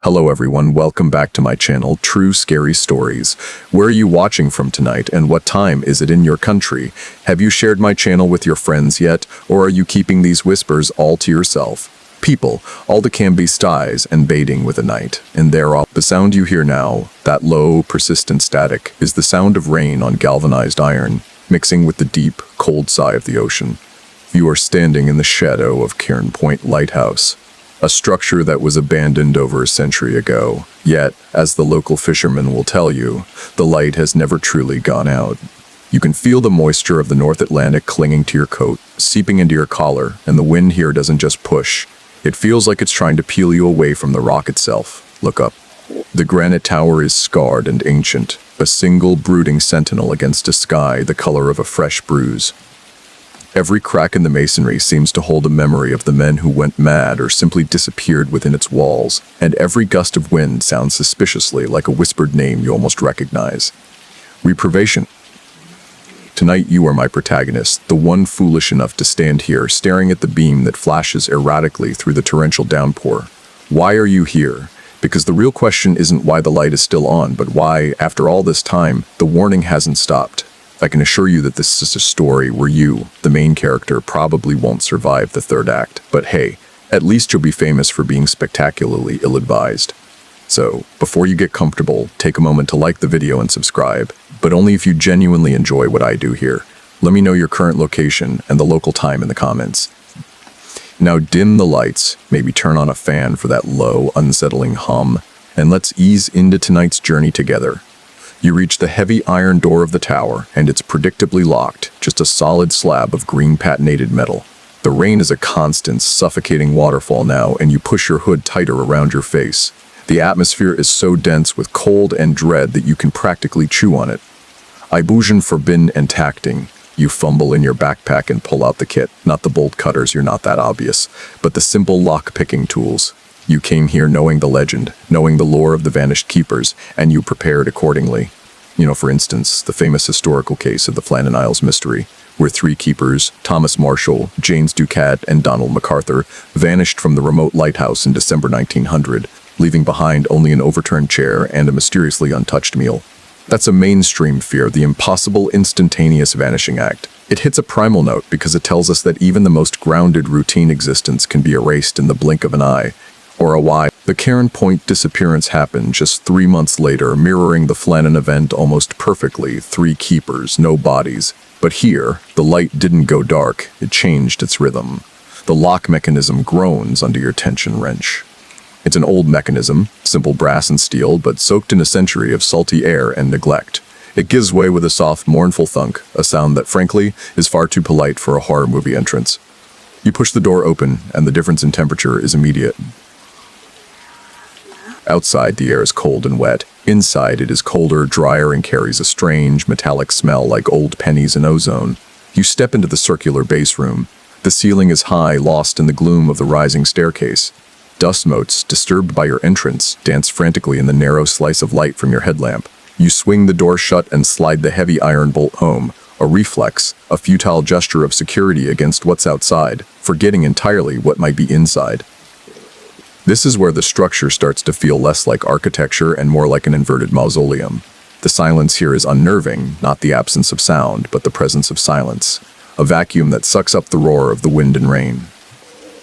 Hello everyone, welcome back to my channel, True Scary Stories. Where are you watching from tonight and what time is it in your country? Have you shared my channel with your friends yet, or are you keeping these whispers all to yourself? People, all the can be styes and baiting with a night, and they're all. The sound you hear now, that low, persistent static, is the sound of rain on galvanized iron, mixing with the deep, cold sigh of the ocean. You are standing in the shadow of Cairn Point Lighthouse, a structure that was abandoned over a century ago. Yet, as the local fishermen will tell you, the light has never truly gone out. You can feel the moisture of the North Atlantic clinging to your coat, seeping into your collar, and the wind here doesn't just push. It feels like it's trying to peel you away from the rock itself. Look up. The granite tower is scarred and ancient, a single brooding sentinel against a sky the color of a fresh bruise. Every crack in the masonry seems to hold a memory of the men who went mad or simply disappeared within its walls, and every gust of wind sounds suspiciously like a whispered name you almost recognize. Reprivation. Tonight you are my protagonist, the one foolish enough to stand here staring at the beam that flashes erratically through the torrential downpour. Why are you here? Because the real question isn't why the light is still on, but why, after all this time, the warning hasn't stopped. I can assure you that this is a story where you, the main character, probably won't survive the third act. But hey, at least you'll be famous for being spectacularly ill-advised. So, before you get comfortable, take a moment to like the video and subscribe, but only if you genuinely enjoy what I do here. Let me know your current location and the local time in the comments. Now dim the lights, maybe turn on a fan for that low, unsettling hum, and let's ease into tonight's journey together. You reach the heavy iron door of the tower, and it's predictably locked, just a solid slab of green patinated metal. The rain is a constant, suffocating waterfall now, and you push your hood tighter around your face. The atmosphere is so dense with cold and dread that you can practically chew on it. Ibujan forbidden and tacting. You fumble in your backpack and pull out the kit, not the bolt cutters, you're not that obvious, but the simple lock-picking tools. You came here knowing the legend, knowing the lore of the vanished keepers, and you prepared accordingly. For instance, the famous historical case of the Flannan Isles mystery, where three keepers, Thomas Marshall, James Ducat, and Donald MacArthur, vanished from the remote lighthouse in December 1900, leaving behind only an overturned chair and a mysteriously untouched meal. That's a mainstream fear, the impossible instantaneous vanishing act. It hits a primal note because it tells us that even the most grounded routine existence can be erased in the blink of an eye, or a why. The Cairn Point disappearance happened just 3 months later, mirroring the Flannan event almost perfectly. 3 keepers, no bodies. But here, the light didn't go dark, it changed its rhythm. The lock mechanism groans under your tension wrench. It's an old mechanism, simple brass and steel, but soaked in a century of salty air and neglect. It gives way with a soft, mournful thunk, a sound that, frankly, is far too polite for a horror movie entrance. You push the door open, and the difference in temperature is immediate. Outside, the air is cold and wet. Inside, it is colder, drier, and carries a strange, metallic smell like old pennies and ozone. You step into the circular base room. The ceiling is high, lost in the gloom of the rising staircase. Dust motes, disturbed by your entrance, dance frantically in the narrow slice of light from your headlamp. You swing the door shut and slide the heavy iron bolt home, a reflex, a futile gesture of security against what's outside, forgetting entirely what might be inside. This is where the structure starts to feel less like architecture and more like an inverted mausoleum. The silence here is unnerving, not the absence of sound, but the presence of silence, a vacuum that sucks up the roar of the wind and rain.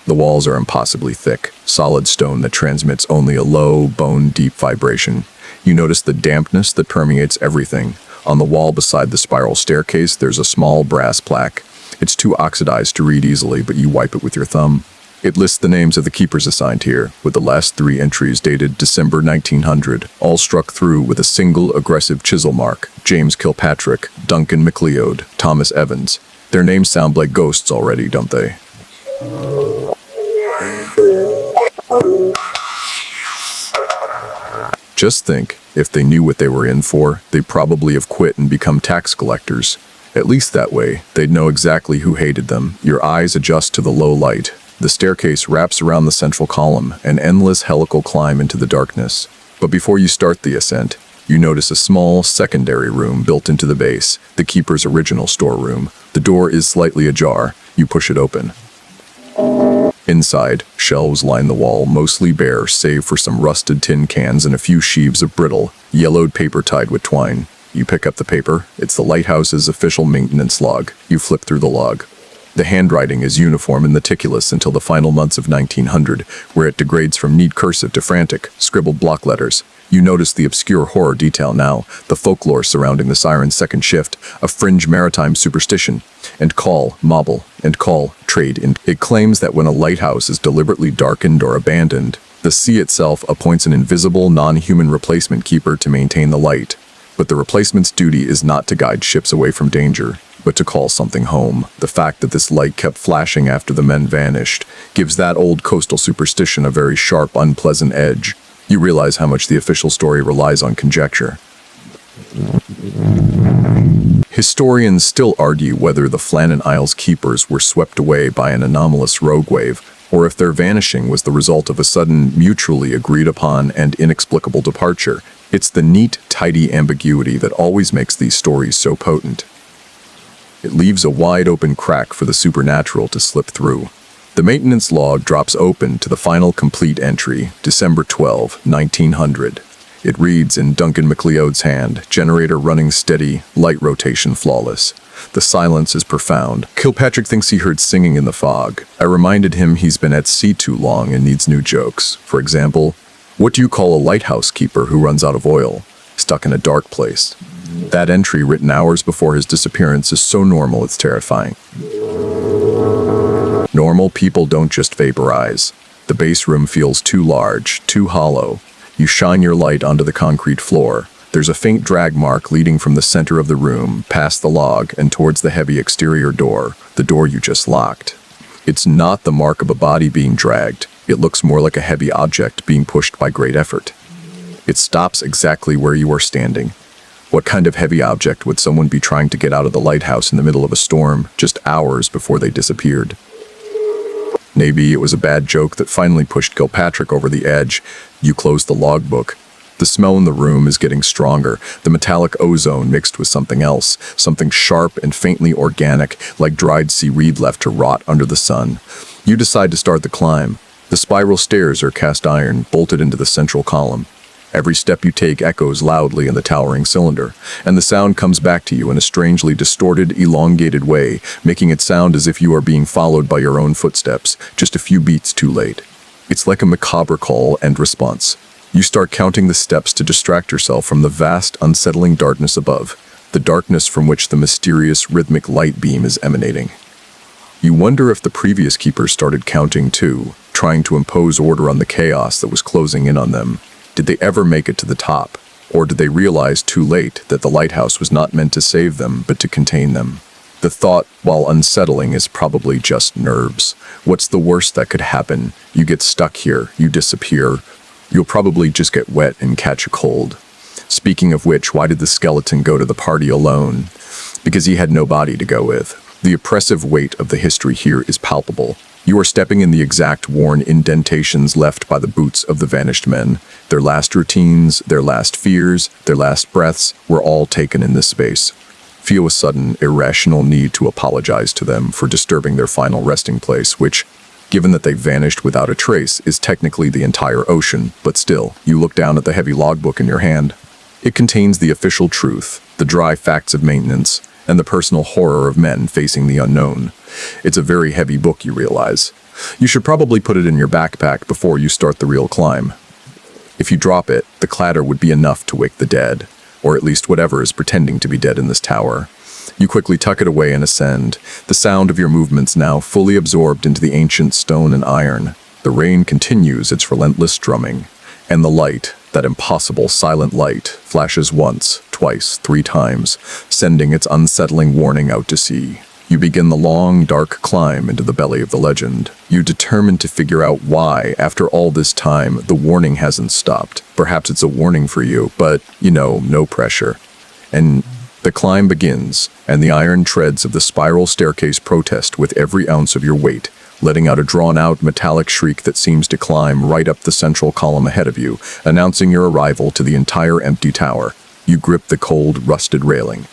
The walls are impossibly thick, solid stone that transmits only a low, bone-deep vibration. You notice the dampness that permeates everything. On the wall beside the spiral staircase, there's a small brass plaque. It's too oxidized to read easily, but you wipe it with your thumb. It lists the names of the keepers assigned here, with the last 3 entries dated December 1900, all struck through with a single aggressive chisel mark: James Kilpatrick, Duncan MacLeod, Thomas Evans. Their names sound like ghosts already, don't they? Just think, if they knew what they were in for, they'd probably have quit and become tax collectors. At least that way, they'd know exactly who hated them. Your eyes adjust to the low light. The staircase wraps around the central column, an endless helical climb into the darkness. But before you start the ascent, you notice a small, secondary room built into the base, the keeper's original storeroom. The door is slightly ajar. You push it open. Inside, shelves line the wall, mostly bare, save for some rusted tin cans and a few sheaves of brittle, yellowed paper tied with twine. You pick up the paper. It's the lighthouse's official maintenance log. You flip through the log. The handwriting is uniform and meticulous until the final months of 1900, where it degrades from neat cursive to frantic, scribbled block letters. You notice the obscure horror detail now, the folklore surrounding the siren's second shift, a fringe maritime superstition, and call, mobble, and call, trade. It claims that when a lighthouse is deliberately darkened or abandoned, the sea itself appoints an invisible, non-human replacement keeper to maintain the light. But the replacement's duty is not to guide ships away from danger, but to call something home. The fact that this light kept flashing after the men vanished gives that old coastal superstition a very sharp, unpleasant edge. You realize how much the official story relies on conjecture. Historians still argue whether the Flannan Isles keepers were swept away by an anomalous rogue wave, or if their vanishing was the result of a sudden, mutually agreed upon and inexplicable departure. It's the neat, tidy ambiguity that always makes these stories so potent. It leaves a wide-open crack for the supernatural to slip through. The maintenance log drops open to the final complete entry, December 12, 1900. It reads in Duncan MacLeod's hand, generator running steady, light rotation flawless. The silence is profound. Kilpatrick thinks he heard singing in the fog. I reminded him he's been at sea too long and needs new jokes. For example, what do you call a lighthouse keeper who runs out of oil, stuck in a dark place? That entry, written hours before his disappearance, is so normal it's terrifying. Normal people don't just vaporize. The base room feels too large, too hollow. You shine your light onto the concrete floor. There's a faint drag mark leading from the center of the room, past the log, and towards the heavy exterior door, the door you just locked. It's not the mark of a body being dragged. It looks more like a heavy object being pushed by great effort. It stops exactly where you are standing. What kind of heavy object would someone be trying to get out of the lighthouse in the middle of a storm, just hours before they disappeared? Maybe it was a bad joke that finally pushed Kilpatrick over the edge. You close the logbook. The smell in the room is getting stronger, the metallic ozone mixed with something else, something sharp and faintly organic, like dried seaweed left to rot under the sun. You decide to start the climb. The spiral stairs are cast iron, bolted into the central column. Every step you take echoes loudly in the towering cylinder, and the sound comes back to you in a strangely distorted, elongated way, making it sound as if you are being followed by your own footsteps, just a few beats too late. It's like a macabre call and response. You start counting the steps to distract yourself from the vast, unsettling darkness above, the darkness from which the mysterious, rhythmic light beam is emanating. You wonder if the previous keepers started counting too, trying to impose order on the chaos that was closing in on them. Did they ever make it to the top? Or did they realize too late that the lighthouse was not meant to save them, but to contain them? The thought, while unsettling, is probably just nerves. What's the worst that could happen? You get stuck here, you disappear. You'll probably just get wet and catch a cold. Speaking of which, why did the skeleton go to the party alone? Because he had nobody to go with. The oppressive weight of the history here is palpable. You are stepping in the exact worn indentations left by the boots of the vanished men. Their last routines, their last fears, their last breaths were all taken in this space. Feel a sudden, irrational need to apologize to them for disturbing their final resting place, which, given that they vanished without a trace, is technically the entire ocean, but still, you look down at the heavy logbook in your hand. It contains the official truth, the dry facts of maintenance, and the personal horror of men facing the unknown. It's a very heavy book, you realize. You should probably put it in your backpack before you start the real climb. If you drop it, the clatter would be enough to wake the dead, or at least whatever is pretending to be dead in this tower. You quickly tuck it away and ascend, the sound of your movements now fully absorbed into the ancient stone and iron. The rain continues its relentless drumming, and the light, that impossible silent light, flashes once, twice, 3 times, sending its unsettling warning out to sea. You begin the long, dark climb into the belly of the legend. You determine to figure out why, after all this time, the warning hasn't stopped. Perhaps it's a warning for you, but, no pressure. And the climb begins, and the iron treads of the spiral staircase protest with every ounce of your weight, letting out a drawn-out metallic shriek that seems to climb right up the central column ahead of you, announcing your arrival to the entire empty tower. You grip the cold, rusted railing.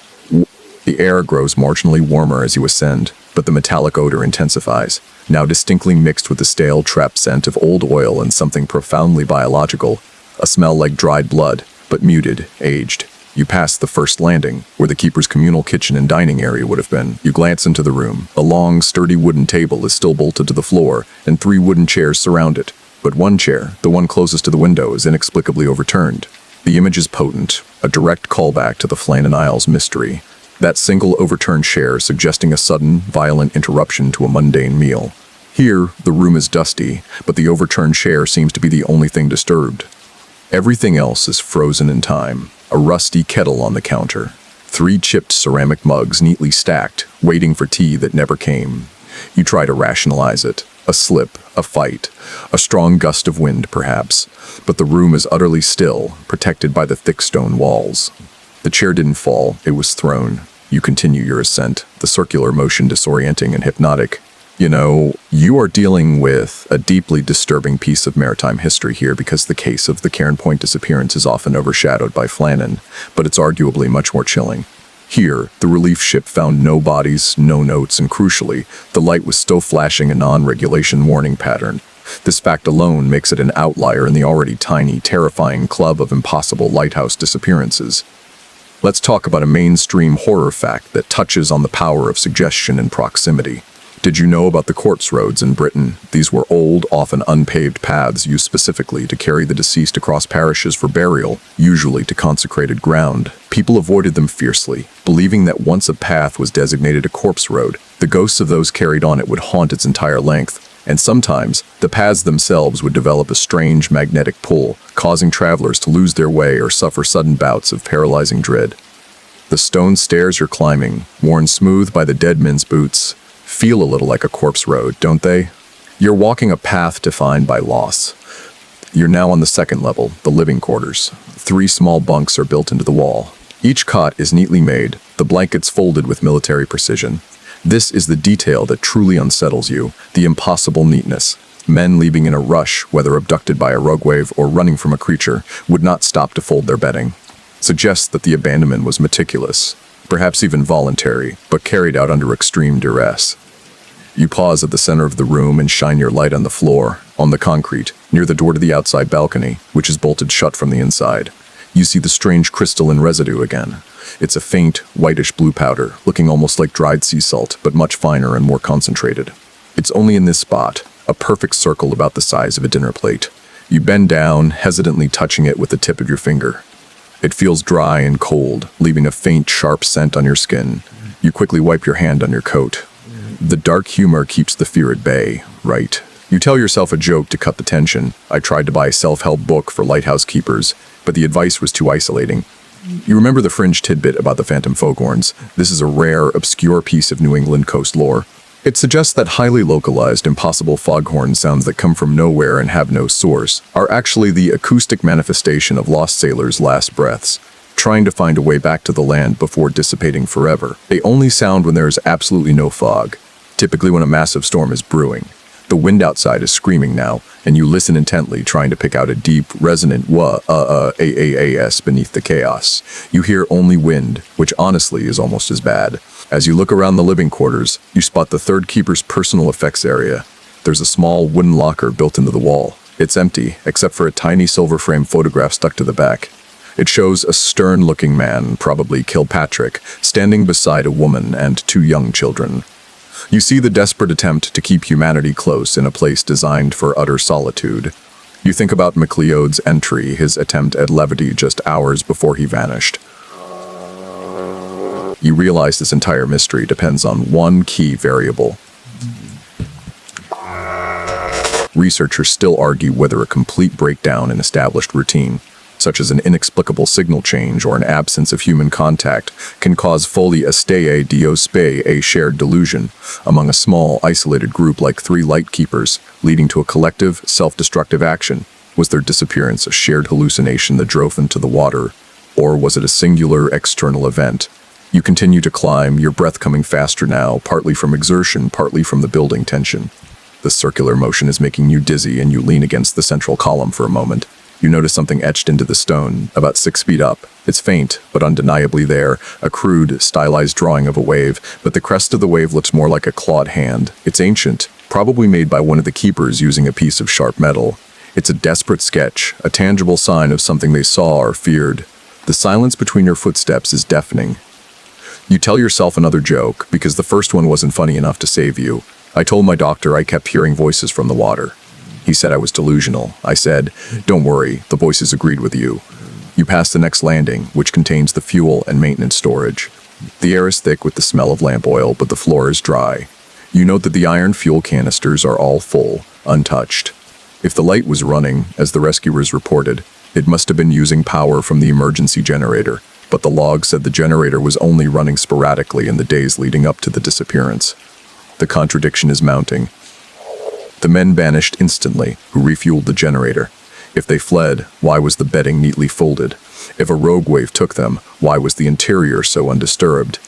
The air grows marginally warmer as you ascend, but the metallic odor intensifies, now distinctly mixed with the stale, trapped scent of old oil and something profoundly biological, a smell like dried blood, but muted, aged. You pass the first landing, where the keeper's communal kitchen and dining area would have been. You glance into the room. A long, sturdy wooden table is still bolted to the floor, and 3 wooden chairs surround it. But one chair, the one closest to the window, is inexplicably overturned. The image is potent, a direct callback to the Flannan Isles mystery. That single overturned chair suggesting a sudden, violent interruption to a mundane meal. Here, the room is dusty, but the overturned chair seems to be the only thing disturbed. Everything else is frozen in time. A rusty kettle on the counter. 3 chipped ceramic mugs neatly stacked, waiting for tea that never came. You try to rationalize it. A slip, a fight, a strong gust of wind, perhaps. But the room is utterly still, protected by the thick stone walls. The chair didn't fall, it was thrown. You continue your ascent, the circular motion disorienting and hypnotic. You know, you are dealing with a deeply disturbing piece of maritime history here because the case of the Cairn Point disappearance is often overshadowed by Flannan, but it's arguably much more chilling. Here, the relief ship found no bodies, no notes, and crucially, the light was still flashing a non-regulation warning pattern. This fact alone makes it an outlier in the already tiny, terrifying club of impossible lighthouse disappearances. Let's talk about a mainstream horror fact that touches on the power of suggestion and proximity. Did you know about the corpse roads in Britain? These were old, often unpaved paths used specifically to carry the deceased across parishes for burial, usually to consecrated ground. People avoided them fiercely, believing that once a path was designated a corpse road, the ghosts of those carried on it would haunt its entire length. And sometimes, the paths themselves would develop a strange magnetic pull, causing travelers to lose their way or suffer sudden bouts of paralyzing dread. The stone stairs you're climbing, worn smooth by the dead men's boots, feel a little like a corpse road, don't they? You're walking a path defined by loss. You're now on the 2nd level, the living quarters. 3 small bunks are built into the wall. Each cot is neatly made, the blankets folded with military precision. This is the detail that truly unsettles you, the impossible neatness. Men leaving in a rush, whether abducted by a rogue wave or running from a creature, would not stop to fold their bedding. Suggests that the abandonment was meticulous, perhaps even voluntary, but carried out under extreme duress. You pause at the center of the room and shine your light on the floor, on the concrete, near the door to the outside balcony, which is bolted shut from the inside. You see the strange crystalline residue again. It's a faint, whitish blue powder, looking almost like dried sea salt, but much finer and more concentrated. It's only in this spot, a perfect circle about the size of a dinner plate. You bend down, hesitantly touching it with the tip of your finger. It feels dry and cold, leaving a faint, sharp scent on your skin. You quickly wipe your hand on your coat. The dark humor keeps the fear at bay, right? You tell yourself a joke to cut the tension. I tried to buy a self-help book for lighthouse keepers, but the advice was too isolating. You remember the fringe tidbit about the phantom foghorns. This is a rare, obscure piece of New England coast lore. It suggests that highly localized, impossible foghorn sounds that come from nowhere and have no source are actually the acoustic manifestation of lost sailors' last breaths, trying to find a way back to the land before dissipating forever. They only sound when there is absolutely no fog, typically when a massive storm is brewing. The wind outside is screaming now, and you listen intently, trying to pick out a deep, resonant a-a-a-s beneath the chaos. You hear only wind, which honestly is almost as bad. As you look around the living quarters, you spot the 3rd keeper's personal effects area. There's a small wooden locker built into the wall. It's empty, except for a tiny silver frame photograph stuck to the back. It shows a stern-looking man, probably Kilpatrick, standing beside a woman and 2 young children. You see the desperate attempt to keep humanity close in a place designed for utter solitude. You think about MacLeod's entry, his attempt at levity just hours before he vanished. You realize this entire mystery depends on one key variable. Researchers still argue whether a complete breakdown in established routine, such as an inexplicable signal change or an absence of human contact, can cause folie à spe, a shared delusion, among a small, isolated group like 3 light keepers, leading to a collective, self-destructive action. Was their disappearance a shared hallucination that drove them to the water, or was it a singular external event? You continue to climb, your breath coming faster now, partly from exertion, partly from the building tension. The circular motion is making you dizzy, and you lean against the central column for a moment. You notice something etched into the stone, about 6 feet up. It's faint, but undeniably there, a crude, stylized drawing of a wave, but the crest of the wave looks more like a clawed hand. It's ancient, probably made by one of the keepers using a piece of sharp metal. It's a desperate sketch, a tangible sign of something they saw or feared. The silence between your footsteps is deafening. You tell yourself another joke, because the first one wasn't funny enough to save you. I told my doctor I kept hearing voices from the water. He said I was delusional. I said, "Don't worry, the voices agreed with you." You pass the next landing, which contains the fuel and maintenance storage. The air is thick with the smell of lamp oil, but the floor is dry. You note that the iron fuel canisters are all full, untouched. If the light was running, as the rescuers reported, it must have been using power from the emergency generator, but the log said the generator was only running sporadically in the days leading up to the disappearance. The contradiction is mounting. The men vanished instantly, who refueled the generator. If they fled, why was the bedding neatly folded? If a rogue wave took them, why was the interior so undisturbed?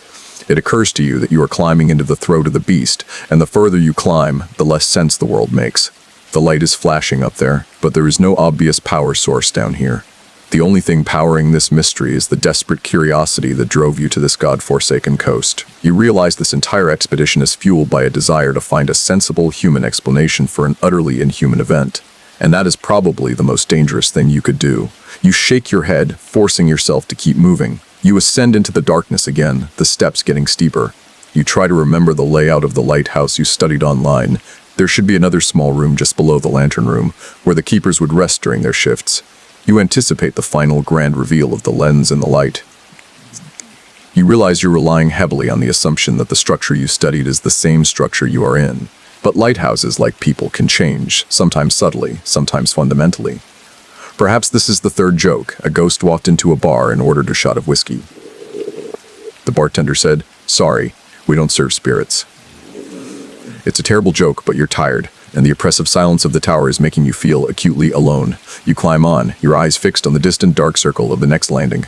It occurs to you that you are climbing into the throat of the beast, and the further you climb, the less sense the world makes. The light is flashing up there, but there is no obvious power source down here. The only thing powering this mystery is the desperate curiosity that drove you to this god-forsaken coast. You realize this entire expedition is fueled by a desire to find a sensible human explanation for an utterly inhuman event. And that is probably the most dangerous thing you could do. You shake your head, forcing yourself to keep moving. You ascend into the darkness again, the steps getting steeper. You try to remember the layout of the lighthouse you studied online. There should be another small room just below the lantern room, where the keepers would rest during their shifts. You anticipate the final grand reveal of the lens and the light. You realize you're relying heavily on the assumption that the structure you studied is the same structure you are in. But lighthouses, like people, can change, sometimes subtly, sometimes fundamentally. Perhaps this is the third joke. A ghost walked into a bar and ordered a shot of whiskey. The bartender said, "Sorry, we don't serve spirits." It's a terrible joke, but you're tired, and the oppressive silence of the tower is making you feel acutely alone. You climb on, your eyes fixed on the distant dark circle of the next landing.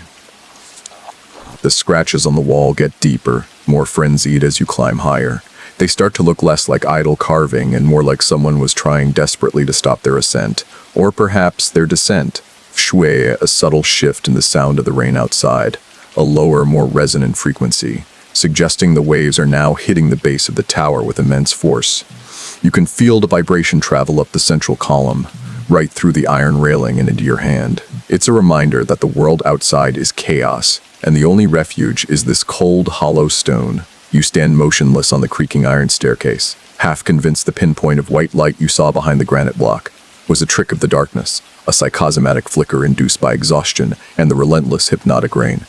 The scratches on the wall get deeper, more frenzied as you climb higher. They start to look less like idle carving and more like someone was trying desperately to stop their ascent, or perhaps their descent. Shway, a subtle shift in the sound of the rain outside, a lower, more resonant frequency, suggesting the waves are now hitting the base of the tower with immense force. You can feel the vibration travel up the central column, right through the iron railing and into your hand. It's a reminder that the world outside is chaos, and the only refuge is this cold, hollow stone. You stand motionless on the creaking iron staircase, half convinced the pinpoint of white light you saw behind the granite block was a trick of the darkness, a psychosomatic flicker induced by exhaustion and the relentless hypnotic rain.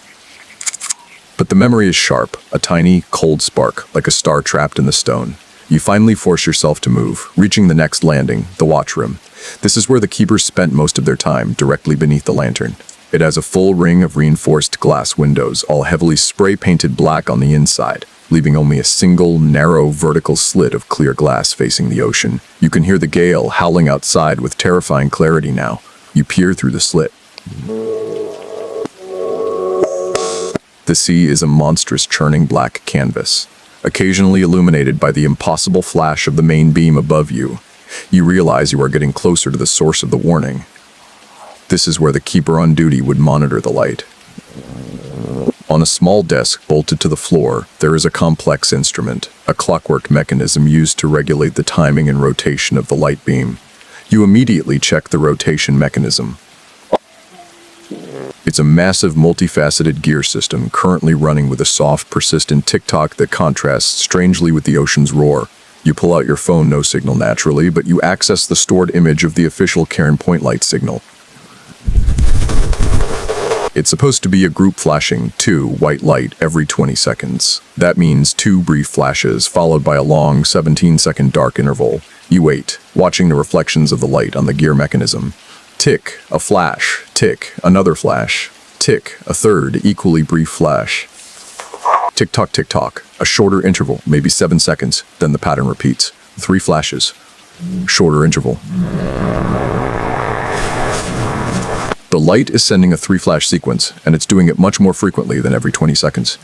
But the memory is sharp, a tiny, cold spark, like a star trapped in the stone. You finally force yourself to move, reaching the next landing, the watch room. This is where the keepers spent most of their time, directly beneath the lantern. It has a full ring of reinforced glass windows, all heavily spray-painted black on the inside, leaving only a single, narrow, vertical slit of clear glass facing the ocean. You can hear the gale howling outside with terrifying clarity now. You peer through the slit. The sea is a monstrous churning black canvas, occasionally illuminated by the impossible flash of the main beam above you. You realize you are getting closer to the source of the warning. This is where the keeper on duty would monitor the light. On a small desk bolted to the floor, there is a complex instrument, a clockwork mechanism used to regulate the timing and rotation of the light beam. You immediately check the rotation mechanism. It's a massive, multifaceted gear system currently running with a soft, persistent tick-tock that contrasts strangely with the ocean's roar. You pull out your phone, no signal naturally, but you access the stored image of the official Cairn Point light signal. It's supposed to be a group flashing 2 white light every 20 seconds. That means 2 brief flashes followed by a long 17-second dark interval. You wait, watching the reflections of the light on the gear mechanism. Tick, a flash. Tick, another flash. Tick, a third, equally brief flash. Tick-tock, tick-tock, a shorter interval, maybe 7 seconds, then the pattern repeats. 3 flashes. Shorter interval. The light is sending a 3-flash sequence, and it's doing it much more frequently than every 20 seconds.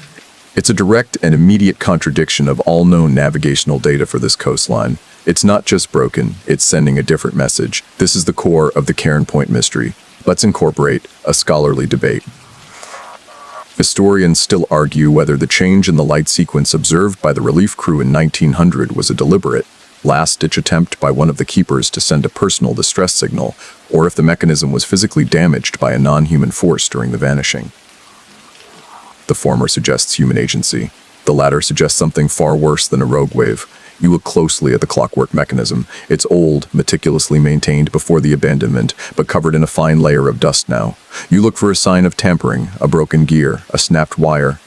It's a direct and immediate contradiction of all known navigational data for this coastline. It's not just broken, it's sending a different message. This is the core of the Cairn Point mystery. Let's incorporate a scholarly debate. Historians still argue whether the change in the light sequence observed by the relief crew in 1900 was a deliberate, last-ditch attempt by one of the keepers to send a personal distress signal, or if the mechanism was physically damaged by a non-human force during the vanishing. The former suggests human agency. The latter suggests something far worse than a rogue wave. You look closely at the clockwork mechanism. It's old, meticulously maintained before the abandonment, but covered in a fine layer of dust now. You look for a sign of tampering, a broken gear, a snapped wire.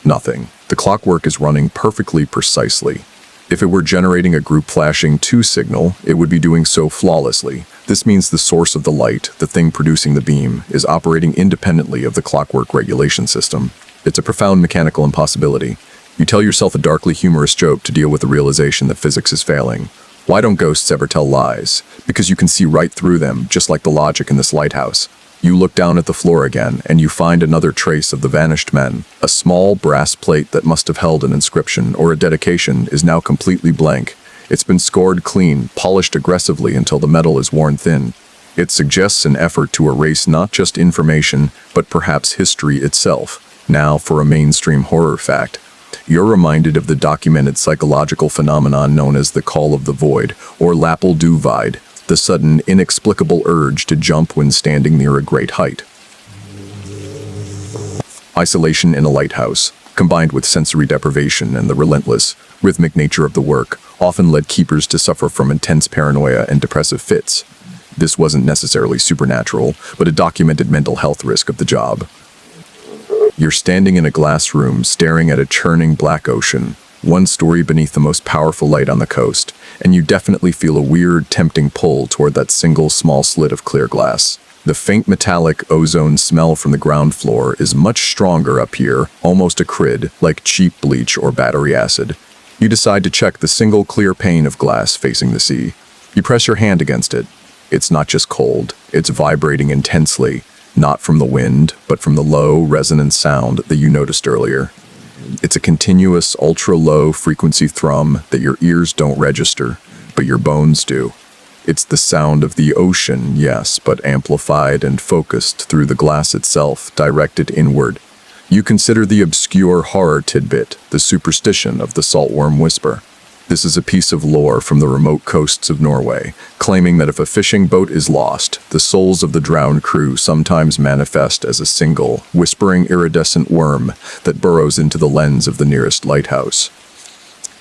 Nothing. The clockwork is running perfectly precisely. If it were generating a group flashing 2 signal, it would be doing so flawlessly. This means the source of the light, the thing producing the beam, is operating independently of the clockwork regulation system. It's a profound mechanical impossibility. You tell yourself a darkly humorous joke to deal with the realization that physics is failing. Why don't ghosts ever tell lies? Because you can see right through them, just like the logic in this lighthouse. You look down at the floor again, and you find another trace of the vanished men. A small brass plate that must have held an inscription or a dedication is now completely blank. It's been scored clean, polished aggressively until the metal is worn thin. It suggests an effort to erase not just information, but perhaps history itself. Now for a mainstream horror fact. You're reminded of the documented psychological phenomenon known as the call of the void, or l'appel du vide, the sudden, inexplicable urge to jump when standing near a great height. Isolation in a lighthouse, combined with sensory deprivation and the relentless, rhythmic nature of the work, often led keepers to suffer from intense paranoia and depressive fits. This wasn't necessarily supernatural, but a documented mental health risk of the job. You're standing in a glass room staring at a churning black ocean, one story beneath the most powerful light on the coast, and you definitely feel a weird, tempting pull toward that single small slit of clear glass. The faint metallic ozone smell from the ground floor is much stronger up here, almost acrid, like cheap bleach or battery acid. You decide to check the single clear pane of glass facing the sea. You press your hand against it. It's not just cold, it's vibrating intensely. Not from the wind, but from the low, resonant sound that you noticed earlier. It's a continuous, ultra-low frequency thrum that your ears don't register, but your bones do. It's the sound of the ocean, yes, but amplified and focused through the glass itself, directed inward. You consider the obscure horror tidbit, the superstition of the saltworm whisper. This is a piece of lore from the remote coasts of Norway, claiming that if a fishing boat is lost, the souls of the drowned crew sometimes manifest as a single, whispering iridescent worm that burrows into the lens of the nearest lighthouse.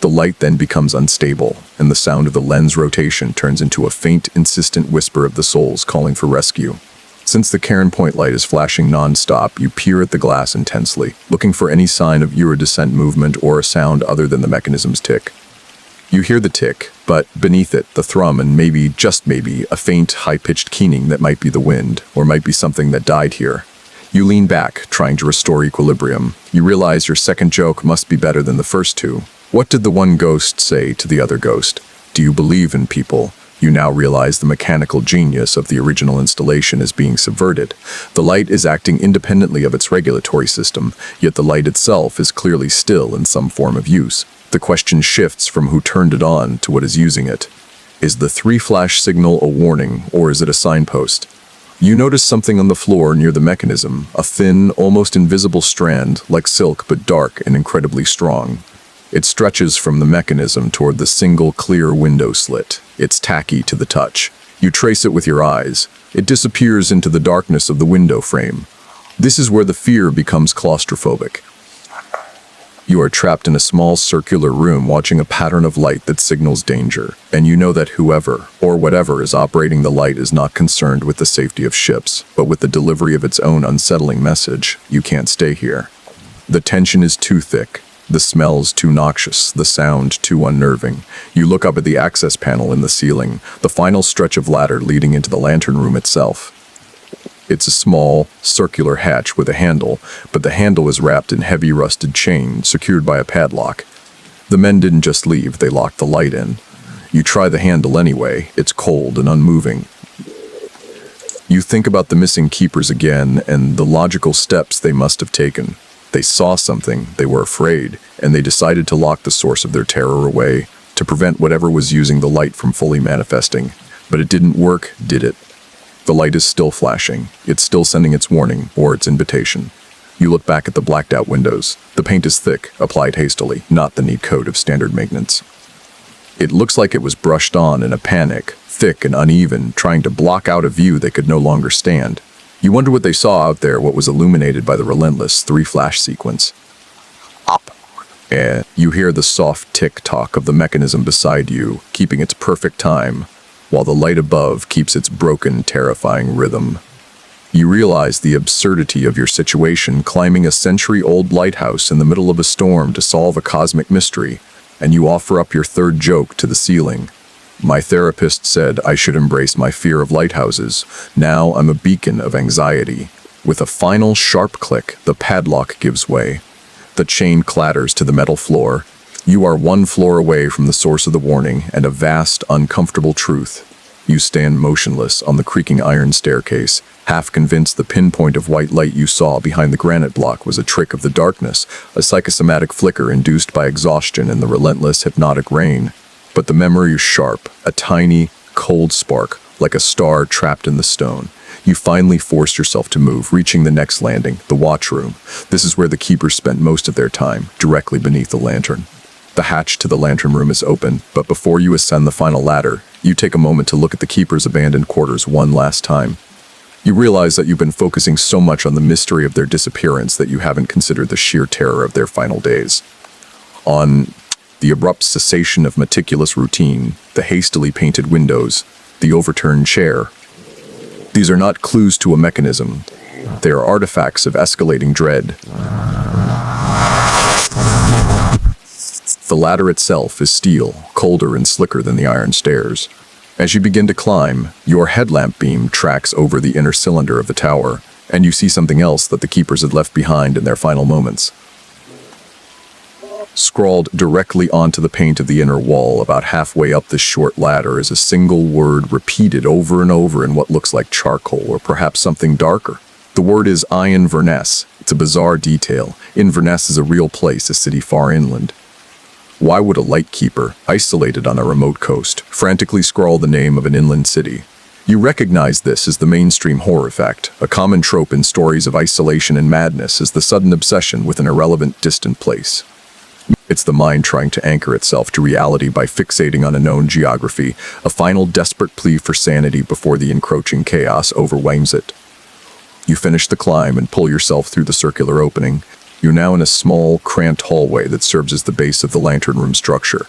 The light then becomes unstable, and the sound of the lens rotation turns into a faint, insistent whisper of the souls calling for rescue. Since the Cairn Point light is flashing non-stop, you peer at the glass intensely, looking for any sign of iridescent movement or a sound other than the mechanism's tick. You hear the tick, but beneath it, the thrum and maybe, just maybe, a faint, high-pitched keening that might be the wind, or might be something that died here. You lean back, trying to restore equilibrium. You realize your second joke must be better than the first two. What did the one ghost say to the other ghost? Do you believe in people? You now realize the mechanical genius of the original installation is being subverted. The light is acting independently of its regulatory system, yet the light itself is clearly still in some form of use. The question shifts from who turned it on to what is using it. Is the 3-flash signal a warning, or is it a signpost? You notice something on the floor near the mechanism, a thin, almost invisible strand, like silk but dark and incredibly strong. It stretches from the mechanism toward the single clear window slit. It's tacky to the touch. You trace it with your eyes. It disappears into the darkness of the window frame. This is where the fear becomes claustrophobic. You are trapped in a small circular room watching a pattern of light that signals danger, and you know that whoever, or whatever is operating the light is not concerned with the safety of ships, but with the delivery of its own unsettling message. You can't stay here. The tension is too thick, the smells too noxious, the sound too unnerving. You look up at the access panel in the ceiling, the final stretch of ladder leading into the lantern room itself. It's a small, circular hatch with a handle, but the handle is wrapped in heavy rusted chain, secured by a padlock. The men didn't just leave, they locked the light in. You try the handle anyway, it's cold and unmoving. You think about the missing keepers again, and the logical steps they must have taken. They saw something, they were afraid, and they decided to lock the source of their terror away, to prevent whatever was using the light from fully manifesting. But it didn't work, did it? The light is still flashing. It's still sending its warning or its invitation. You look back at the blacked-out windows. The paint is thick, applied hastily, not the neat coat of standard maintenance. It looks like it was brushed on in a panic, thick and uneven, trying to block out a view they could no longer stand. You wonder what they saw out there, what was illuminated by the relentless three-flash sequence. Up. And you hear the soft tick-tock of the mechanism beside you, keeping its perfect time, while the light above keeps its broken, terrifying rhythm. You realize the absurdity of your situation, climbing a century-old lighthouse in the middle of a storm to solve a cosmic mystery, and you offer up your third joke to the ceiling. My therapist said I should embrace my fear of lighthouses. Now I'm a beacon of anxiety. With a final sharp click, the padlock gives way. The chain clatters to the metal floor. You are one floor away from the source of the warning and a vast, uncomfortable truth. You stand motionless on the creaking iron staircase, half convinced the pinpoint of white light you saw behind the granite block was a trick of the darkness, a psychosomatic flicker induced by exhaustion in the relentless hypnotic rain. But the memory is sharp, a tiny, cold spark, like a star trapped in the stone. You finally force yourself to move, reaching the next landing, the watchroom. This is where the keepers spent most of their time, directly beneath the lantern. The hatch to the lantern room is open, but before you ascend the final ladder, you take a moment to look at the keepers' abandoned quarters one last time. You realize that you've been focusing so much on the mystery of their disappearance that you haven't considered the sheer terror of their final days. On the abrupt cessation of meticulous routine, the hastily painted windows, the overturned chair. These are not clues to a mechanism. They are artifacts of escalating dread. The ladder itself is steel, colder and slicker than the iron stairs. As you begin to climb, your headlamp beam tracks over the inner cylinder of the tower, and you see something else that the keepers had left behind in their final moments. Scrawled directly onto the paint of the inner wall about halfway up this short ladder is a single word repeated over and over in what looks like charcoal or perhaps something darker. The word is Inverness. It's a bizarre detail. Inverness is a real place, a city far inland. Why would a lightkeeper, isolated on a remote coast, frantically scrawl the name of an inland city? You recognize this as the mainstream horror fact. A common trope in stories of isolation and madness is the sudden obsession with an irrelevant, distant place. It's the mind trying to anchor itself to reality by fixating on a known geography, a final desperate plea for sanity before the encroaching chaos overwhelms it. You finish the climb and pull yourself through the circular opening. You're now in a small, cramped hallway that serves as the base of the lantern room structure.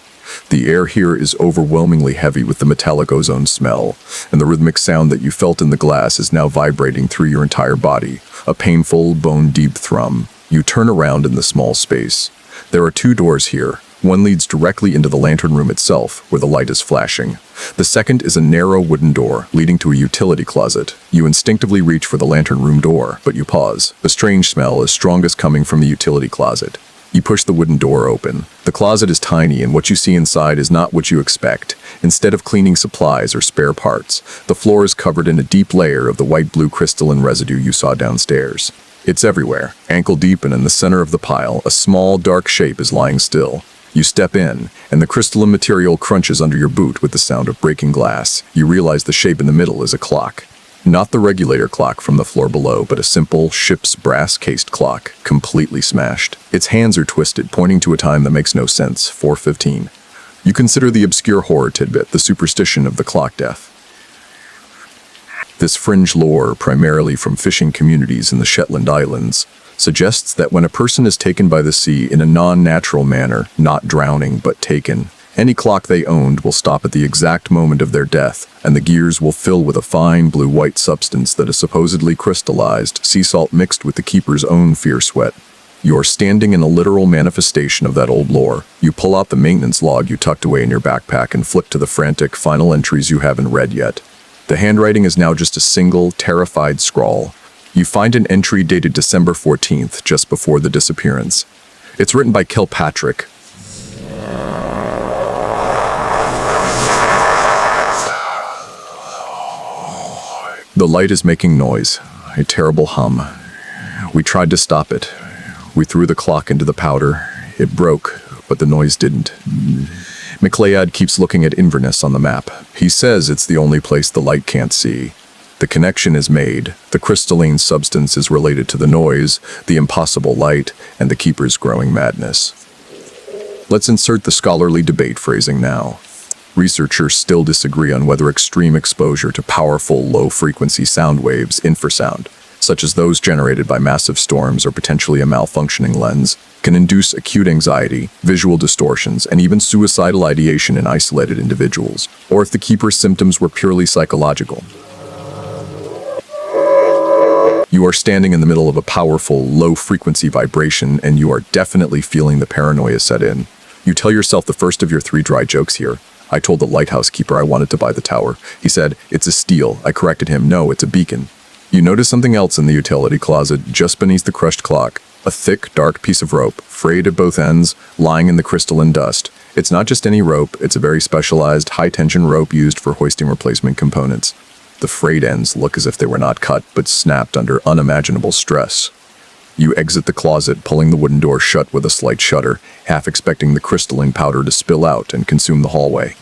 The air here is overwhelmingly heavy with the metallic ozone smell, and the rhythmic sound that you felt in the glass is now vibrating through your entire body, a painful, bone-deep thrum. You turn around in the small space. There are two doors here. One leads directly into the lantern room itself, where the light is flashing. The second is a narrow wooden door, leading to a utility closet. You instinctively reach for the lantern room door, but you pause. The strange smell is strongest coming from the utility closet. You push the wooden door open. The closet is tiny, and what you see inside is not what you expect. Instead of cleaning supplies or spare parts, the floor is covered in a deep layer of the white-blue crystalline residue you saw downstairs. It's everywhere, ankle-deep, and in the center of the pile, a small, dark shape is lying still. You step in, and the crystalline material crunches under your boot with the sound of breaking glass. You realize the shape in the middle is a clock. Not the regulator clock from the floor below, but a simple, ship's brass-cased clock, completely smashed. Its hands are twisted, pointing to a time that makes no sense, 4:15. You consider the obscure horror tidbit, the superstition of the clock death. This fringe lore, primarily from fishing communities in the Shetland Islands, suggests that when a person is taken by the sea in a non-natural manner, not drowning but taken, any clock they owned will stop at the exact moment of their death, and the gears will fill with a fine blue-white substance that is supposedly crystallized, sea salt mixed with the keeper's own fierce sweat. You're standing in a literal manifestation of that old lore. You pull out the maintenance log you tucked away in your backpack and flip to the frantic final entries you haven't read yet. The handwriting is now just a single, terrified scrawl. You find an entry dated December 14th, just before the disappearance. It's written by Kilpatrick. The light is making noise, a terrible hum. We tried to stop it. We threw the clock into the powder. It broke, but the noise didn't. McLeod keeps looking at Inverness on the map. He says it's the only place the light can't see. The connection is made. The crystalline substance is related to the noise, the impossible light, and the keeper's growing madness. Let's insert the scholarly debate phrasing now. Researchers still disagree on whether extreme exposure to powerful, low-frequency sound waves, infrasound, such as those generated by massive storms or potentially a malfunctioning lens, can induce acute anxiety, visual distortions, and even suicidal ideation in isolated individuals, or if the keeper's symptoms were purely psychological. You are standing in the middle of a powerful, low-frequency vibration, and you are definitely feeling the paranoia set in. You tell yourself the first of your 3 dry jokes here. I told the lighthouse keeper I wanted to buy the tower. He said, "It's a steal." I corrected him, "No, it's a beacon." You notice something else in the utility closet, just beneath the crushed clock. A thick, dark piece of rope, frayed at both ends, lying in the crystalline dust. It's not just any rope, it's a very specialized, high-tension rope used for hoisting replacement components. The frayed ends look as if they were not cut, but snapped under unimaginable stress. You exit the closet, pulling the wooden door shut with a slight shudder, half expecting the crystalline powder to spill out and consume the hallway.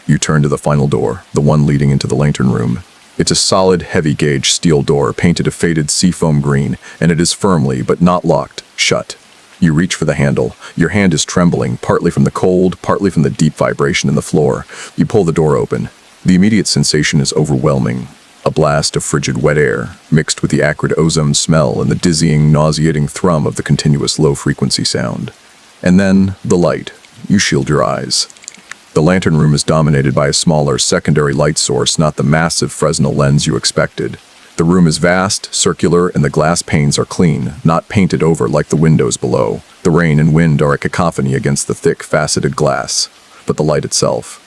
You turn to the final door, the one leading into the lantern room. It's a solid, heavy-gauge steel door painted a faded seafoam green, and it is firmly, but not locked, shut. You reach for the handle. Your hand is trembling, partly from the cold, partly from the deep vibration in the floor. You pull the door open. The immediate sensation is overwhelming. A blast of frigid wet air, mixed with the acrid ozone smell and the dizzying, nauseating thrum of the continuous low-frequency sound. And then, the light. You shield your eyes. The lantern room is dominated by a smaller, secondary light source, not the massive Fresnel lens you expected. The room is vast, circular, and the glass panes are clean, not painted over like the windows below. The rain and wind are a cacophony against the thick, faceted glass. But the light itself,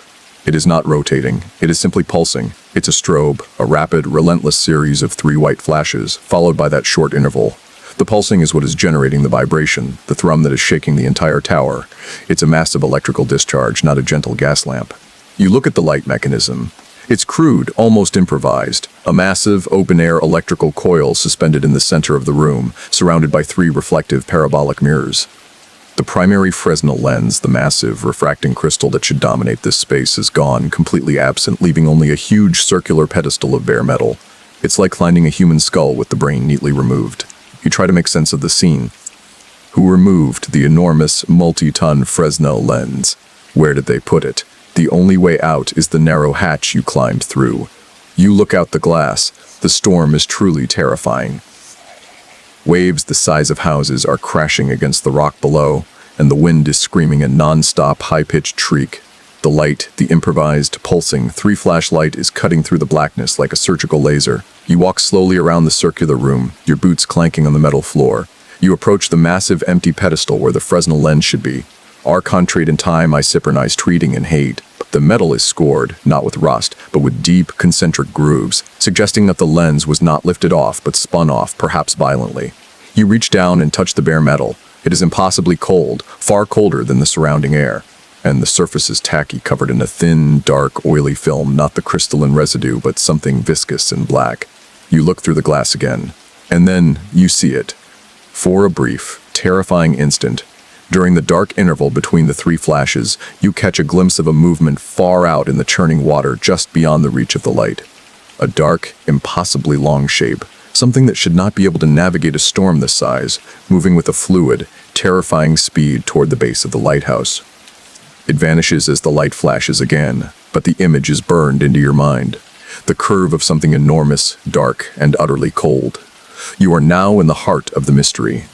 it is not rotating, it is simply pulsing. It's a strobe, a rapid, relentless series of 3 white flashes, followed by that short interval. The pulsing is what is generating the vibration, the thrum that is shaking the entire tower. It's a massive electrical discharge, not a gentle gas lamp. You look at the light mechanism. It's crude, almost improvised. A massive, open-air electrical coil suspended in the center of the room, surrounded by 3 reflective parabolic mirrors. The primary Fresnel lens, the massive, refracting crystal that should dominate this space, is gone, completely absent, leaving only a huge circular pedestal of bare metal. It's like finding a human skull with the brain neatly removed. You try to make sense of the scene. Who removed the enormous, multi-ton Fresnel lens? Where did they put it? The only way out is the narrow hatch you climbed through. You look out the glass. The storm is truly terrifying. Waves the size of houses are crashing against the rock below, and the wind is screaming a non-stop, high-pitched shriek. The light, the improvised, pulsing 3 flashlight is cutting through the blackness like a surgical laser. You walk slowly around the circular room, your boots clanking on the metal floor. You approach the massive empty pedestal where the Fresnel lens should be. Archon in time, I synchronize treating and hate. The metal is scored, not with rust, but with deep, concentric grooves, suggesting that the lens was not lifted off, but spun off, perhaps violently. You reach down and touch the bare metal. It is impossibly cold, far colder than the surrounding air. And the surface is tacky, covered in a thin, dark, oily film, not the crystalline residue, but something viscous and black. You look through the glass again, and then you see it. For a brief, terrifying instant, during the dark interval between the 3 flashes, you catch a glimpse of a movement far out in the churning water just beyond the reach of the light. A dark, impossibly long shape, something that should not be able to navigate a storm this size, moving with a fluid, terrifying speed toward the base of the lighthouse. It vanishes as the light flashes again, but the image is burned into your mind. The curve of something enormous, dark, and utterly cold. You are now in the heart of the mystery.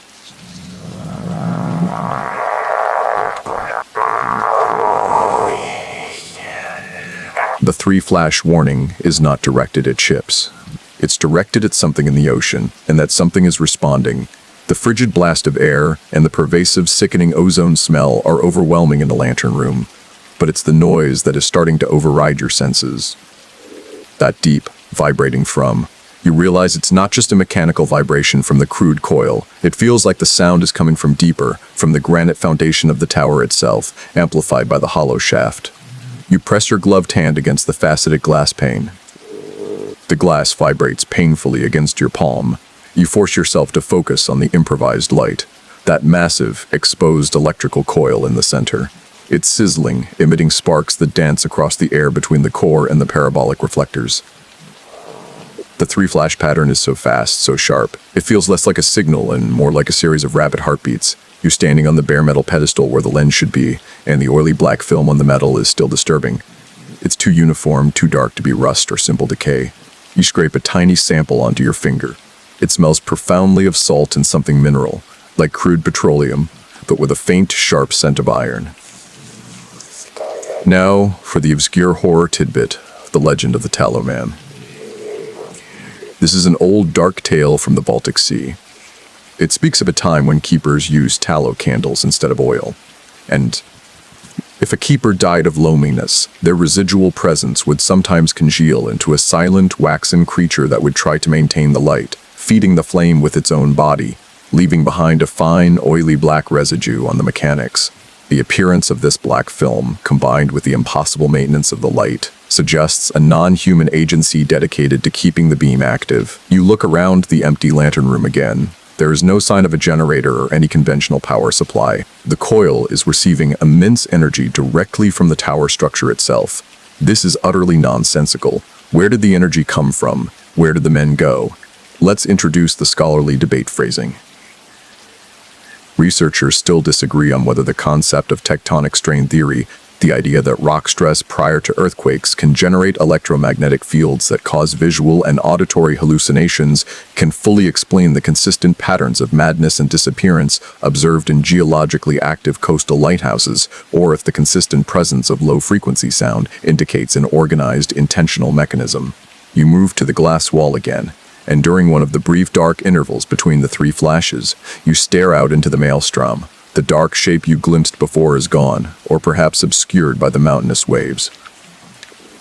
The 3-flash warning is not directed at ships. It's directed at something in the ocean, and that something is responding. The frigid blast of air and the pervasive, sickening ozone smell are overwhelming in the lantern room, but it's the noise that is starting to override your senses. That deep, vibrating thrum. You realize it's not just a mechanical vibration from the crude coil. It feels like the sound is coming from deeper, from the granite foundation of the tower itself, amplified by the hollow shaft. You press your gloved hand against the faceted glass pane. The glass vibrates painfully against your palm. You force yourself to focus on the improvised light, that massive, exposed electrical coil in the center. It's sizzling, emitting sparks that dance across the air between the core and the parabolic reflectors. The three-flash pattern is so fast, so sharp. It feels less like a signal and more like a series of rapid heartbeats. You're standing on the bare metal pedestal where the lens should be, and the oily black film on the metal is still disturbing. It's too uniform, too dark to be rust or simple decay. You scrape a tiny sample onto your finger. It smells profoundly of salt and something mineral, like crude petroleum, but with a faint, sharp scent of iron. Now, for the obscure horror tidbit, the legend of the Tallow Man. This is an old, dark tale from the Baltic Sea. It speaks of a time when keepers used tallow candles instead of oil. And if a keeper died of loneliness, their residual presence would sometimes congeal into a silent, waxen creature that would try to maintain the light, feeding the flame with its own body, leaving behind a fine, oily black residue on the mechanics. The appearance of this black film, combined with the impossible maintenance of the light, suggests a non-human agency dedicated to keeping the beam active. You look around the empty lantern room again. There is no sign of a generator or any conventional power supply. The coil is receiving immense energy directly from the tower structure itself. This is utterly nonsensical. Where did the energy come from? Where did the men go? Let's introduce the scholarly debate phrasing. Researchers still disagree on whether the concept of tectonic strain theory, the idea that rock stress prior to earthquakes can generate electromagnetic fields that cause visual and auditory hallucinations, can fully explain the consistent patterns of madness and disappearance observed in geologically active coastal lighthouses, or if the consistent presence of low-frequency sound indicates an organized, intentional mechanism. You move to the glass wall again, and during one of the brief dark intervals between the three flashes, you stare out into the maelstrom. The dark shape you glimpsed before is gone, or perhaps obscured by the mountainous waves.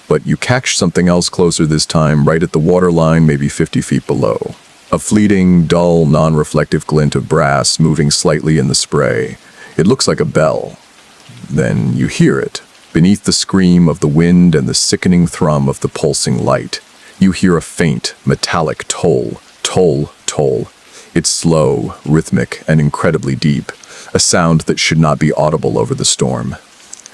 But you catch something else closer this time, right at the waterline, maybe 50 feet below. A fleeting, dull, non-reflective glint of brass moving slightly in the spray. It looks like a bell. Then you hear it, beneath the scream of the wind and the sickening thrum of the pulsing light. You hear a faint, metallic toll, toll, toll. It's slow, rhythmic, and incredibly deep. A sound that should not be audible over the storm.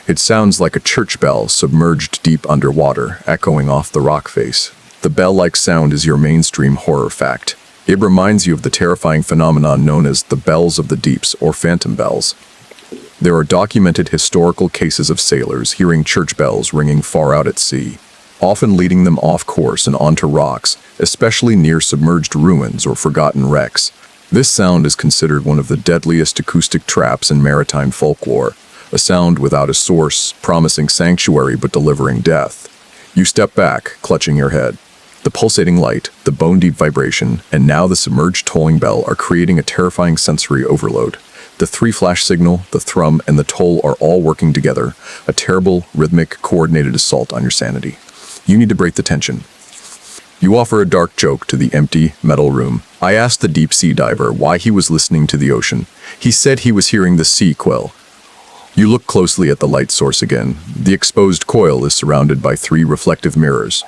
It sounds like a church bell submerged deep underwater, echoing off the rock face. The bell-like sound is your mainstream horror fact. It reminds you of the terrifying phenomenon known as the bells of the deeps, or phantom bells. There are documented historical cases of sailors hearing church bells ringing far out at sea, often leading them off course and onto rocks, especially near submerged ruins or forgotten wrecks. This sound is considered one of the deadliest acoustic traps in maritime folklore, a sound without a source, promising sanctuary but delivering death. You step back, clutching your head. The pulsating light, the bone-deep vibration, and now the submerged tolling bell are creating a terrifying sensory overload. The three-flash signal, the thrum, and the toll are all working together, a terrible, rhythmic, coordinated assault on your sanity. You need to break the tension. You offer a dark joke to the empty, metal room. I asked the deep-sea diver why he was listening to the ocean. He said he was hearing the sea quell. You look closely at the light source again. The exposed coil is surrounded by three reflective mirrors.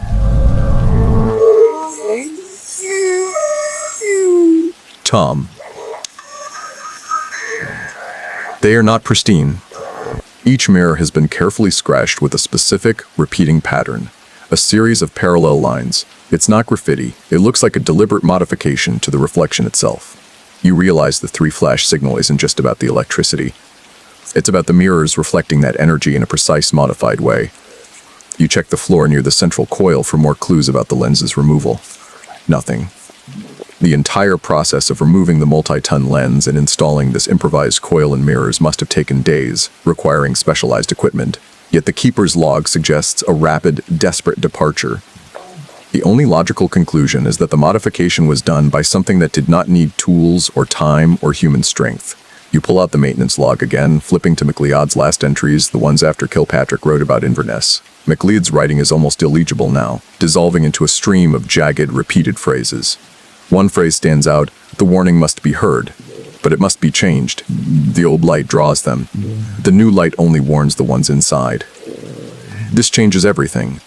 Tom. They are not pristine. Each mirror has been carefully scratched with a specific, repeating pattern. A series of parallel lines. It's not graffiti. It looks like a deliberate modification to the reflection itself. You realize the three-flash signal isn't just about the electricity. It's about the mirrors reflecting that energy in a precise, modified way. You check the floor near the central coil for more clues about the lens's removal. Nothing. The entire process of removing the multi-ton lens and installing this improvised coil and mirrors must have taken days, requiring specialized equipment. Yet the keeper's log suggests a rapid, desperate departure. The only logical conclusion is that the modification was done by something that did not need tools or time or human strength. You pull out the maintenance log again, flipping to MacLeod's last entries, the ones after Kilpatrick wrote about Inverness. MacLeod's writing is almost illegible now, dissolving into a stream of jagged, repeated phrases. One phrase stands out: the warning must be heard, but it must be changed. The old light draws them. The new light only warns the ones inside. This changes everything.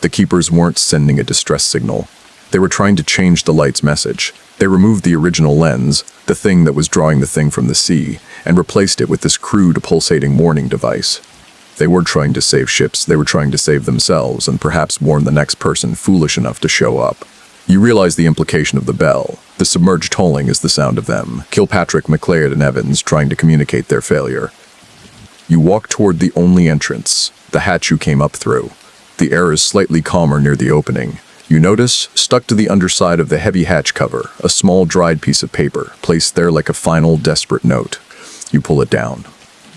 The keepers weren't sending a distress signal. They were trying to change the light's message. They removed the original lens, the thing that was drawing the thing from the sea, and replaced it with this crude, pulsating warning device. They weren't trying to save ships, they were trying to save themselves and perhaps warn the next person foolish enough to show up. You realize the implication of the bell. The submerged tolling is the sound of them. Kilpatrick, McLeod, and Evans trying to communicate their failure. You walk toward the only entrance, the hatch you came up through. The air is slightly calmer near the opening. You notice, stuck to the underside of the heavy hatch cover, a small dried piece of paper, placed there like a final desperate note. You pull it down.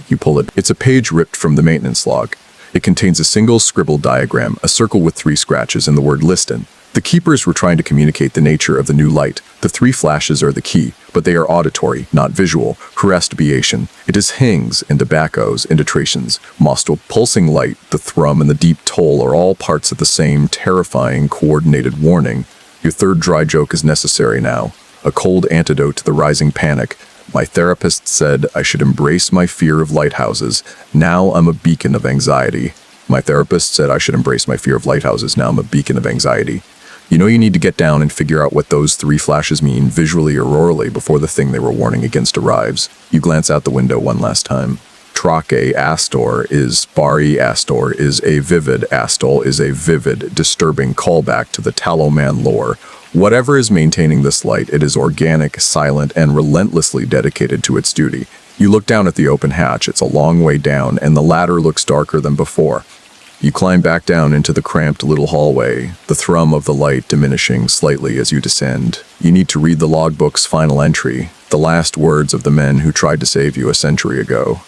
You pull it. It's a page ripped from the maintenance log. It contains a single scribbled diagram, a circle with 3 scratches, and the word "listen." The keepers were trying to communicate the nature of the new light. The 3 flashes are the key, but they are auditory, not visual. Correstibiation. It is hangs and tobaccos, inditrations. Mostal pulsing light, the thrum, and the deep toll are all parts of the same terrifying, coordinated warning. Your third dry joke is necessary now. A cold antidote to the rising panic. My therapist said I should embrace my fear of lighthouses. Now I'm a beacon of anxiety. My therapist said I should embrace my fear of lighthouses. Now I'm a beacon of anxiety. You know you need to get down and figure out what those 3 flashes mean visually or orally before the thing they were warning against arrives. You glance out the window one last time. Trache Astor is Bari Astor is a vivid Astol is a vivid, disturbing callback to the Taloman lore. Whatever is maintaining this light, it is organic, silent, and relentlessly dedicated to its duty. You look down at the open hatch. It's a long way down, and the ladder looks darker than before. You climb back down into the cramped little hallway, the thrum of the light diminishing slightly as you descend. You need to read the logbook's final entry, the last words of the men who tried to save you a century ago.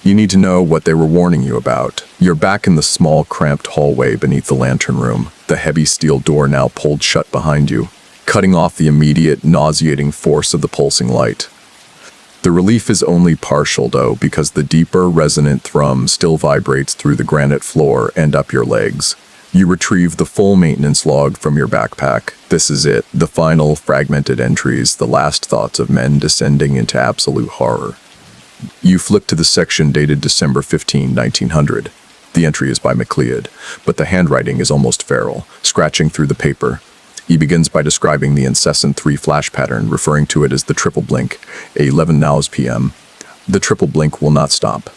You need to know what they were warning you about. You're back in the small, cramped hallway beneath the lantern room, the heavy steel door now pulled shut behind you, cutting off the immediate, nauseating force of the pulsing light. The relief is only partial, though, because the deeper, resonant thrum still vibrates through the granite floor and up your legs. You retrieve the full maintenance log from your backpack. This is it, the final, fragmented entries, the last thoughts of men descending into absolute horror. You flip to the section dated December 15, 1900. The entry is by McLeod, but the handwriting is almost feral, scratching through the paper. He begins by describing the incessant 3-flash pattern, referring to it as the triple blink, at 11 nows p.m. The triple blink will not stop.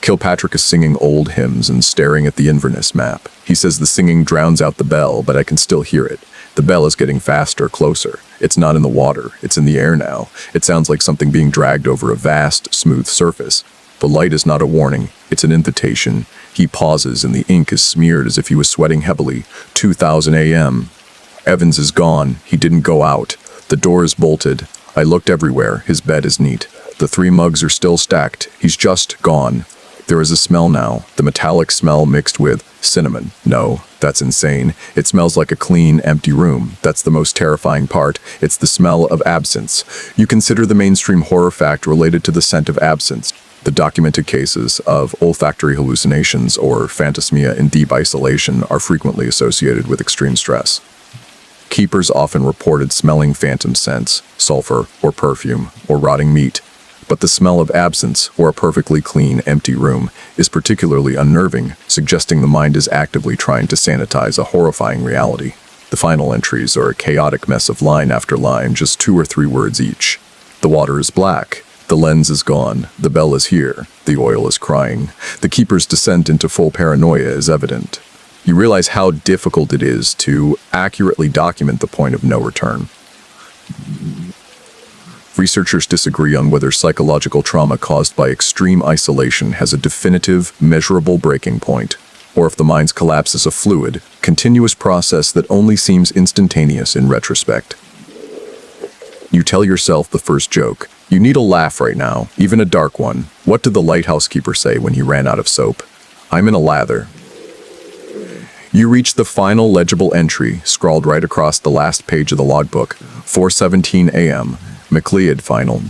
Kilpatrick is singing old hymns and staring at the Inverness map. He says the singing drowns out the bell, but I can still hear it. The bell is getting faster, closer. It's not in the water, it's in the air now. It sounds like something being dragged over a vast, smooth surface. The light is not a warning, it's an invitation. He pauses and the ink is smeared as if he was sweating heavily. 2000 a.m. Evans is gone. He didn't go out. The door is bolted. I looked everywhere. His bed is neat. The 3 mugs are still stacked. He's just gone. There is a smell now. The metallic smell mixed with cinnamon. No, that's insane. It smells like a clean, empty room. That's the most terrifying part. It's the smell of absence. You consider the mainstream horror fact related to the scent of absence. The documented cases of olfactory hallucinations or phantasmia in deep isolation are frequently associated with extreme stress. Keepers often reported smelling phantom scents, sulfur or perfume or rotting meat, but the smell of absence or a perfectly clean, empty room is particularly unnerving, suggesting the mind is actively trying to sanitize a horrifying reality. The final entries are a chaotic mess of line after line, just 2 or 3 words each. The water is black. The lens is gone. The bell is here. The oil is crying. The keeper's descent into full paranoia is evident. You realize how difficult it is to accurately document the point of no return. Researchers disagree on whether psychological trauma caused by extreme isolation has a definitive, measurable breaking point, or if the mind's collapse is a fluid, continuous process that only seems instantaneous in retrospect. You tell yourself the first joke. You need a laugh right now, even a dark one. What did the lighthouse keeper say when he ran out of soap? I'm in a lather. You reach the final legible entry, scrawled right across the last page of the logbook, 4:17 a.m., McLeod final.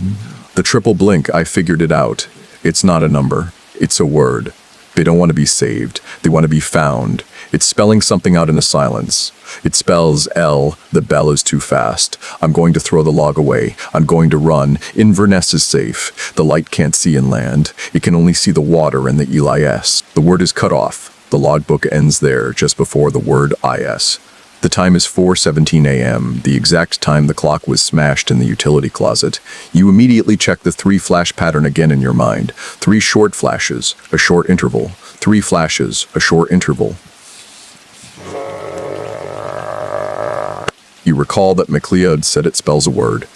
The triple blink, I figured it out. It's not a number, it's a word. They don't want to be saved, they want to be found. It's spelling something out in the silence. It spells L, the bell is too fast. I'm going to throw the log away. I'm going to run. Inverness is safe. The light can't see inland. It can only see the water and the ELIS. The word is cut off. The logbook ends there, just before the word IS. The time is 4:17 a.m., the exact time the clock was smashed in the utility closet. You immediately check the 3-flash pattern again in your mind. 3 short flashes, a short interval, 3 flashes, a short interval. You recall that MacLeod said it spells a word.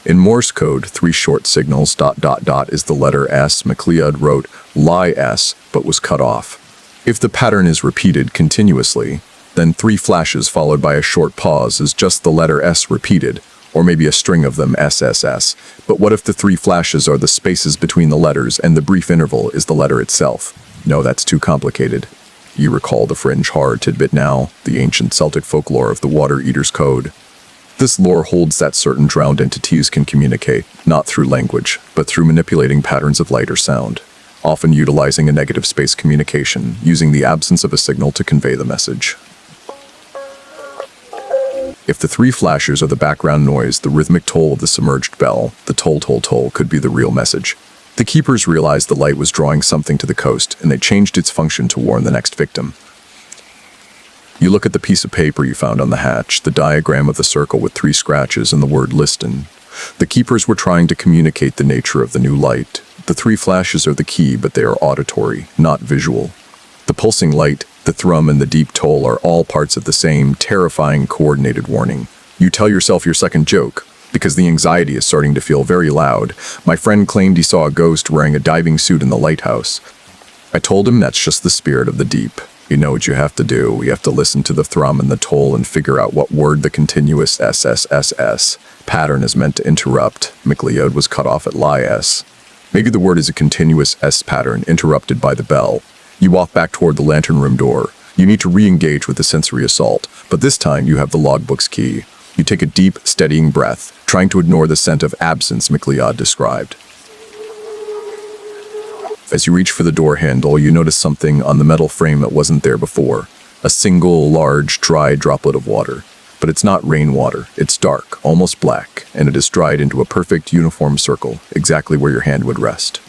In Morse code, 3 short signals ... is the letter S. MacLeod wrote lie S, but was cut off. If the pattern is repeated continuously, then 3 flashes followed by a short pause is just the letter S repeated, or maybe a string of them SSS. But what if the 3 flashes are the spaces between the letters and the brief interval is the letter itself? No, that's too complicated. You recall the fringe horror tidbit now, the ancient Celtic folklore of the Water Eater's Code. This lore holds that certain drowned entities can communicate, not through language, but through manipulating patterns of light or sound, often utilizing a negative space communication, using the absence of a signal to convey the message. If the 3 flashes are the background noise, the rhythmic toll of the submerged bell, the toll toll toll, could be the real message. The keepers realized the light was drawing something to the coast, and they changed its function to warn the next victim. You look at the piece of paper you found on the hatch, the diagram of the circle with 3 scratches and the word listen. The keepers were trying to communicate the nature of the new light. The 3 flashes are the key, but they are auditory, not visual. The pulsing light, the thrum, and the deep toll are all parts of the same terrifying coordinated warning. You tell yourself your second joke, because the anxiety is starting to feel very loud. My friend claimed he saw a ghost wearing a diving suit in the lighthouse. I told him that's just the spirit of the deep. You know what you have to do. You have to listen to the thrum and the toll and figure out what word the continuous SSSS pattern is meant to interrupt. MacLeod was cut off at lie S. Maybe the word is a continuous S pattern interrupted by the bell. You walk back toward the lantern room door. You need to re-engage with the sensory assault, but this time you have the logbook's key. You take a deep, steadying breath, trying to ignore the scent of absence MacLeod described. As you reach for the door handle, you notice something on the metal frame that wasn't there before. A single, large, dry droplet of water. But it's not rainwater. It's dark, almost black, and it is dried into a perfect, uniform circle, exactly where your hand would rest.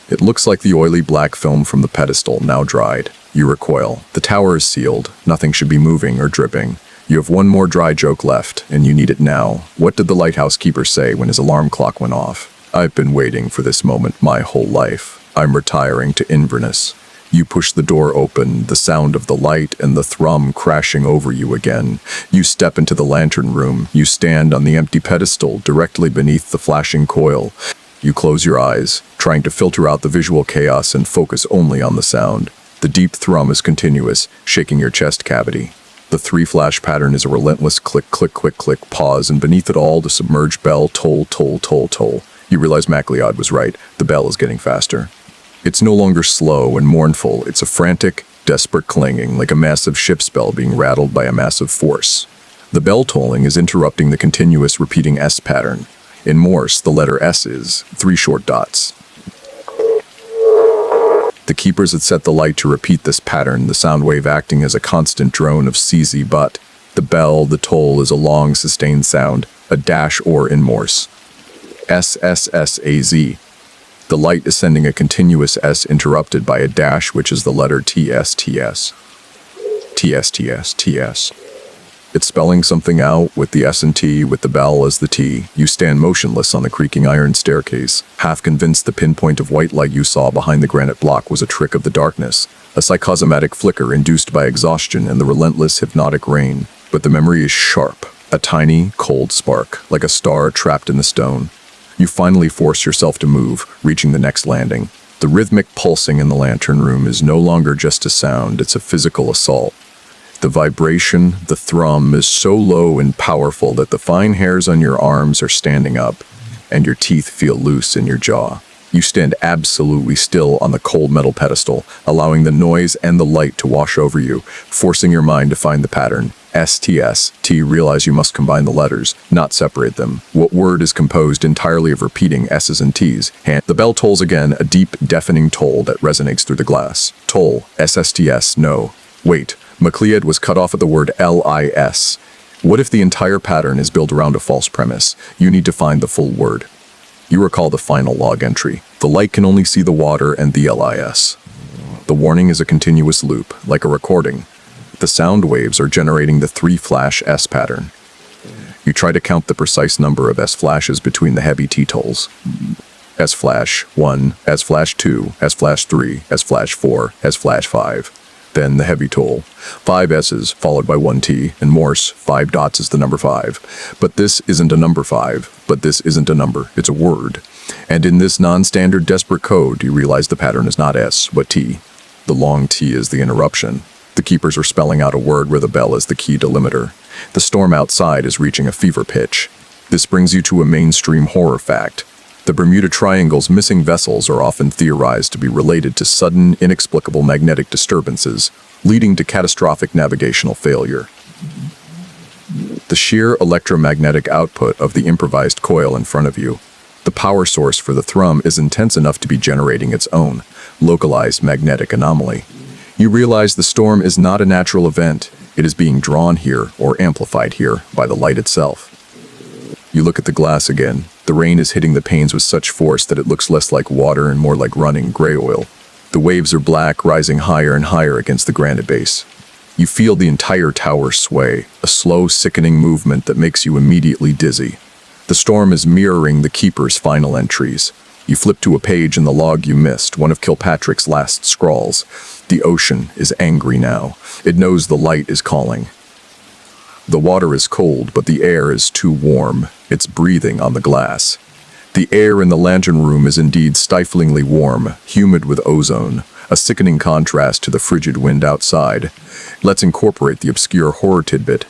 It looks like the oily black film from the pedestal, now dried. You recoil. The tower is sealed. Nothing should be moving or dripping. You have one more dry joke left, and you need it now. What did the lighthouse keeper say when his alarm clock went off? I've been waiting for this moment my whole life. I'm retiring to Inverness. You push the door open, the sound of the light and the thrum crashing over you again. You step into the lantern room. You stand on the empty pedestal directly beneath the flashing coil. You close your eyes, trying to filter out the visual chaos and focus only on the sound. The deep thrum is continuous, shaking your chest cavity. The 3 flash pattern is a relentless click, click, click, click, pause, and beneath it all, the submerged bell, toll, toll, toll, toll. You realize MacLeod was right. The bell is getting faster. It's no longer slow and mournful. It's a frantic, desperate clanging, like a massive ship's bell being rattled by a massive force. The bell tolling is interrupting the continuous repeating S pattern. In Morse, the letter S is 3 short dots. The keepers had set the light to repeat this pattern, the sound wave acting as a constant drone of CZ, but the bell, the toll, is a long, sustained sound, a dash or in Morse. SSSAZ. The light is sending a continuous S interrupted by a dash, which is the letter TSTS. TSTS. It's spelling something out with the S and T, with the bell as the T. You stand motionless on the creaking iron staircase, half convinced the pinpoint of white light you saw behind the granite block was a trick of the darkness, a psychosomatic flicker induced by exhaustion and the relentless hypnotic rain. But the memory is sharp, a tiny, cold spark, like a star trapped in the stone. You finally force yourself to move, reaching the next landing. The rhythmic pulsing in the lantern room is no longer just a sound, it's a physical assault. The vibration, the thrum, is so low and powerful that the fine hairs on your arms are standing up, and your teeth feel loose in your jaw. You stand absolutely still on the cold metal pedestal, allowing the noise and the light to wash over you, forcing your mind to find the pattern. STS. T. Realize you must combine the letters, not separate them. What word is composed entirely of repeating S's and T's? The bell tolls again, a deep, deafening toll that resonates through the glass. Toll. SSTS. No. Wait. MacLeod was cut off at the word LIS. What if the entire pattern is built around a false premise? You need to find the full word. You recall the final log entry. The light can only see the water and the LIS. The warning is a continuous loop, like a recording. The sound waves are generating the 3 flash S pattern. You try to count the precise number of S flashes between the heavy T tolls. S flash 1, S flash 2, S flash 3, S flash 4, S flash 5. Then the heavy toll. 5 S's followed by 1 T. In Morse, 5 dots is the number 5. But this isn't a number 5. But this isn't a number. It's a word. And in this non-standard desperate code, you realize the pattern is not S, but T. The long T is the interruption. The keepers are spelling out a word where the bell is the key delimiter. The storm outside is reaching a fever pitch. This brings you to a mainstream horror fact. The Bermuda Triangle's missing vessels are often theorized to be related to sudden, inexplicable magnetic disturbances, leading to catastrophic navigational failure. The sheer electromagnetic output of the improvised coil in front of you. The power source for the thrum is intense enough to be generating its own localized magnetic anomaly. You realize the storm is not a natural event. It is being drawn here, or amplified here, by the light itself. You look at the glass again. The rain is hitting the panes with such force that it looks less like water and more like running gray oil. The waves are black, rising higher and higher against the granite base. You feel the entire tower sway, a slow, sickening movement that makes you immediately dizzy. The storm is mirroring the keeper's final entries. You flip to a page in the log you missed, one of Kilpatrick's last scrawls. The ocean is angry now. It knows the light is calling. The water is cold, but the air is too warm. It's breathing on the glass. The air in the lantern room is indeed stiflingly warm, humid with ozone, a sickening contrast to the frigid wind outside. Let's incorporate the obscure horror tidbit.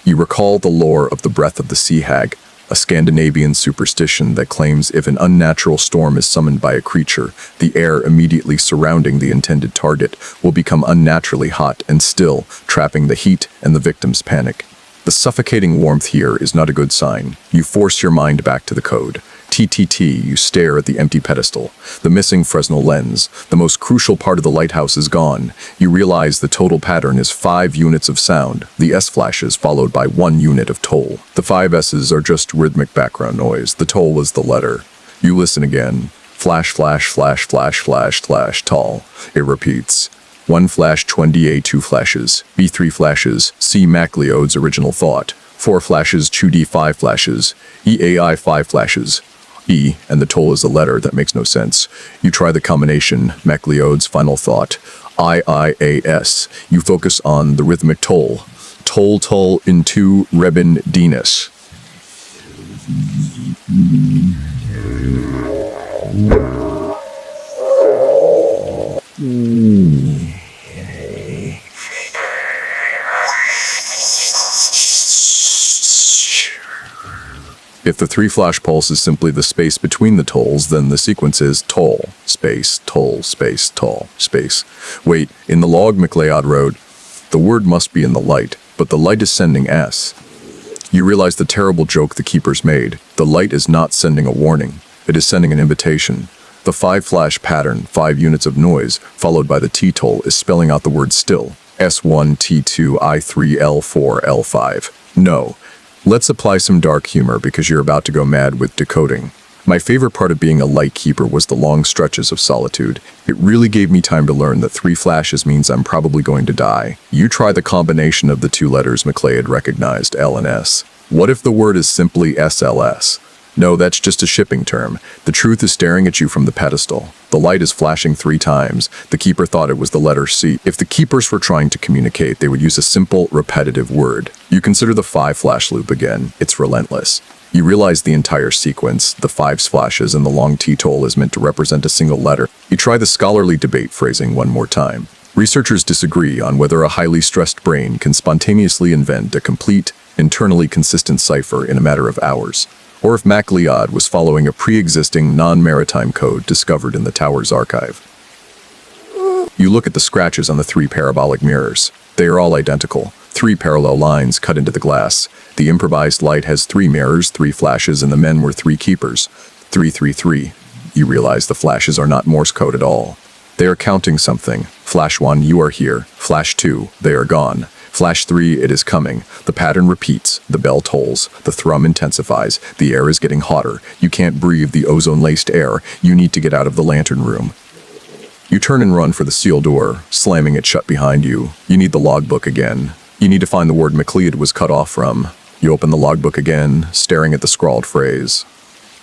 You recall the lore of the breath of the sea hag, a Scandinavian superstition that claims if an unnatural storm is summoned by a creature, the air immediately surrounding the intended target will become unnaturally hot and still, trapping the heat and the victim's panic. The suffocating warmth here is not a good sign. You force your mind back to the code. TTT, you stare at the empty pedestal. The missing Fresnel lens, the most crucial part of the lighthouse, is gone. You realize the total pattern is 5 units of sound, the S flashes followed by 1 unit of toll. The 5 S's are just rhythmic background noise. The toll is the letter. You listen again. Flash, flash, flash, flash, flash, flash, toll. It repeats. 1 flash, 20A, 2 flashes. B, 3 flashes. C, MacLeod's original thought. 4 flashes, 2D, 5 flashes. EAI, 5 flashes. E, and the toll is the letter. That makes no sense. You try the combination, MacLeod's final thought. IIAS. You focus on the rhythmic toll. Toll, toll, into Rebin Dinas. If the 3 flash pulse is simply the space between the tolls, then the sequence is toll, space, toll, space, toll, space. Wait, in the log MacLeod wrote, the word must be in the light, but the light is sending S. You realize the terrible joke the keepers made. The light is not sending a warning. It is sending an invitation. The 5 flash pattern, 5 units of noise, followed by the T toll, is spelling out the word still. S1, T2, I3, L4, L5. No. Let's apply some dark humor because you're about to go mad with decoding. My favorite part of being a light keeper was the long stretches of solitude. It really gave me time to learn that 3 flashes means I'm probably going to die. You try the combination of the 2 letters MacLeod recognized, L and S. What if the word is simply SLS? No, that's just a shipping term. The truth is staring at you from the pedestal. The light is flashing 3 times. The keeper thought it was the letter C. If the keepers were trying to communicate, they would use a simple, repetitive word. You consider the 5 flash loop again. It's relentless. You realize the entire sequence, the 5 flashes and the long T-toll, is meant to represent a single letter. You try the scholarly debate phrasing one more time. Researchers disagree on whether a highly stressed brain can spontaneously invent a complete, internally consistent cipher in a matter of hours, or if MacLeod was following a pre-existing non-maritime code discovered in the tower's archive. You look at the scratches on the 3 parabolic mirrors. They are all identical. 3 parallel lines cut into the glass. The improvised light has 3 mirrors, 3 flashes, and the men were 3 keepers. 333. You realize the flashes are not Morse code at all. They are counting something. Flash 1, you are here. Flash 2, they are gone. Flash 3, it is coming. The pattern repeats. The bell tolls. The thrum intensifies. The air is getting hotter. You can't breathe the ozone-laced air. You need to get out of the lantern room. You turn and run for the sealed door, slamming it shut behind you. You need the logbook again. You need to find the word MacLeod was cut off from. You open the logbook again, staring at the scrawled phrase.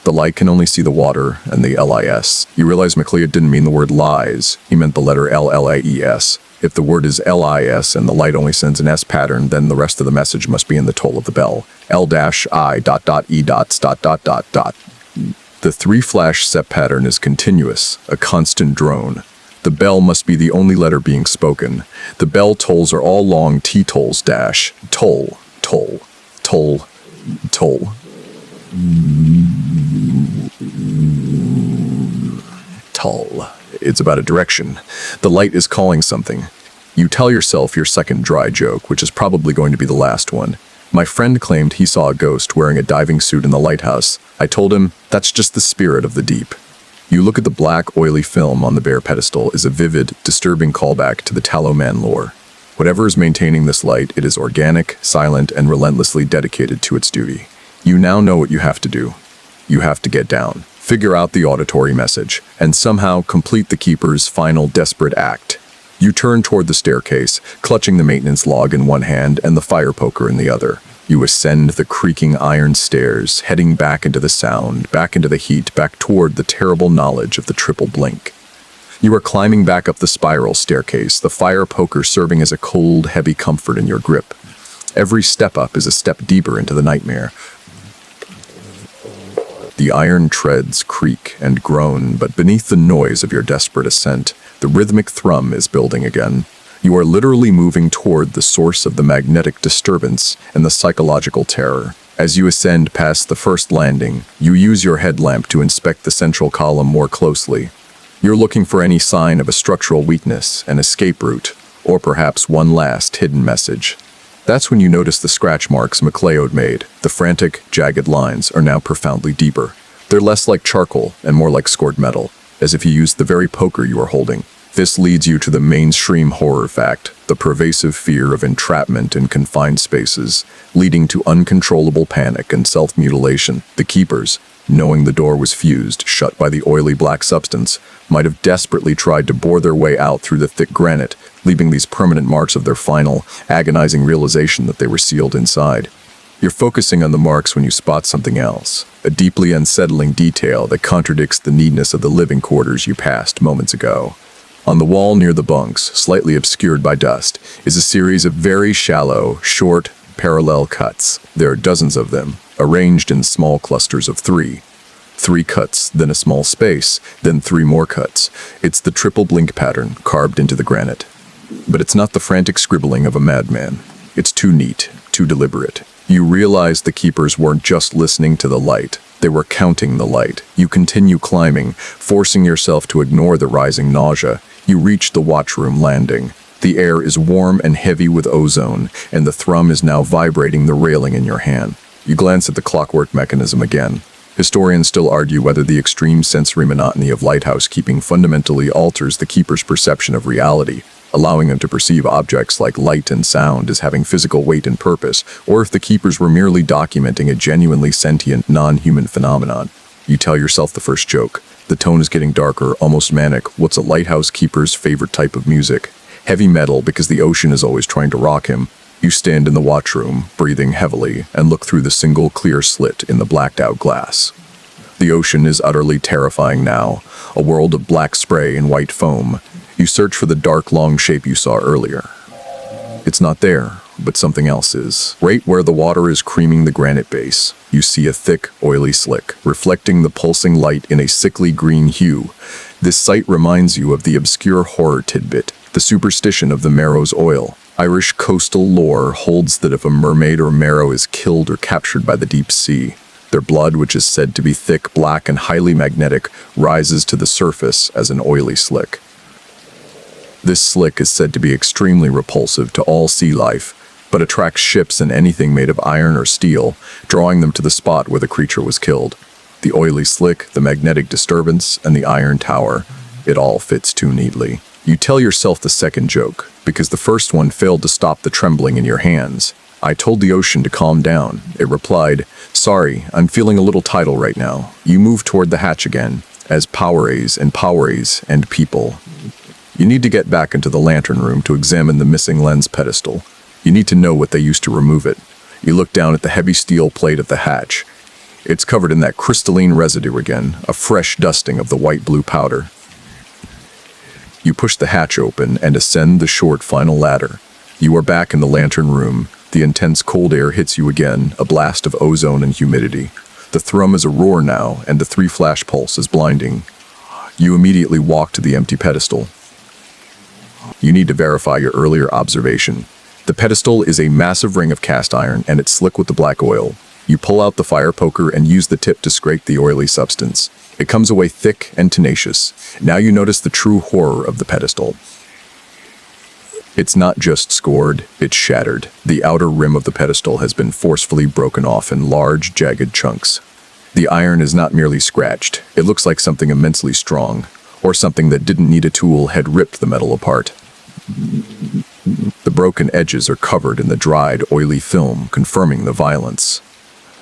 The light can only see the water and the LIS. You realize McLeod didn't mean the word lies. He meant the letter LLAES. If the word is LIS and the light only sends an S pattern, then the rest of the message must be in the toll of the bell. L-I dot dot E dots dot dot dot dot. The three-flash SEP pattern is continuous, a constant drone. The bell must be the only letter being spoken. The bell tolls are all long T-tolls dash, toll, toll, toll, toll. Toll. It's about a direction. The light is calling something. You tell yourself your second dry joke, which is probably going to be the last one. My friend claimed he saw a ghost wearing a diving suit in the lighthouse. I told him, that's just the spirit of the deep. You look at the black, oily film on the bare pedestal is a vivid, disturbing callback to the Tallow Man lore. Whatever is maintaining this light, it is organic, silent, and relentlessly dedicated to its duty. You now know what you have to do. You have to get down, figure out the auditory message, and somehow complete the keeper's final desperate act. You turn toward the staircase, clutching the maintenance log in one hand and the fire poker in the other. You ascend the creaking iron stairs, heading back into the sound, back into the heat, back toward the terrible knowledge of the triple blink. You are climbing back up the spiral staircase, the fire poker serving as a cold, heavy comfort in your grip. Every step up is a step deeper into the nightmare. The iron treads creak and groan, but beneath the noise of your desperate ascent, the rhythmic thrum is building again. You are literally moving toward the source of the magnetic disturbance and the psychological terror. As you ascend past the first landing, you use your headlamp to inspect the central column more closely. You're looking for any sign of a structural weakness, an escape route, or perhaps one last hidden message. That's when you notice the scratch marks McLeod made. The frantic, jagged lines are now profoundly deeper. They're less like charcoal and more like scored metal, as if you used the very poker you are holding. This leads you to the mainstream horror fact, the pervasive fear of entrapment in confined spaces, leading to uncontrollable panic and self-mutilation. The keepers, knowing the door was fused, shut by the oily black substance, might have desperately tried to bore their way out through the thick granite, leaving these permanent marks of their final, agonizing realization that they were sealed inside. You're focusing on the marks when you spot something else, a deeply unsettling detail that contradicts the neatness of the living quarters you passed moments ago. On the wall near the bunks, slightly obscured by dust, is a series of very shallow, short, parallel cuts. There are dozens of them, arranged in small clusters of three. 3 cuts, then a small space, then 3 more cuts. It's the triple blink pattern carved into the granite. But it's not the frantic scribbling of a madman. It's too neat, too deliberate. You realize the keepers weren't just listening to the light. They were counting the light. You continue climbing, forcing yourself to ignore the rising nausea. You reach the watchroom landing. The air is warm and heavy with ozone, and the thrum is now vibrating the railing in your hand. You glance at the clockwork mechanism again. Historians still argue whether the extreme sensory monotony of lighthouse keeping fundamentally alters the keeper's perception of reality, allowing them to perceive objects like light and sound as having physical weight and purpose, or if the keepers were merely documenting a genuinely sentient, non-human phenomenon. You tell yourself the first joke. The tone is getting darker, almost manic. What's a lighthouse keeper's favorite type of music? Heavy metal, because the ocean is always trying to rock him. You stand in the watchroom, breathing heavily, and look through the single clear slit in the blacked-out glass. The ocean is utterly terrifying now, a world of black spray and white foam. You search for the dark, long shape you saw earlier. It's not there, but something else is. Right where the water is creaming the granite base, you see a thick, oily slick, reflecting the pulsing light in a sickly green hue. This sight reminds you of the obscure horror tidbit, the superstition of the Marrow's oil. Irish coastal lore holds that if a mermaid or marrow is killed or captured by the deep sea, their blood, which is said to be thick, black, and highly magnetic, rises to the surface as an oily slick. This slick is said to be extremely repulsive to all sea life, but attracts ships and anything made of iron or steel, drawing them to the spot where the creature was killed. The oily slick, the magnetic disturbance, and the iron tower, it all fits too neatly. You tell yourself the second joke, because the first one failed to stop the trembling in your hands. I told the ocean to calm down. It replied, "Sorry, I'm feeling a little tidal right now." You move toward the hatch again, as Powerays and people. You need to get back into the lantern room to examine the missing lens pedestal. You need to know what they used to remove it. You look down at the heavy steel plate of the hatch. It's covered in that crystalline residue again, a fresh dusting of the white-blue powder. You push the hatch open and ascend the short final ladder. You are back in the lantern room. The intense cold air hits you again, a blast of ozone and humidity. The thrum is a roar now, and the 3-flash pulse is blinding. You immediately walk to the empty pedestal. You need to verify your earlier observation. The pedestal is a massive ring of cast iron, and it's slick with the black oil. You pull out the fire poker and use the tip to scrape the oily substance. It comes away thick and tenacious. Now you notice the true horror of the pedestal. It's not just scored, it's shattered. The outer rim of the pedestal has been forcefully broken off in large, jagged chunks. The iron is not merely scratched. It looks like something immensely strong, or something that didn't need a tool had ripped the metal apart. The broken edges are covered in the dried, oily film, confirming the violence.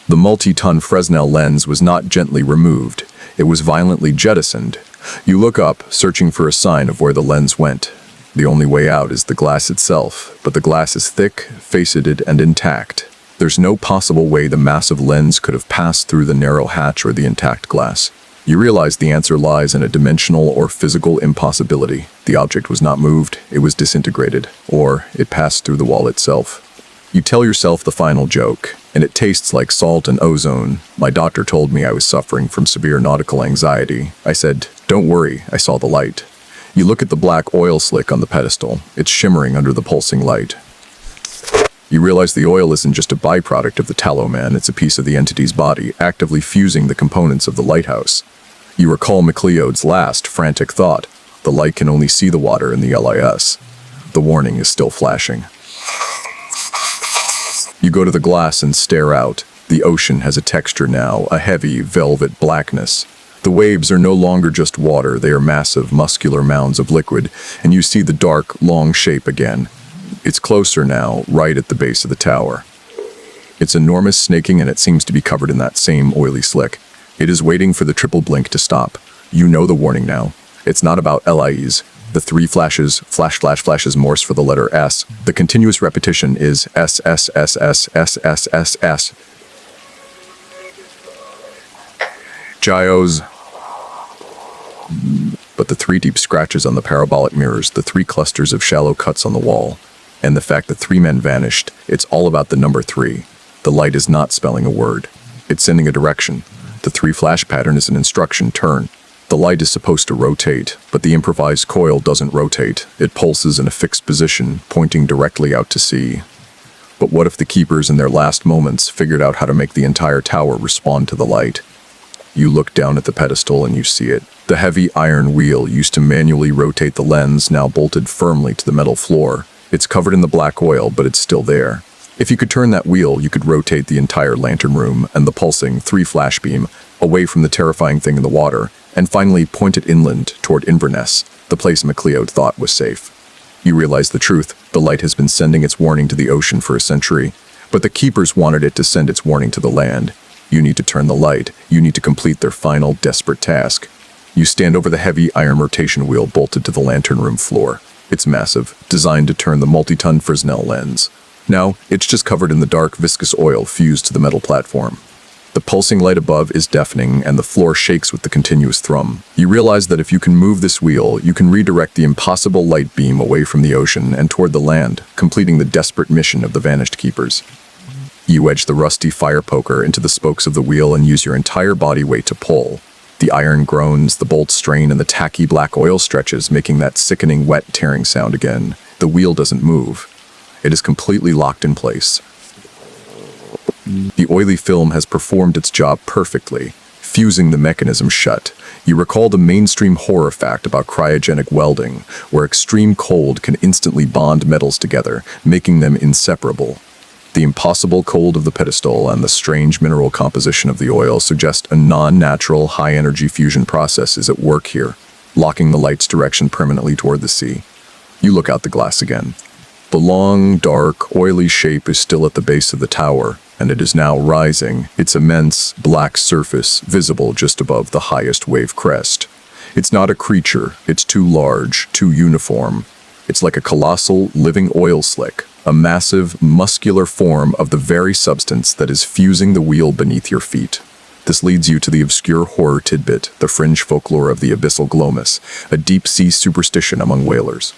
The multi-ton Fresnel lens was not gently removed. It was violently jettisoned. You look up, searching for a sign of where the lens went. The only way out is the glass itself, but the glass is thick, faceted, and intact. There's no possible way the massive lens could have passed through the narrow hatch or the intact glass. You realize the answer lies in a dimensional or physical impossibility. The object was not moved, it was disintegrated, or it passed through the wall itself. You tell yourself the final joke, and it tastes like salt and ozone. My doctor told me I was suffering from severe nautical anxiety. I said, "Don't worry, I saw the light." You look at the black oil slick on the pedestal. It's shimmering under the pulsing light. You realize the oil isn't just a byproduct of the tallow man, it's a piece of the entity's body, actively fusing the components of the lighthouse. You recall MacLeod's last frantic thought: the light can only see the water in the LIS. The warning is still flashing. You go to the glass and stare out. The ocean has a texture now, a heavy, velvet blackness. The waves are no longer just water, they are massive, muscular mounds of liquid, and you see the dark, long shape again. It's closer now, right at the base of the tower. It's enormous, snaking, and it seems to be covered in that same oily slick. It is waiting for the triple blink to stop. You know the warning now. It's not about LIEs. The 3 flashes, flash, flash, flashes Morse for the letter S. The continuous repetition is S, S, S, S, S, S, S, S. Gyos. But the 3 deep scratches on the parabolic mirrors, the 3 clusters of shallow cuts on the wall, and the fact that 3 men vanished, it's all about the number 3. The light is not spelling a word. It's sending a direction. The 3 flash pattern is an instruction: turn. The light is supposed to rotate, but the improvised coil doesn't rotate. It pulses in a fixed position, pointing directly out to sea. But what if the keepers in their last moments figured out how to make the entire tower respond to the light? You look down at the pedestal and you see it. The heavy iron wheel used to manually rotate the lens, now bolted firmly to the metal floor. It's covered in the black oil, but it's still there. If you could turn that wheel, you could rotate the entire lantern room and the pulsing 3 flash beam away from the terrifying thing in the water, and finally point it inland toward Inverness, the place MacLeod thought was safe. You realize the truth. The light has been sending its warning to the ocean for a century, but the keepers wanted it to send its warning to the land. You need to turn the light. You need to complete their final, desperate task. You stand over the heavy iron rotation wheel bolted to the lantern room floor. It's massive, designed to turn the multi-ton Fresnel lens. Now, it's just covered in the dark, viscous oil fused to the metal platform. The pulsing light above is deafening, and the floor shakes with the continuous thrum. You realize that if you can move this wheel, you can redirect the impossible light beam away from the ocean and toward the land, completing the desperate mission of the vanished keepers. You wedge the rusty fire poker into the spokes of the wheel and use your entire body weight to pull. The iron groans, the bolts strain, and the tacky black oil stretches, making that sickening, wet, tearing sound again. The wheel doesn't move. It is completely locked in place. The oily film has performed its job perfectly, fusing the mechanism shut. You recall the mainstream horror fact about cryogenic welding, where extreme cold can instantly bond metals together, making them inseparable. The impossible cold of the pedestal and the strange mineral composition of the oil suggest a non-natural, high-energy fusion process is at work here, locking the light's direction permanently toward the sea. You look out the glass again. The long, dark, oily shape is still at the base of the tower, and it is now rising, its immense, black surface visible just above the highest wave crest. It's not a creature, it's too large, too uniform. It's like a colossal, living oil slick, a massive, muscular form of the very substance that is fusing the wheel beneath your feet. This leads you to the obscure horror tidbit, the fringe folklore of the abyssal glomus, a deep-sea superstition among whalers.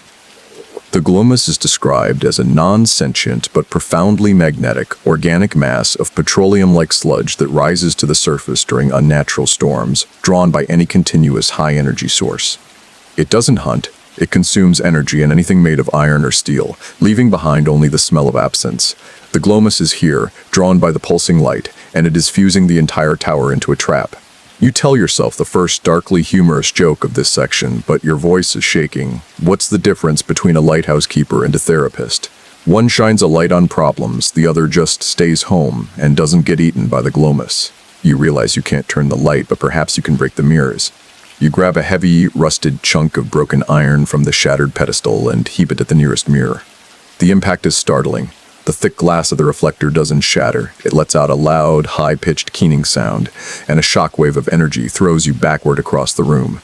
The glomus is described as a non-sentient but profoundly magnetic, organic mass of petroleum-like sludge that rises to the surface during unnatural storms, drawn by any continuous high-energy source. It doesn't hunt, it consumes energy and anything made of iron or steel, leaving behind only the smell of absence. The glomus is here, drawn by the pulsing light, and it is fusing the entire tower into a trap. You tell yourself the first darkly humorous joke of this section, but your voice is shaking. What's the difference between a lighthouse keeper and a therapist? One shines a light on problems, the other just stays home and doesn't get eaten by the glomus. You realize you can't turn the light, but perhaps you can break the mirrors. You grab a heavy, rusted chunk of broken iron from the shattered pedestal and heap it at the nearest mirror. The impact is startling. The thick glass of the reflector doesn't shatter. It lets out a loud, high-pitched keening sound, and a shockwave of energy throws you backward across the room.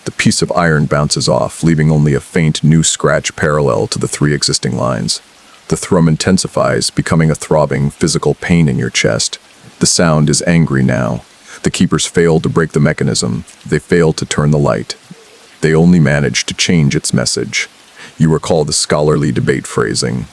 The piece of iron bounces off, leaving only a faint new scratch parallel to the 3 existing lines. The thrum intensifies, becoming a throbbing, physical pain in your chest. The sound is angry now. The keepers failed to break the mechanism. They failed to turn the light. They only managed to change its message. You recall the scholarly debate phrasing.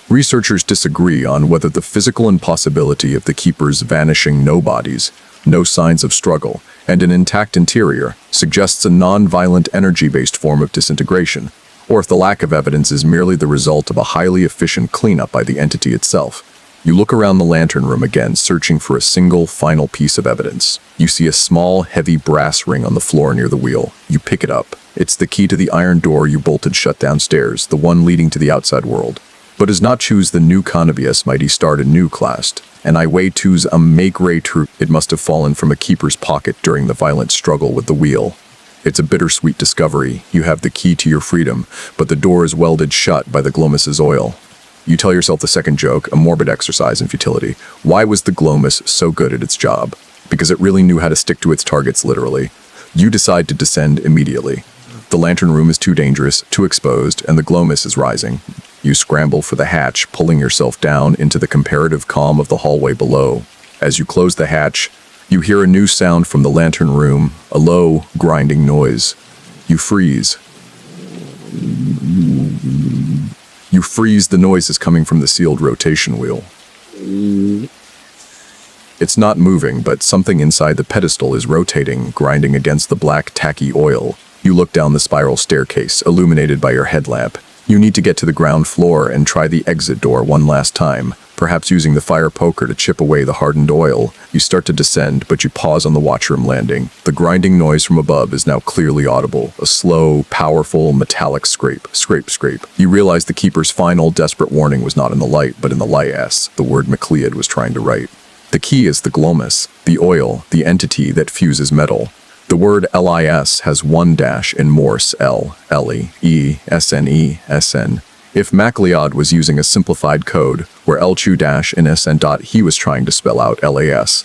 Researchers disagree on whether the physical impossibility of the keepers vanishing no bodies, no signs of struggle, and an intact interior suggests a non-violent energy-based form of disintegration, or if the lack of evidence is merely the result of a highly efficient cleanup by the entity itself. You look around the lantern room again, searching for a single, final piece of evidence. You see a small, heavy brass ring on the floor near the wheel. You pick it up. It's the key to the iron door you bolted shut downstairs, the one leading to the outside world. But does not choose the new Cannabis mighty start a new class. And I way two's a make ray true. It must have fallen from a keeper's pocket during the violent struggle with the wheel. It's a bittersweet discovery. You have the key to your freedom, but the door is welded shut by the glomus's oil. You tell yourself the second joke, a morbid exercise in futility. Why was the glomus so good at its job? Because it really knew how to stick to its targets literally. You decide to descend immediately. The lantern room is too dangerous, too exposed, and the glomus is rising. You scramble for the hatch, pulling yourself down into the comparative calm of the hallway below. As you close the hatch, you hear a new sound from the lantern room, a low, grinding noise. You freeze. You freeze, the noise is coming from the sealed rotation wheel. It's not moving, but something inside the pedestal is rotating, grinding against the black, tacky oil. You look down the spiral staircase, illuminated by your headlamp. You need to get to the ground floor and try the exit door one last time, perhaps using the fire poker to chip away the hardened oil. You start to descend, but you pause on the watchroom landing. The grinding noise from above is now clearly audible, a slow, powerful, metallic scrape, scrape, scrape. You realize the keeper's final, desperate warning was not in the light, but in the lias, the word MacLeod was trying to write. The key is the glomus, the oil, the entity that fuses metal. The word LIS has one dash in Morse, L, L-E, E, S-N-E, S-N. If MacLeod was using a simplified code, where L-Chu dash in S-N dot, he was trying to spell out L-A-S.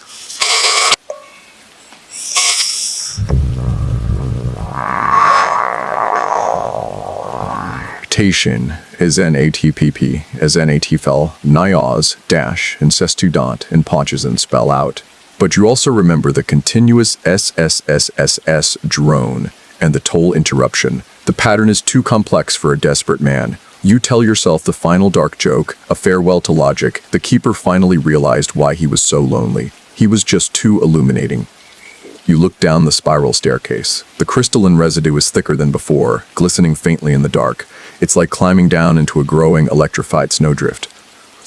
Tation is N-A-T-P-P, as N-A-T-Fel, Niaz, dash, and Sestu dot, and Ponches and spell out. But you also remember the continuous SSSSS drone and the toll interruption. The pattern is too complex for a desperate man. You tell yourself the final dark joke, a farewell to logic. The keeper finally realized why he was so lonely. He was just too illuminating. You look down the spiral staircase. The crystalline residue is thicker than before, glistening faintly in the dark. It's like climbing down into a growing, electrified snowdrift.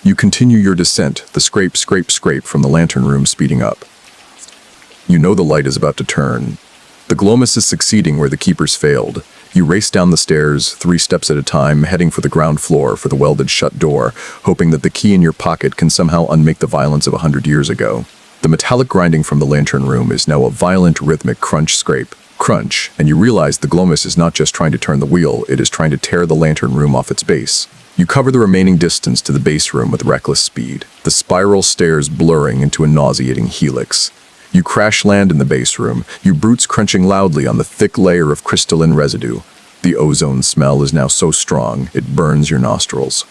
You continue your descent, the scrape, scrape, scrape from the lantern room speeding up. You know the light is about to turn. The glomus is succeeding where the keepers failed. You race down the stairs, 3 steps at a time, heading for the ground floor for the welded shut door, hoping that the key in your pocket can somehow unmake the violence of 100 years ago. The metallic grinding from the lantern room is now a violent, rhythmic crunch, scrape, crunch, and you realize the glomus is not just trying to turn the wheel, it is trying to tear the lantern room off its base. You cover the remaining distance to the base room with reckless speed, the spiral stairs blurring into a nauseating helix. You crash land in the base room, your boots crunching loudly on the thick layer of crystalline residue. The ozone smell is now so strong, it burns your nostrils.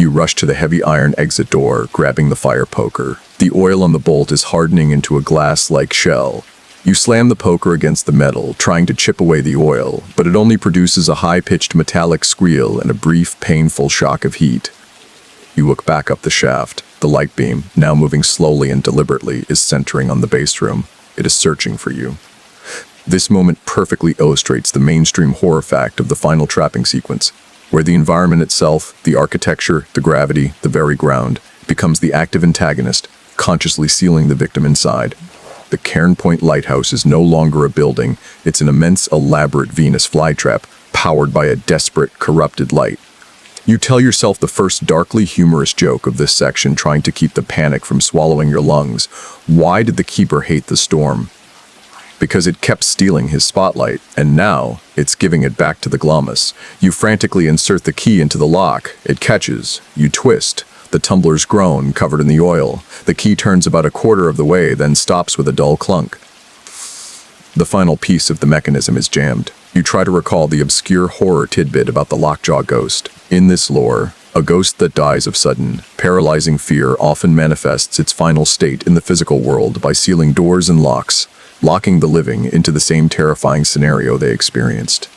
You rush to the heavy iron exit door, grabbing the fire poker. The oil on the bolt is hardening into a glass-like shell. You slam the poker against the metal, trying to chip away the oil, but it only produces a high-pitched metallic squeal and a brief, painful shock of heat. You look back up the shaft. The light beam, now moving slowly and deliberately, is centering on the base room. It is searching for you. This moment perfectly illustrates the mainstream horror fact of the final trapping sequence, where the environment itself, the architecture, the gravity, the very ground, becomes the active antagonist, consciously sealing the victim inside. The Cairn Point Lighthouse is no longer a building, it's an immense, elaborate Venus flytrap, powered by a desperate, corrupted light. You tell yourself the first darkly humorous joke of this section, trying to keep the panic from swallowing your lungs. Why did the keeper hate the storm? Because it kept stealing his spotlight, and now it's giving it back to the Glomus. You frantically insert the key into the lock. It catches. You twist. The tumblers groan, covered in the oil. The key turns about a quarter of the way, then stops with a dull clunk. The final piece of the mechanism is jammed. You try to recall the obscure horror tidbit about the lockjaw ghost. In this lore, a ghost that dies of sudden, paralyzing fear often manifests its final state in the physical world by sealing doors and locks, locking the living into the same terrifying scenario they experienced.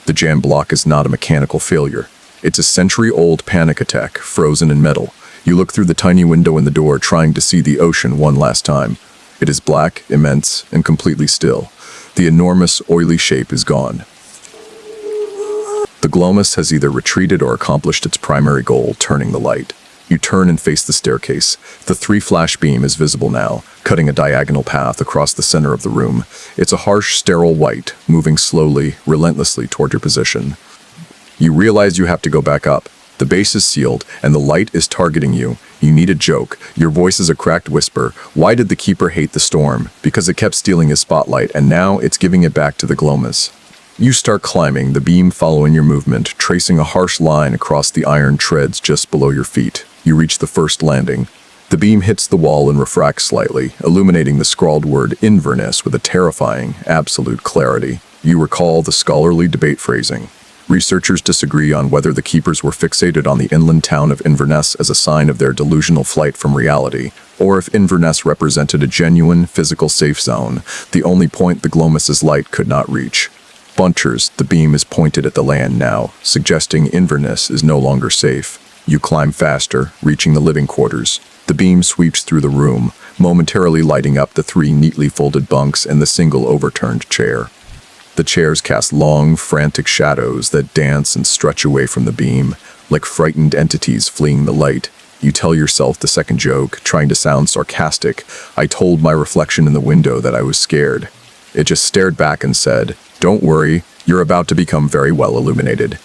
The jam block is not a mechanical failure. It's a century-old panic attack, frozen in metal. You look through the tiny window in the door, trying to see the ocean one last time. It is black, immense, and completely still. The enormous, oily shape is gone. The Glomus has either retreated or accomplished its primary goal, turning the light. You turn and face the staircase. The 3-flash beam is visible now, cutting a diagonal path across the center of the room. It's a harsh, sterile white, moving slowly, relentlessly toward your position. You realize you have to go back up. The base is sealed, and the light is targeting you. You need a joke. Your voice is a cracked whisper. Why did the keeper hate the storm? Because it kept stealing his spotlight, and now it's giving it back to the Glomus. You start climbing, the beam following your movement, tracing a harsh line across the iron treads just below your feet. You reach the first landing. The beam hits the wall and refracts slightly, illuminating the scrawled word Inverness with a terrifying, absolute clarity. You recall the scholarly debate phrasing. Researchers disagree on whether the keepers were fixated on the inland town of Inverness as a sign of their delusional flight from reality, or if Inverness represented a genuine, physical safe zone, the only point the Glomus's light could not reach. Bunchers, the beam is pointed at the land now, suggesting Inverness is no longer safe. You climb faster, reaching the living quarters. The beam sweeps through the room, momentarily lighting up the 3 neatly folded bunks and the single overturned chair. The chairs cast long, frantic shadows that dance and stretch away from the beam, like frightened entities fleeing the light. You tell yourself the second joke, trying to sound sarcastic. I told my reflection in the window that I was scared. It just stared back and said, "Don't worry, you're about to become very well illuminated."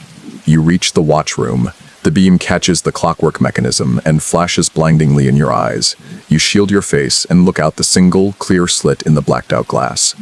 You reach the watch room. The beam catches the clockwork mechanism and flashes blindingly in your eyes. You shield your face and look out the single, clear slit in the blacked-out glass.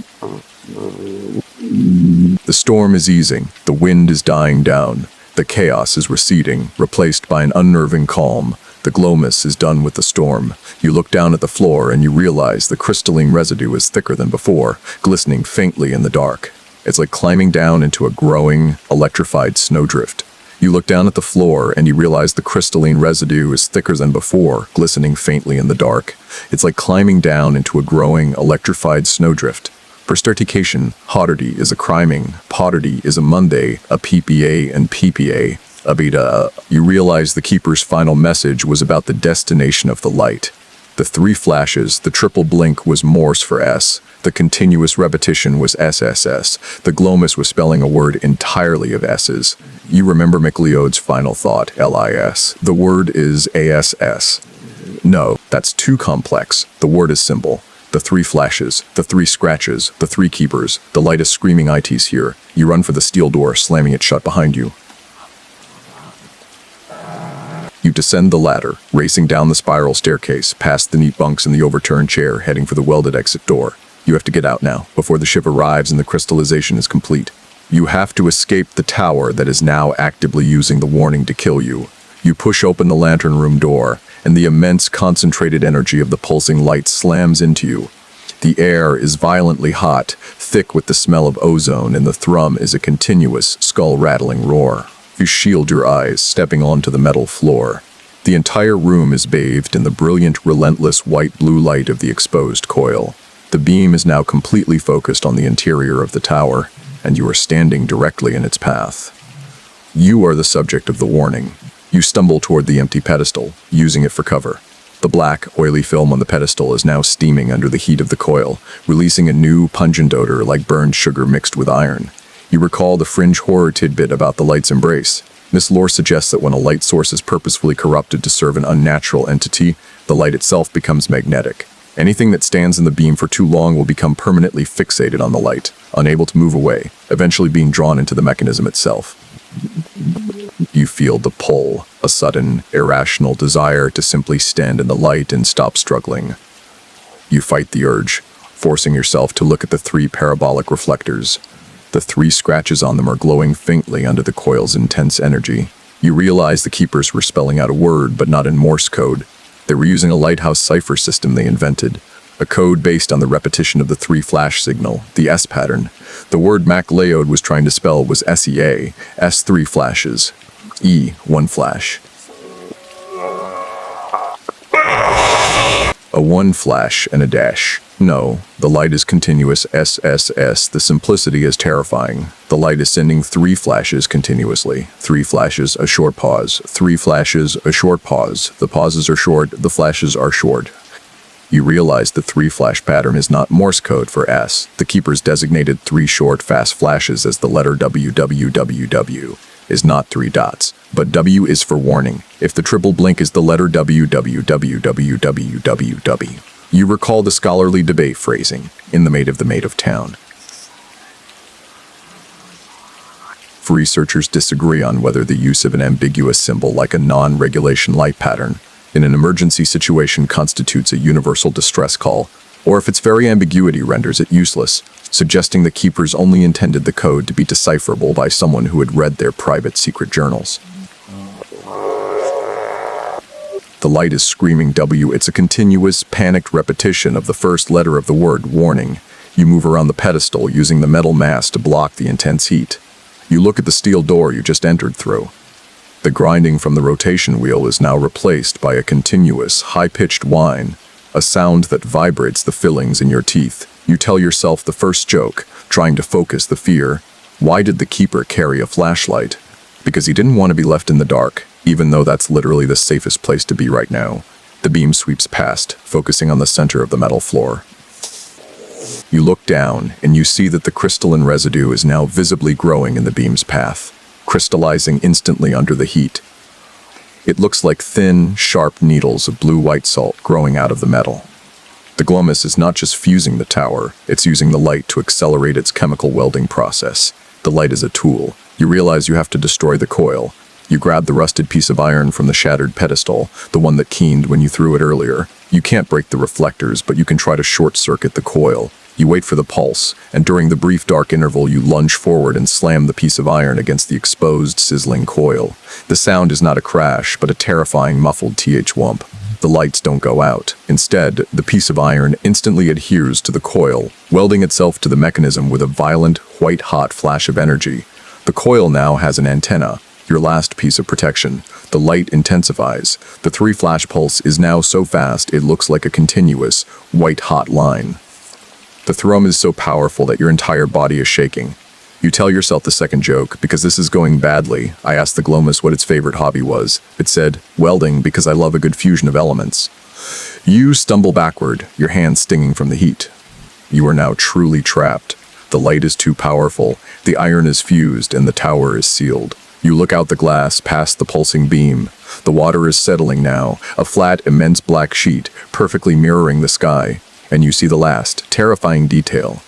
The storm is easing. The wind is dying down. The chaos is receding, replaced by an unnerving calm. The Glomus is done with the storm. You look down at the floor and you realize the crystalline residue is thicker than before, glistening faintly in the dark. It's like climbing down into a growing, electrified snowdrift. You look down at the floor and you realize the crystalline residue is thicker than before, glistening faintly in the dark. It's like climbing down into a growing, electrified snowdrift. For Stertication, Hotterty is a criming, Potterty is a Monday, a PPA and PPA, a beta. You realize the keeper's final message was about the destination of the light. The 3 flashes, the triple blink was Morse for S. The continuous repetition was SSS. The Glomus was spelling a word entirely of S's. You remember McLeod's final thought, LIS. The word is ASS. No, that's too complex. The word is simple. The 3 flashes, the 3 scratches, the 3 keepers. The light is screaming IT's here. You run for the steel door, slamming it shut behind you. You descend the ladder, racing down the spiral staircase, past the neat bunks and the overturned chair, heading for the welded exit door. You have to get out now, before the ship arrives and the crystallization is complete. You have to escape the tower that is now actively using the warning to kill you. You push open the lantern room door, and the immense concentrated energy of the pulsing light slams into you. The air is violently hot, thick with the smell of ozone, and the thrum is a continuous, skull-rattling roar. You shield your eyes, stepping onto the metal floor. The entire room is bathed in the brilliant, relentless white-blue light of the exposed coil. The beam is now completely focused on the interior of the tower, and you are standing directly in its path. You are the subject of the warning. You stumble toward the empty pedestal, using it for cover. The black, oily film on the pedestal is now steaming under the heat of the coil, releasing a new, pungent odor like burned sugar mixed with iron. You recall the fringe horror tidbit about the light's embrace. This lore suggests that when a light source is purposefully corrupted to serve an unnatural entity, the light itself becomes magnetic. Anything that stands in the beam for too long will become permanently fixated on the light, unable to move away, eventually being drawn into the mechanism itself. You feel the pull, a sudden, irrational desire to simply stand in the light and stop struggling. You fight the urge, forcing yourself to look at the 3 parabolic reflectors. The 3 scratches on them are glowing faintly under the coil's intense energy. You realize the keepers were spelling out a word, but not in Morse code. They were using a lighthouse cipher system they invented, a code based on the repetition of the 3 flash signal, the S pattern. The word Mac Laode was trying to spell was SEA, S 3 flashes, E 1 flash. A 1 flash and a dash. No, the light is continuous SSS. The simplicity is terrifying. The light is sending 3 flashes continuously. 3 flashes, a short pause. 3 flashes, a short pause. The pauses are short, the flashes are short. You realize the 3 flash pattern is not Morse code for S. The keepers designated 3 short, fast flashes as the letter WWWW is not 3 dots, but W is for warning. If the triple blink is the letter WWWWWWW. You recall the scholarly debate phrasing, in the mate of town. Researchers disagree on whether the use of an ambiguous symbol like a non-regulation light pattern in an emergency situation constitutes a universal distress call, or if its very ambiguity renders it useless, suggesting the keepers only intended the code to be decipherable by someone who had read their private secret journals. The light is screaming W. It's a continuous, panicked repetition of the first letter of the word, warning. You move around the pedestal using the metal mass to block the intense heat. You look at the steel door you just entered through. The grinding from the rotation wheel is now replaced by a continuous, high-pitched whine, a sound that vibrates the fillings in your teeth. You tell yourself the first joke, trying to focus the fear. Why did the keeper carry a flashlight? Because he didn't want to be left in the dark, even though that's literally the safest place to be right now. The beam sweeps past, focusing on the center of the metal floor. You look down, and you see that the crystalline residue is now visibly growing in the beam's path, crystallizing instantly under the heat. It looks like thin, sharp needles of blue-white salt growing out of the metal. The glomus is not just fusing the tower, it's using the light to accelerate its chemical welding process. The light is a tool. You realize you have to destroy the coil. You grab the rusted piece of iron from the shattered pedestal, the one that keened when you threw it earlier. You can't break the reflectors, but you can try to short-circuit the coil. You wait for the pulse, and during the brief dark interval you lunge forward and slam the piece of iron against the exposed, sizzling coil. The sound is not a crash, but a terrifying, muffled th-wump. The lights don't go out. Instead, the piece of iron instantly adheres to the coil, welding itself to the mechanism with a violent, white-hot flash of energy. The coil now has an antenna, your last piece of protection. The light intensifies. The 3-flash pulse is now so fast it looks like a continuous, white-hot line. The thrum is so powerful that your entire body is shaking. You tell yourself the second joke, because this is going badly. I asked the glomus what its favorite hobby was. It said, welding, because I love a good fusion of elements. You stumble backward, your hands stinging from the heat. You are now truly trapped. The light is too powerful, the iron is fused, and the tower is sealed. You look out the glass, past the pulsing beam. The water is settling now, a flat, immense black sheet, perfectly mirroring the sky. And you see the last, terrifying detail.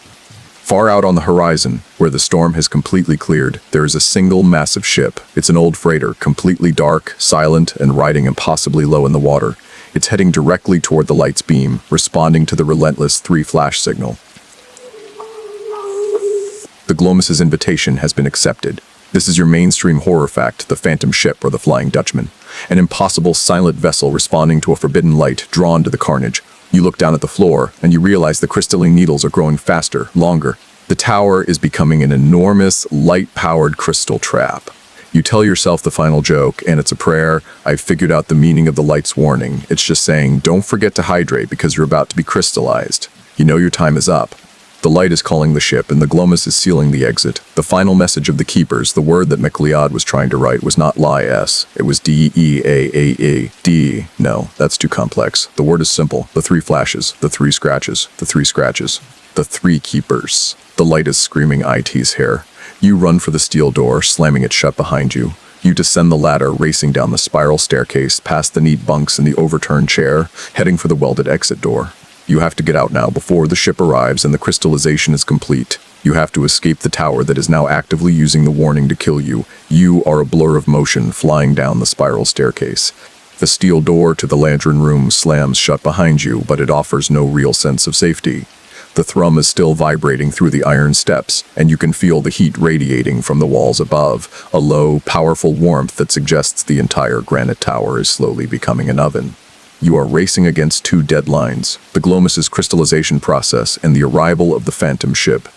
Far out on the horizon, where the storm has completely cleared, there is a single massive ship. It's an old freighter, completely dark, silent, and riding impossibly low in the water. It's heading directly toward the light's beam, responding to the relentless 3-flash signal. The glomus's invitation has been accepted. This is your mainstream horror fact, the Phantom Ship or the Flying Dutchman. An impossible, silent vessel responding to a forbidden light drawn to the carnage. You look down at the floor, and you realize the crystalline needles are growing faster, longer. The tower is becoming an enormous, light-powered crystal trap. You tell yourself the final joke, and it's a prayer. I've figured out the meaning of the light's warning. It's just saying, don't forget to hydrate because you're about to be crystallized. You know your time is up. The light is calling the ship, and the glomus is sealing the exit. The final message of the keepers, the word that McLeod was trying to write, was not lie-s. It was D-E-A-A-A. D. No, that's too complex. The word is simple. The three flashes, the three scratches, the three scratches. The three keepers. The light is screaming IT's hair. You run for the steel door, slamming it shut behind you. You descend the ladder, racing down the spiral staircase, past the neat bunks and the overturned chair, heading for the welded exit door. You have to get out now before the ship arrives and the crystallization is complete. You have to escape the tower that is now actively using the warning to kill you. You are a blur of motion flying down the spiral staircase. The steel door to the lantern room slams shut behind you, but it offers no real sense of safety. The thrum is still vibrating through the iron steps, and you can feel the heat radiating from the walls above, a low, powerful warmth that suggests the entire granite tower is slowly becoming an oven. You are racing against two deadlines, the glomus's crystallization process and the arrival of the phantom ship.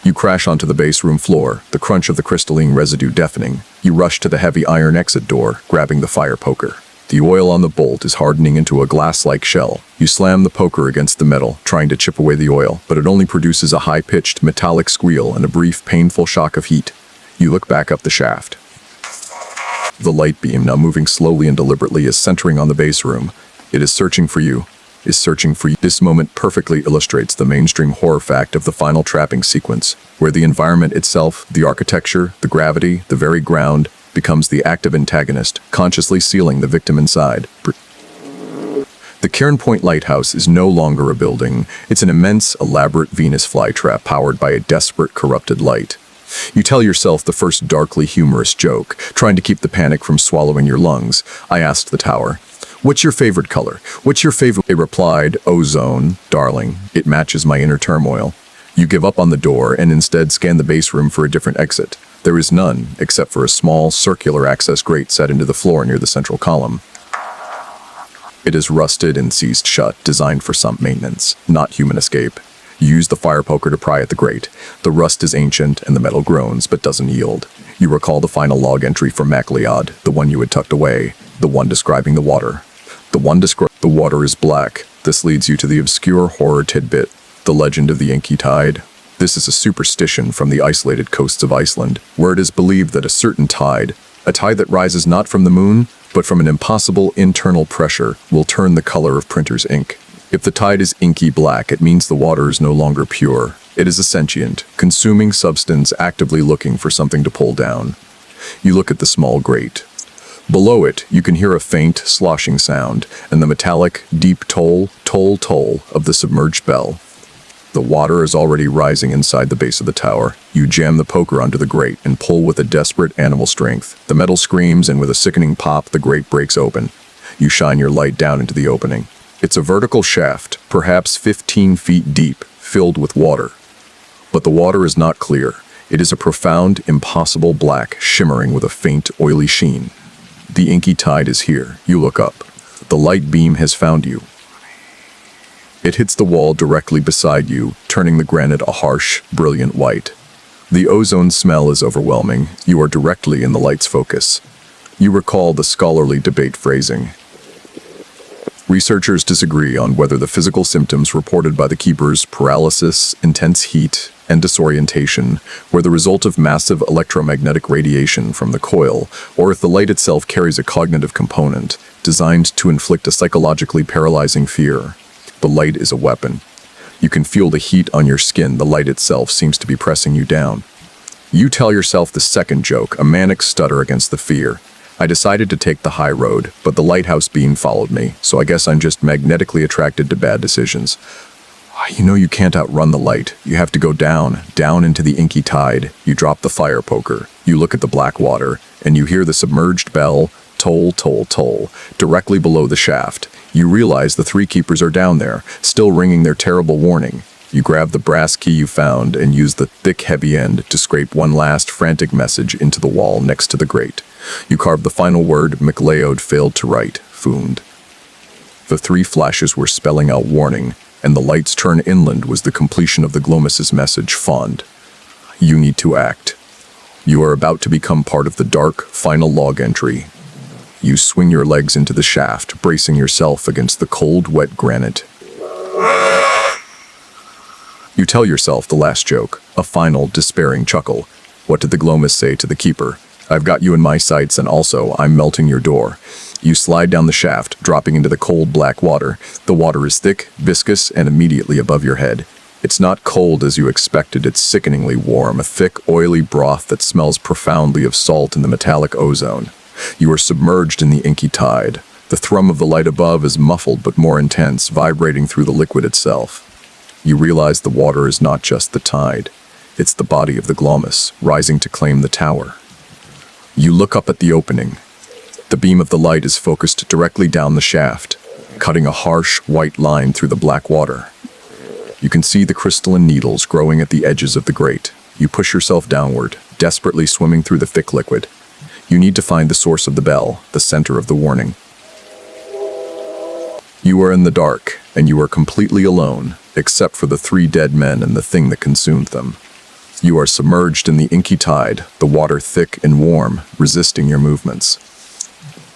You crash onto the base room floor, the crunch of the crystalline residue deafening. You rush to the heavy iron exit door, grabbing the fire poker. The oil on the bolt is hardening into a glass-like shell. You slam the poker against the metal, trying to chip away the oil, but it only produces a high-pitched, metallic squeal and a brief, painful shock of heat. You look back up the shaft. The light beam, now moving slowly and deliberately, is centering on the base room. It is searching for you. This moment perfectly illustrates the mainstream horror fact of the final trapping sequence, where the environment itself, the architecture, the gravity, the very ground, becomes the active antagonist, consciously sealing the victim inside. The Cairn Point Lighthouse is no longer a building. It's an immense, elaborate Venus flytrap powered by a desperate, corrupted light. You tell yourself the first darkly humorous joke, trying to keep the panic from swallowing your lungs. I asked the tower, "What's your favorite color? What's your favorite?" It replied, "Ozone, darling. It matches my inner turmoil." You give up on the door and instead scan the base room for a different exit. There is none, except for a small, circular access grate set into the floor near the central column. It is rusted and seized shut, designed for sump maintenance, not human escape. You use the fire poker to pry at the grate. The rust is ancient and the metal groans, but doesn't yield. You recall the final log entry from MacLeod, the one you had tucked away, the one describing the water. The water is black. This leads you to the obscure horror tidbit, the legend of the Inky Tide. This is a superstition from the isolated coasts of Iceland, where it is believed that a certain tide, a tide that rises not from the moon, but from an impossible internal pressure, will turn the color of printer's ink. If the tide is inky black, it means the water is no longer pure. It is a sentient, consuming substance actively looking for something to pull down. You look at the small grate. Below it, you can hear a faint, sloshing sound, and the metallic, deep toll, toll, toll of the submerged bell. The water is already rising inside the base of the tower. You jam the poker onto the grate and pull with a desperate animal strength. The metal screams, and with a sickening pop, the grate breaks open. You shine your light down into the opening. It's a vertical shaft, perhaps 15 feet deep, filled with water. But the water is not clear. It is a profound, impossible black, shimmering with a faint, oily sheen. The Inky Tide is here. You look up. The light beam has found you. It hits the wall directly beside you, turning the granite a harsh, brilliant white. The ozone smell is overwhelming. You are directly in the light's focus. You recall the scholarly debate phrasing. Researchers disagree on whether the physical symptoms reported by the keepers, paralysis, intense heat, and disorientation, were the result of massive electromagnetic radiation from the coil, or if the light itself carries a cognitive component designed to inflict a psychologically paralyzing fear. The light is a weapon. You can feel the heat on your skin. The light itself seems to be pressing you down. You tell yourself the second joke, a manic stutter against the fear. I decided to take the high road, but the lighthouse beam followed me, so I guess I'm just magnetically attracted to bad decisions. You know you can't outrun the light. You have to go down into the Inky Tide. You drop the fire poker. You look at the black water, and you hear the submerged bell, toll, toll, toll, directly below the shaft. You realize the three keepers are down there, still ringing their terrible warning. You grab the brass key you found and use the thick, heavy end to scrape one last frantic message into the wall next to the grate. You carve the final word MacLeod failed to write, found. The three flashes were spelling out warning, and the light's turn inland was the completion of the glomus's message, fond. You need to act. You are about to become part of the dark, final log entry. You swing your legs into the shaft, bracing yourself against the cold, wet granite. You tell yourself the last joke, a final, despairing chuckle. What did the glomus say to the keeper? I've got you in my sights, and also, I'm melting your door. You slide down the shaft, dropping into the cold, black water. The water is thick, viscous, and immediately above your head. It's not cold as you expected, it's sickeningly warm, a thick, oily broth that smells profoundly of salt and the metallic ozone. You are submerged in the inky tide. The thrum of the light above is muffled but more intense, vibrating through the liquid itself. You realize the water is not just the tide. It's the body of the glomus, rising to claim the tower. You look up at the opening. The beam of the light is focused directly down the shaft, cutting a harsh, white line through the black water. You can see the crystalline needles growing at the edges of the grate. You push yourself downward, desperately swimming through the thick liquid. You need to find the source of the bell, the center of the warning. You are in the dark, and you are completely alone, except for the 3 dead men and the thing that consumed them. You are submerged in the inky tide, the water thick and warm, resisting your movements.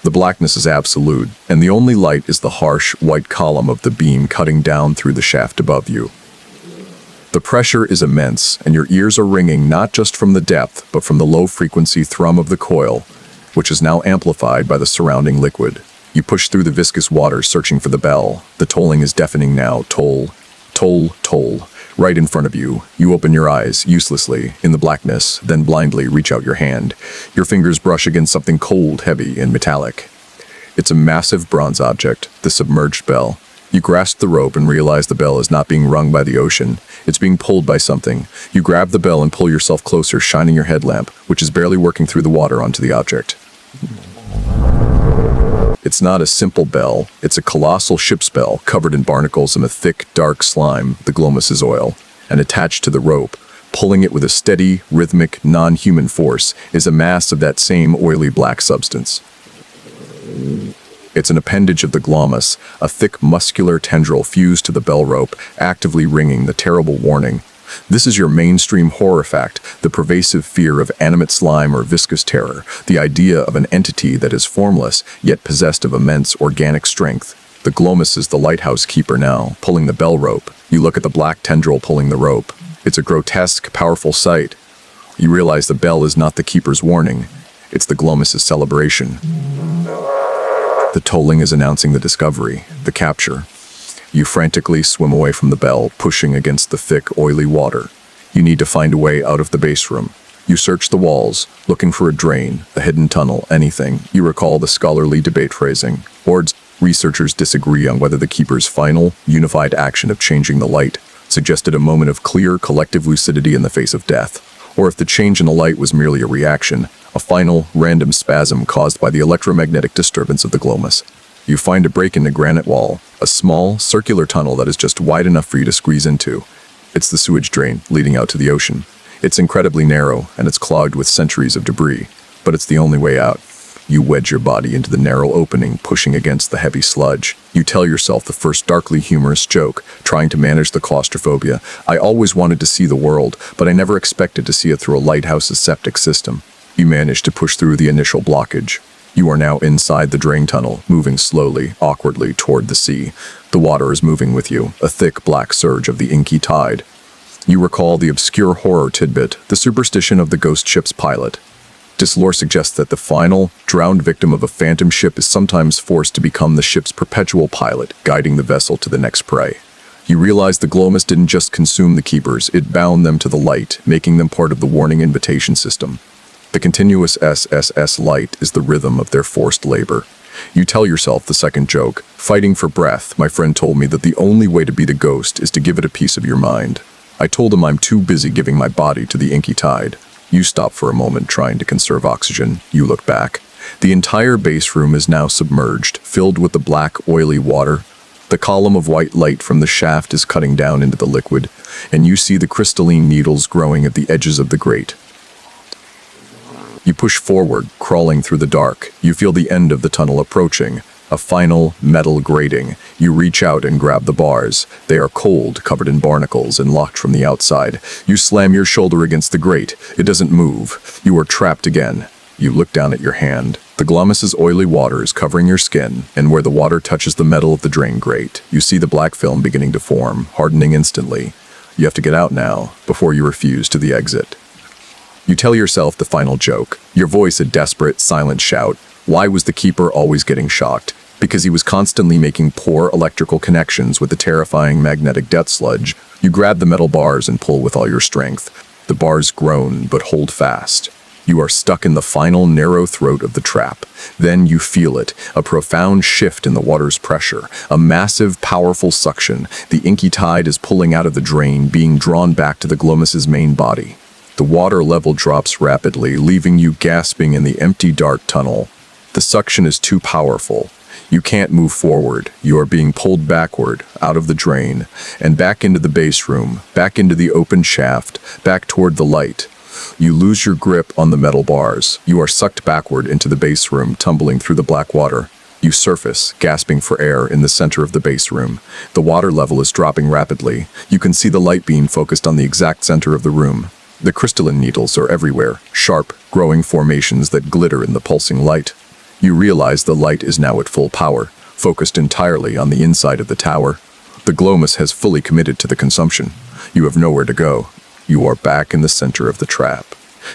The blackness is absolute, and the only light is the harsh, white column of the beam cutting down through the shaft above you. The pressure is immense, and your ears are ringing not just from the depth, but from the low-frequency thrum of the coil, which is now amplified by the surrounding liquid. You push through the viscous water, searching for the bell. The tolling is deafening now. Toll, toll, toll. Right in front of you. You open your eyes, uselessly, in the blackness, then blindly reach out your hand. Your fingers brush against something cold, heavy, and metallic. It's a massive bronze object, the submerged bell. You grasp the rope and realize the bell is not being rung by the ocean. It's being pulled by something. You grab the bell and pull yourself closer, shining your headlamp, which is barely working through the water, onto the object. It's not a simple bell, it's a colossal ship's bell covered in barnacles and a thick, dark slime, the glomus's oil, and attached to the rope, pulling it with a steady, rhythmic, non-human force, is a mass of that same oily black substance. It's an appendage of the glomus, a thick, muscular tendril fused to the bell rope, actively ringing the terrible warning. This is your mainstream horror fact, the pervasive fear of animate slime or viscous terror, the idea of an entity that is formless, yet possessed of immense organic strength. The glomus is the lighthouse keeper now, pulling the bell rope. You look at the black tendril pulling the rope. It's a grotesque, powerful sight. You realize the bell is not the keeper's warning. It's the glomus's celebration. The tolling is announcing the discovery, the capture. You frantically swim away from the bell, pushing against the thick, oily water. You need to find a way out of the base room. You search the walls, looking for a drain, a hidden tunnel, anything. You recall the scholarly debate phrasing. Boards, researchers disagree on whether the keeper's final, unified action of changing the light suggested a moment of clear, collective lucidity in the face of death, or if the change in the light was merely a reaction, a final, random spasm caused by the electromagnetic disturbance of the glomus. You find a break in the granite wall, a small, circular tunnel that is just wide enough for you to squeeze into. It's the sewage drain leading out to the ocean. It's incredibly narrow, and it's clogged with centuries of debris, but it's the only way out. You wedge your body into the narrow opening, pushing against the heavy sludge. You tell yourself the first darkly humorous joke, trying to manage the claustrophobia. I always wanted to see the world, but I never expected to see it through a lighthouse's septic system. You manage to push through the initial blockage. You are now inside the drain tunnel, moving slowly, awkwardly toward the sea. The water is moving with you, a thick black surge of the inky tide. You recall the obscure horror tidbit, the superstition of the ghost ship's pilot. This lore suggests that the final, drowned victim of a phantom ship is sometimes forced to become the ship's perpetual pilot, guiding the vessel to the next prey. You realize the glomus didn't just consume the keepers, it bound them to the light, making them part of the warning invitation system. The continuous SSS light is the rhythm of their forced labor. You tell yourself the second joke, fighting for breath. My friend told me that the only way to be the ghost is to give it a piece of your mind. I told him I'm too busy giving my body to the inky tide. You stop for a moment, trying to conserve oxygen. You look back. The entire base room is now submerged, filled with the black, oily water. The column of white light from the shaft is cutting down into the liquid, and you see the crystalline needles growing at the edges of the grate. You push forward, crawling through the dark. You feel the end of the tunnel approaching. A final metal grating. You reach out and grab the bars. They are cold, covered in barnacles, and locked from the outside. You slam your shoulder against the grate. It doesn't move. You are trapped again. You look down at your hand. The glommus's oily water is covering your skin, and where the water touches the metal of the drain grate, you see the black film beginning to form, hardening instantly. You have to get out now, before you refuse to the exit. You tell yourself the final joke, your voice a desperate, silent shout. Why was the keeper always getting shocked? Because he was constantly making poor electrical connections with the terrifying magnetic death sludge. You grab the metal bars and pull with all your strength. The bars groan, but hold fast. You are stuck in the final narrow throat of the trap. Then you feel it, a profound shift in the water's pressure, a massive, powerful suction. The inky tide is pulling out of the drain, being drawn back to the glommus's main body. The water level drops rapidly, leaving you gasping in the empty, dark tunnel. The suction is too powerful. You can't move forward. You are being pulled backward, out of the drain, and back into the base room, back into the open shaft, back toward the light. You lose your grip on the metal bars. You are sucked backward into the base room, tumbling through the black water. You surface, gasping for air, in the center of the base room. The water level is dropping rapidly. You can see the light beam focused on the exact center of the room. The crystalline needles are everywhere, sharp, growing formations that glitter in the pulsing light. You realize the light is now at full power, focused entirely on the inside of the tower. The glommus has fully committed to the consumption. You have nowhere to go. You are back in the center of the trap.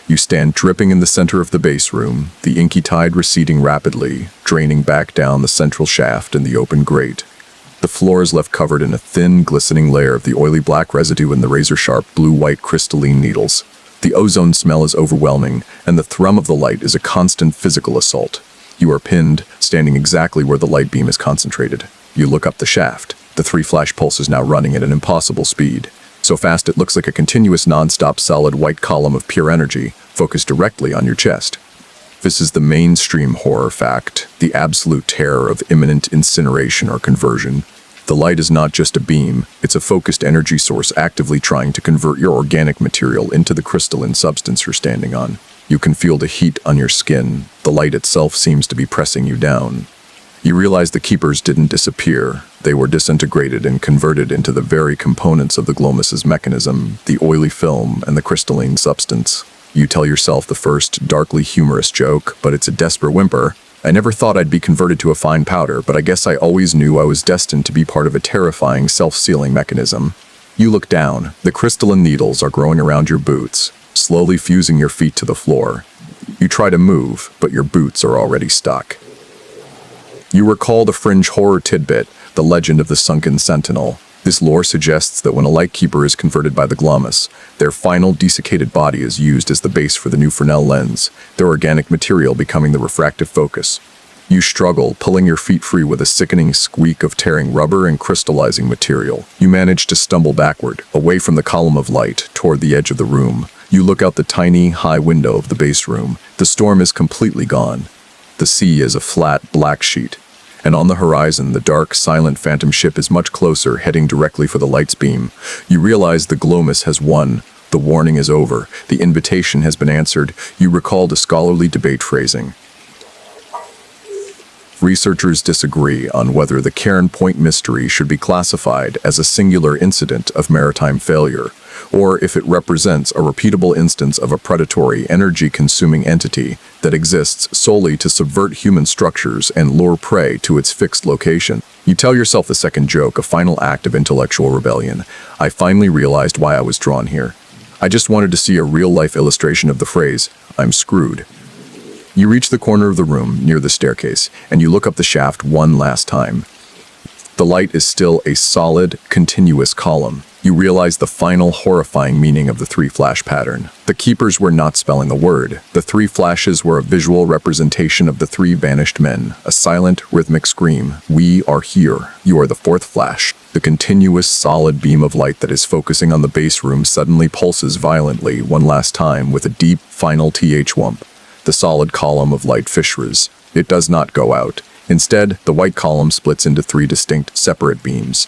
You stand dripping in the center of the base room, the inky tide receding rapidly, draining back down the central shaft and the open grate. The floor is left covered in a thin, glistening layer of the oily black residue and the razor-sharp blue-white crystalline needles. The ozone smell is overwhelming, and the thrum of the light is a constant physical assault. You are pinned, standing exactly where the light beam is concentrated. You look up the shaft. The 3 flash pulses now running at an impossible speed. So fast it looks like a continuous non-stop solid white column of pure energy, focused directly on your chest. This is the mainstream horror fact, the absolute terror of imminent incineration or conversion. The light is not just a beam, it's a focused energy source actively trying to convert your organic material into the crystalline substance you're standing on. You can feel the heat on your skin. The light itself seems to be pressing you down. You realize the keepers didn't disappear. They were disintegrated and converted into the very components of the glommus's mechanism, the oily film and the crystalline substance. You tell yourself the first darkly humorous joke, but it's a desperate whimper. I never thought I'd be converted to a fine powder, but I guess I always knew I was destined to be part of a terrifying self-sealing mechanism. You look down. The crystalline needles are growing around your boots, slowly fusing your feet to the floor. You try to move, but your boots are already stuck. You recall the fringe horror tidbit, the legend of the sunken sentinel. This lore suggests that when a lightkeeper is converted by the glommus, their final desiccated body is used as the base for the new Fresnel lens, their organic material becoming the refractive focus. You struggle, pulling your feet free with a sickening squeak of tearing rubber and crystallizing material. You manage to stumble backward, away from the column of light, toward the edge of the room. You look out the tiny, high window of the base room. The storm is completely gone. The sea is a flat, black sheet. And on the horizon, the dark, silent phantom ship is much closer, heading directly for the light's beam. You realize the glommus has won. The warning is over. The invitation has been answered. You recall the scholarly debate phrasing. Researchers disagree on whether the Cairn Point mystery should be classified as a singular incident of maritime failure, or if it represents a repeatable instance of a predatory, energy-consuming entity that exists solely to subvert human structures and lure prey to its fixed location. You tell yourself the second joke, a final act of intellectual rebellion. I finally realized why I was drawn here. I just wanted to see a real-life illustration of the phrase, "I'm screwed." You reach the corner of the room, near the staircase, and you look up the shaft one last time. The light is still a solid, continuous column. You realize the final horrifying meaning of the 3 flash pattern. The keepers were not spelling the word. The 3 flashes were a visual representation of the 3 vanished men, a silent, rhythmic scream. We are here. You are the 4th flash. The continuous, solid beam of light that is focusing on the base room suddenly pulses violently one last time with a deep, final th whump. The solid column of light fissures. It does not go out. Instead, the white column splits into 3 distinct, separate beams.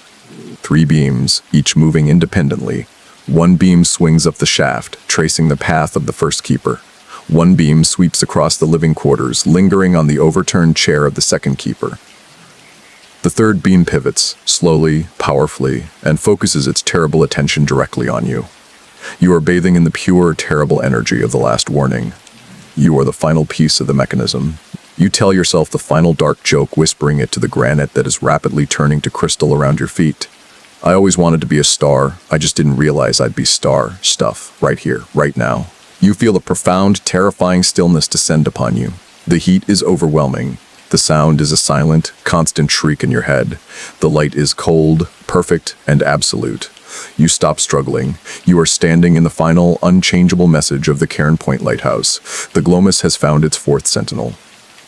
3 beams, each moving independently. One beam swings up the shaft, tracing the path of the first keeper. One beam sweeps across the living quarters, lingering on the overturned chair of the second keeper. The third beam pivots, slowly, powerfully, and focuses its terrible attention directly on you. You are bathing in the pure, terrible energy of the last warning. You are the final piece of the mechanism. You tell yourself the final dark joke, whispering it to the granite that is rapidly turning to crystal around your feet. I always wanted to be a star. I just didn't realize I'd be star stuff right here, right now. You feel a profound, terrifying stillness descend upon you. The heat is overwhelming. The sound is a silent, constant shriek in your head. The light is cold, perfect, and absolute. You stop struggling. You are standing in the final, unchangeable message of the Cairn Point Lighthouse. The Glomus has found its fourth sentinel.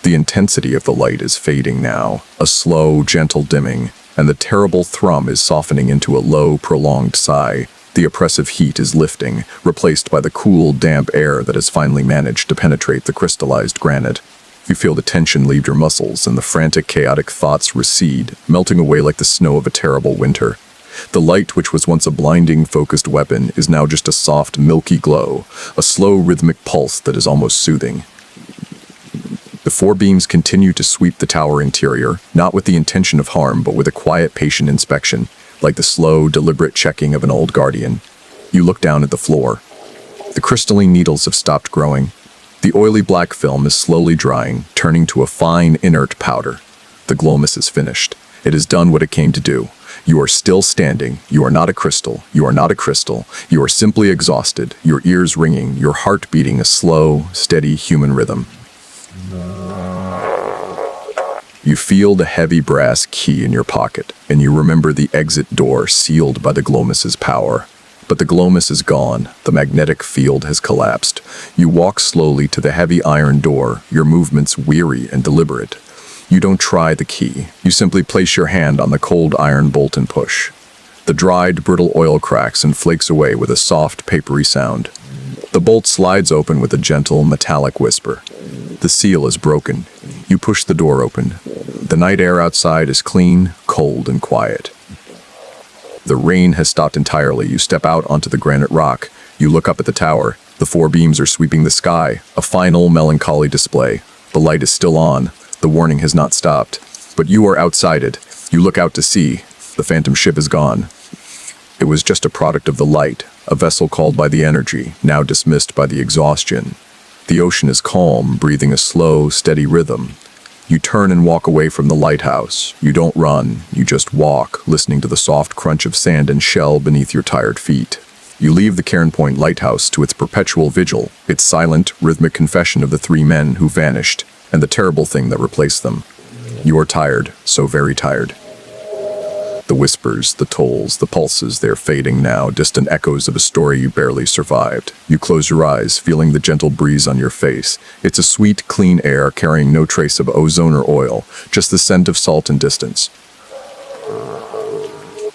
The intensity of the light is fading now, a slow, gentle dimming, and the terrible thrum is softening into a low, prolonged sigh. The oppressive heat is lifting, replaced by the cool, damp air that has finally managed to penetrate the crystallized granite. You feel the tension leave your muscles and the frantic, chaotic thoughts recede, melting away like the snow of a terrible winter. The light, which was once a blinding, focused weapon, is now just a soft, milky glow, a slow, rhythmic pulse that is almost soothing. The four beams continue to sweep the tower interior, not with the intention of harm, but with a quiet, patient inspection, like the slow, deliberate checking of an old guardian. You look down at the floor. The crystalline needles have stopped growing. The oily black film is slowly drying, turning to a fine, inert powder. The Glomus is finished. It has done what it came to do. You are still standing. You are not a crystal. You are not a crystal. You are simply exhausted, your ears ringing, your heart beating a slow, steady human rhythm. You feel the heavy brass key in your pocket, and you remember the exit door sealed by the Glomus's power. But the Glomus is gone. The magnetic field has collapsed. You walk slowly to the heavy iron door, your movements weary and deliberate. You don't try the key. You simply place your hand on the cold iron bolt and push. The dried, brittle oil cracks and flakes away with a soft, papery sound. The bolt slides open with a gentle, metallic whisper. The seal is broken. You push the door open. The night air outside is clean, cold, and quiet. The rain has stopped entirely. You step out onto the granite rock. You look up at the tower. The four beams are sweeping the sky, a final, melancholy display. The light is still on. The warning has not stopped. But you are outside it. You look out to sea. The phantom ship is gone. It was just a product of the light, a vessel called by the energy, now dismissed by the exhaustion. The ocean is calm, breathing a slow, steady rhythm. You turn and walk away from the lighthouse. You don't run, you just walk, listening to the soft crunch of sand and shell beneath your tired feet. You leave the Cairn Point Lighthouse to its perpetual vigil, its silent, rhythmic confession of the three men who vanished, and the terrible thing that replaced them. You are tired, so very tired. The whispers, the tolls, the pulses, they're fading now, distant echoes of a story you barely survived. You close your eyes, feeling the gentle breeze on your face. It's a sweet, clean air carrying no trace of ozone or oil, just the scent of salt and distance.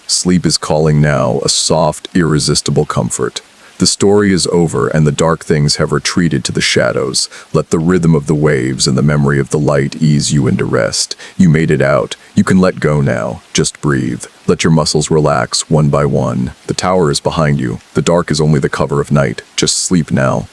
Sleep is calling now, a soft, irresistible comfort. The story is over and the dark things have retreated to the shadows. Let the rhythm of the waves and the memory of the light ease you into rest. You made it out. You can let go now. Just breathe. Let your muscles relax one by one. The tower is behind you. The dark is only the cover of night. Just sleep now.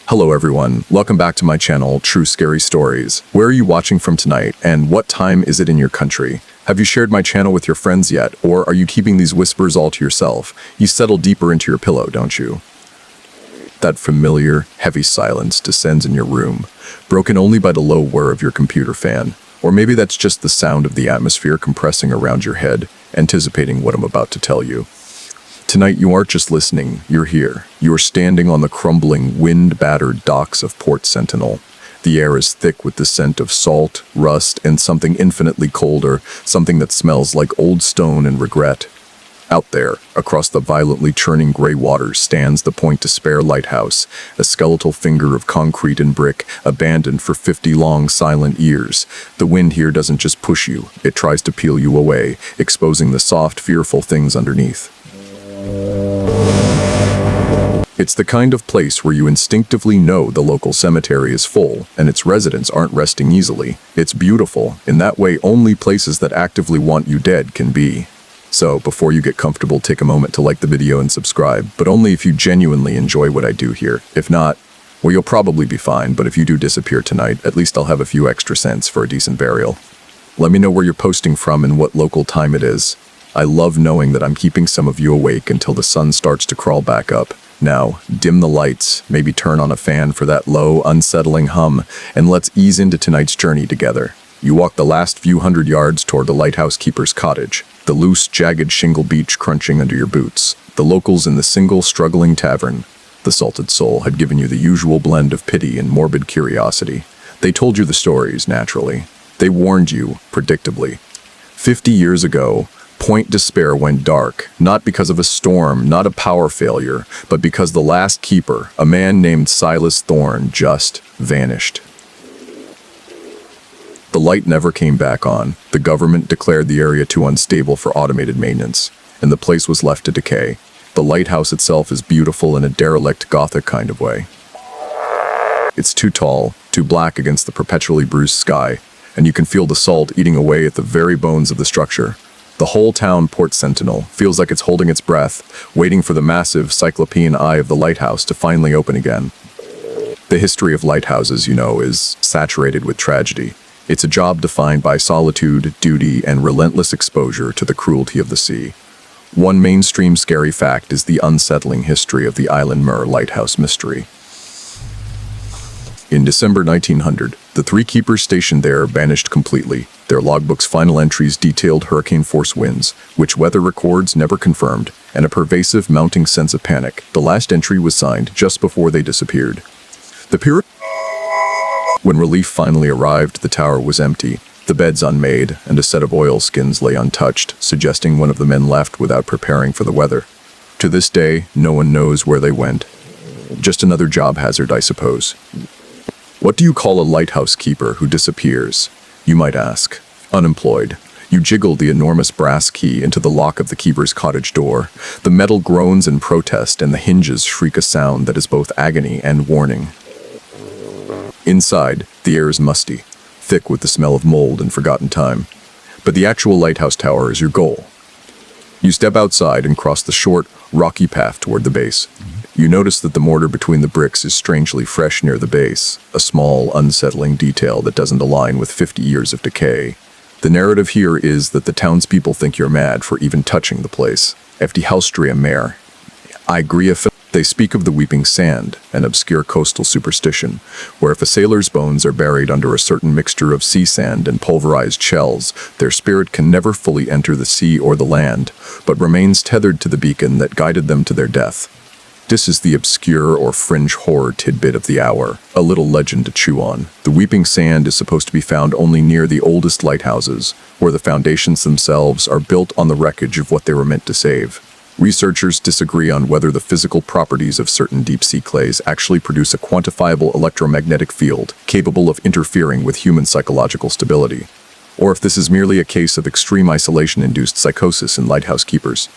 Hello everyone, welcome back to my channel, True Scary Stories. Where are you watching from tonight, and what time is it in your country? Have you shared my channel with your friends yet, or are you keeping these whispers all to yourself? You settle deeper into your pillow, don't you? That familiar, heavy silence descends in your room, broken only by the low whir of your computer fan. Or maybe that's just the sound of the atmosphere compressing around your head, anticipating what I'm about to tell you. Tonight you aren't just listening, you're here. You are standing on the crumbling, wind-battered docks of Port Sentinel. The air is thick with the scent of salt, rust, and something infinitely colder, something that smells like old stone and regret. Out there, across the violently churning gray waters, stands the Point Despair lighthouse, a skeletal finger of concrete and brick, abandoned for 50 long, silent years. The wind here doesn't just push you, it tries to peel you away, exposing the soft, fearful things underneath. It's the kind of place where you instinctively know the local cemetery is full, and its residents aren't resting easily. It's beautiful, in that way only places that actively want you dead can be. So, before you get comfortable, take a moment to like the video and subscribe, but only if you genuinely enjoy what I do here. If not, well, you'll probably be fine, but if you do disappear tonight, at least I'll have a few extra cents for a decent burial. Let me know where you're posting from and what local time it is. I love knowing that I'm keeping some of you awake until the sun starts to crawl back up. Now, dim the lights, maybe turn on a fan for that low, unsettling hum, and let's ease into tonight's journey together. You walk the last few hundred yards toward the lighthouse keeper's cottage, the loose, jagged shingle beach crunching under your boots. The locals in the single, struggling tavern, the Salted Soul, had given you the usual blend of pity and morbid curiosity. They told you the stories, naturally. They warned you, predictably. 50 years ago, Point Despair went dark, not because of a storm, not a power failure, but because the last keeper, a man named Silas Thorne, just vanished. The light never came back on. The government declared the area too unstable for automated maintenance, and the place was left to decay. The lighthouse itself is beautiful in a derelict Gothic kind of way. It's too tall, too black against the perpetually bruised sky, and you can feel the salt eating away at the very bones of the structure. The whole town, Port Sentinel, feels like it's holding its breath, waiting for the massive cyclopean eye of the lighthouse to finally open again. The history of lighthouses, is saturated with tragedy. It's a job defined by solitude, duty, and relentless exposure to the cruelty of the sea. One mainstream scary fact is the unsettling history of the Island Mur lighthouse mystery. In December 1900, the 3 keepers stationed there vanished completely. Their logbook's final entries detailed hurricane-force winds, which weather records never confirmed, and a pervasive mounting sense of panic. The last entry was signed just before they disappeared. When relief finally arrived, the tower was empty, the beds unmade, and a set of oilskins lay untouched, suggesting one of the men left without preparing for the weather. To this day, no one knows where they went. Just another job hazard, I suppose. What do you call a lighthouse keeper who disappears? You might ask. Unemployed. You jiggle the enormous brass key into the lock of the keeper's cottage door. The metal groans in protest, and the hinges shriek a sound that is both agony and warning. Inside, the air is musty, thick with the smell of mold and forgotten time. But the actual lighthouse tower is your goal. You step outside and cross the short, rocky path toward the base. You notice that the mortar between the bricks is strangely fresh near the base, a small, unsettling detail that doesn't align with 50 years of decay. The narrative here is that the townspeople think you're mad for even touching the place. Efter Hellstria Mare. They speak of the weeping sand, an obscure coastal superstition, where if a sailor's bones are buried under a certain mixture of sea sand and pulverized shells, their spirit can never fully enter the sea or the land, but remains tethered to the beacon that guided them to their death. This is the obscure or fringe horror tidbit of the hour, a little legend to chew on. The weeping sand is supposed to be found only near the oldest lighthouses, where the foundations themselves are built on the wreckage of what they were meant to save. Researchers disagree on whether the physical properties of certain deep-sea clays actually produce a quantifiable electromagnetic field capable of interfering with human psychological stability, or if this is merely a case of extreme isolation-induced psychosis in lighthouse keepers.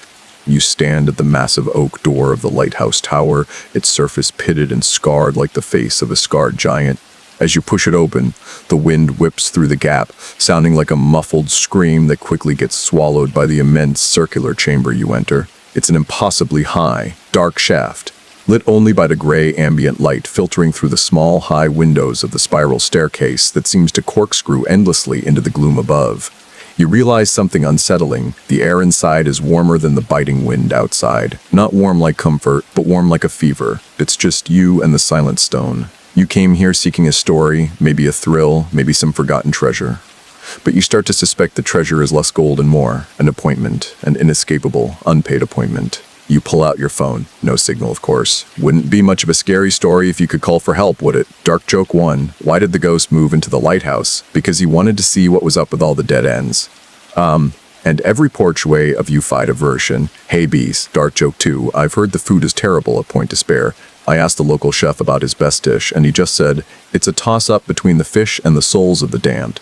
You stand at the massive oak door of the lighthouse tower, its surface pitted and scarred like the face of a scarred giant. As you push it open, the wind whips through the gap, sounding like a muffled scream that quickly gets swallowed by the immense circular chamber you enter. It's an impossibly high, dark shaft, lit only by the gray ambient light filtering through the small, high windows of the spiral staircase that seems to corkscrew endlessly into the gloom above. You realize something unsettling. The air inside is warmer than the biting wind outside. Not warm like comfort, but warm like a fever. It's just you and the silent stone. You came here seeking a story, maybe a thrill, maybe some forgotten treasure. But you start to suspect the treasure is less gold and more, an appointment, an inescapable, unpaid appointment. You pull out your phone. No signal, of course. Wouldn't be much of a scary story if you could call for help, would it? Dark joke 1. Why did the ghost move into the lighthouse? Because he wanted to see what was up with all the dead ends. And every porchway of you fight aversion. Hey bees. Dark joke 2. I've heard the food is terrible, a point to spare. I asked the local chef about his best dish, and he just said, it's a toss-up between the fish and the souls of the damned.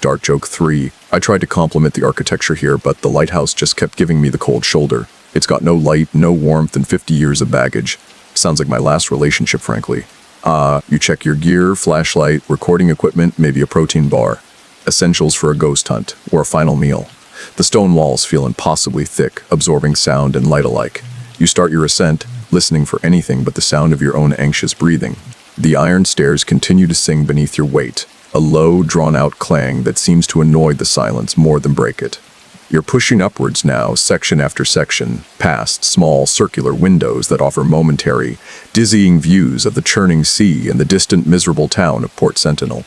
Dark joke 3. I tried to compliment the architecture here, but the lighthouse just kept giving me the cold shoulder. It's got no light, no warmth, and 50 years of baggage. Sounds like my last relationship, frankly. You check your gear, flashlight, recording equipment, maybe a protein bar. Essentials for a ghost hunt, or a final meal. The stone walls feel impossibly thick, absorbing sound and light alike. You start your ascent, listening for anything but the sound of your own anxious breathing. The iron stairs continue to sing beneath your weight, a low, drawn-out clang that seems to annoy the silence more than break it. You're pushing upwards now, section after section, past small circular windows that offer momentary, dizzying views of the churning sea and the distant miserable town of Port Sentinel.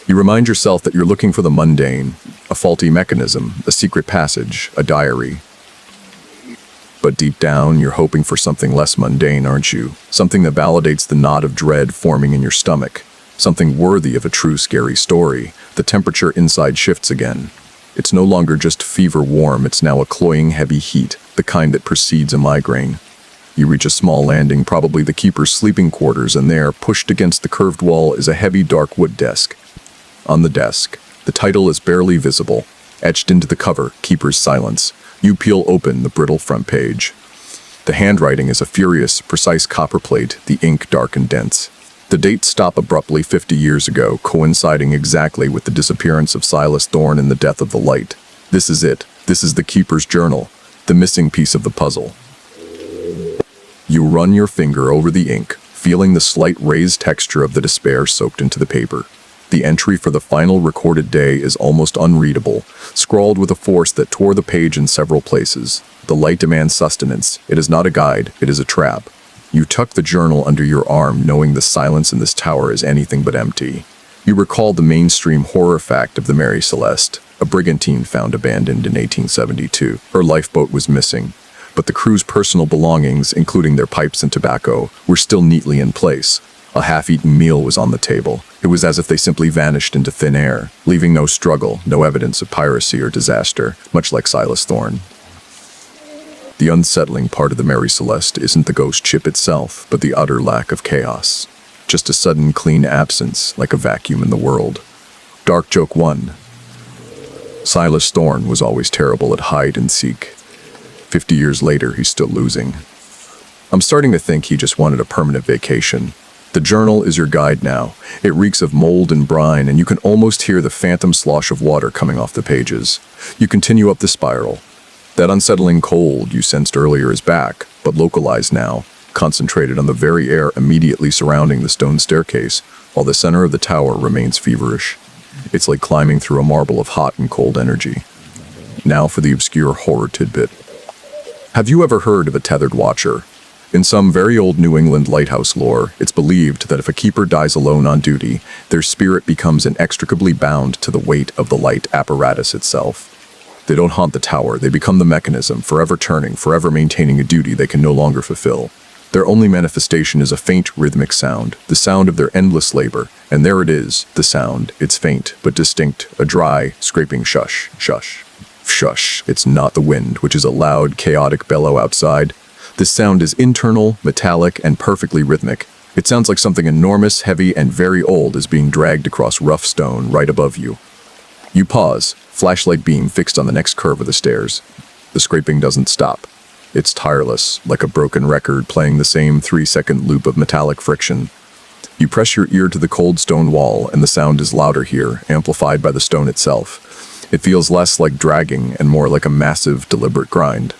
You remind yourself that you're looking for the mundane, a faulty mechanism, a secret passage, a diary. But deep down, you're hoping for something less mundane, aren't you? Something that validates the knot of dread forming in your stomach. Something worthy of a true scary story. The temperature inside shifts again. It's no longer just fever warm, it's now a cloying heavy heat, the kind that precedes a migraine. You reach a small landing, probably the keeper's sleeping quarters, and there, pushed against the curved wall, is a heavy dark wood desk. On the desk, the title is barely visible, etched into the cover, Keeper's Silence. You peel open the brittle front page. The handwriting is a furious, precise copperplate, the ink dark and dense. The dates stop abruptly 50 years ago, coinciding exactly with the disappearance of Silas Thorne and the death of the light. This is it. This is the Keeper's journal, the missing piece of the puzzle. You run your finger over the ink, feeling the slight raised texture of the despair soaked into the paper. The entry for the final recorded day is almost unreadable, scrawled with a force that tore the page in several places. The light demands sustenance. It is not a guide, it is a trap. You tuck the journal under your arm, knowing the silence in this tower is anything but empty. You recall the mainstream horror fact of the Mary Celeste, a brigantine found abandoned in 1872. Her lifeboat was missing, but the crew's personal belongings, including their pipes and tobacco, were still neatly in place. A half-eaten meal was on the table. It was as if they simply vanished into thin air, leaving no struggle, no evidence of piracy or disaster, much like Silas Thorne. The unsettling part of the Mary Celeste isn't the ghost ship itself, but the utter lack of chaos. Just a sudden, clean absence, like a vacuum in the world. Dark joke 1. Silas Thorne was always terrible at hide and seek. 50 years later, he's still losing. I'm starting to think he just wanted a permanent vacation. The journal is your guide now. It reeks of mold and brine, and you can almost hear the phantom slosh of water coming off the pages. You continue up the spiral. That unsettling cold you sensed earlier is back, but localized now, concentrated on the very air immediately surrounding the stone staircase, while the center of the tower remains feverish. It's like climbing through a marble of hot and cold energy. Now for the obscure horror tidbit. Have you ever heard of a tethered watcher? In some very old New England lighthouse lore, it's believed that if a keeper dies alone on duty, their spirit becomes inextricably bound to the weight of the light apparatus itself. They don't haunt the tower, they become the mechanism, forever turning, forever maintaining a duty they can no longer fulfill. Their only manifestation is a faint rhythmic sound, the sound of their endless labor, and there it is, the sound. It's faint, but distinct, a dry, scraping shush, shush, shush. It's not the wind, which is a loud, chaotic bellow outside. This sound is internal, metallic, and perfectly rhythmic. It sounds like something enormous, heavy, and very old is being dragged across rough stone right above you. You pause, flashlight beam fixed on the next curve of the stairs. The scraping doesn't stop. It's tireless, like a broken record playing the same 3-second loop of metallic friction. You press your ear to the cold stone wall, and the sound is louder here, amplified by the stone itself. It feels less like dragging and more like a massive, deliberate grind.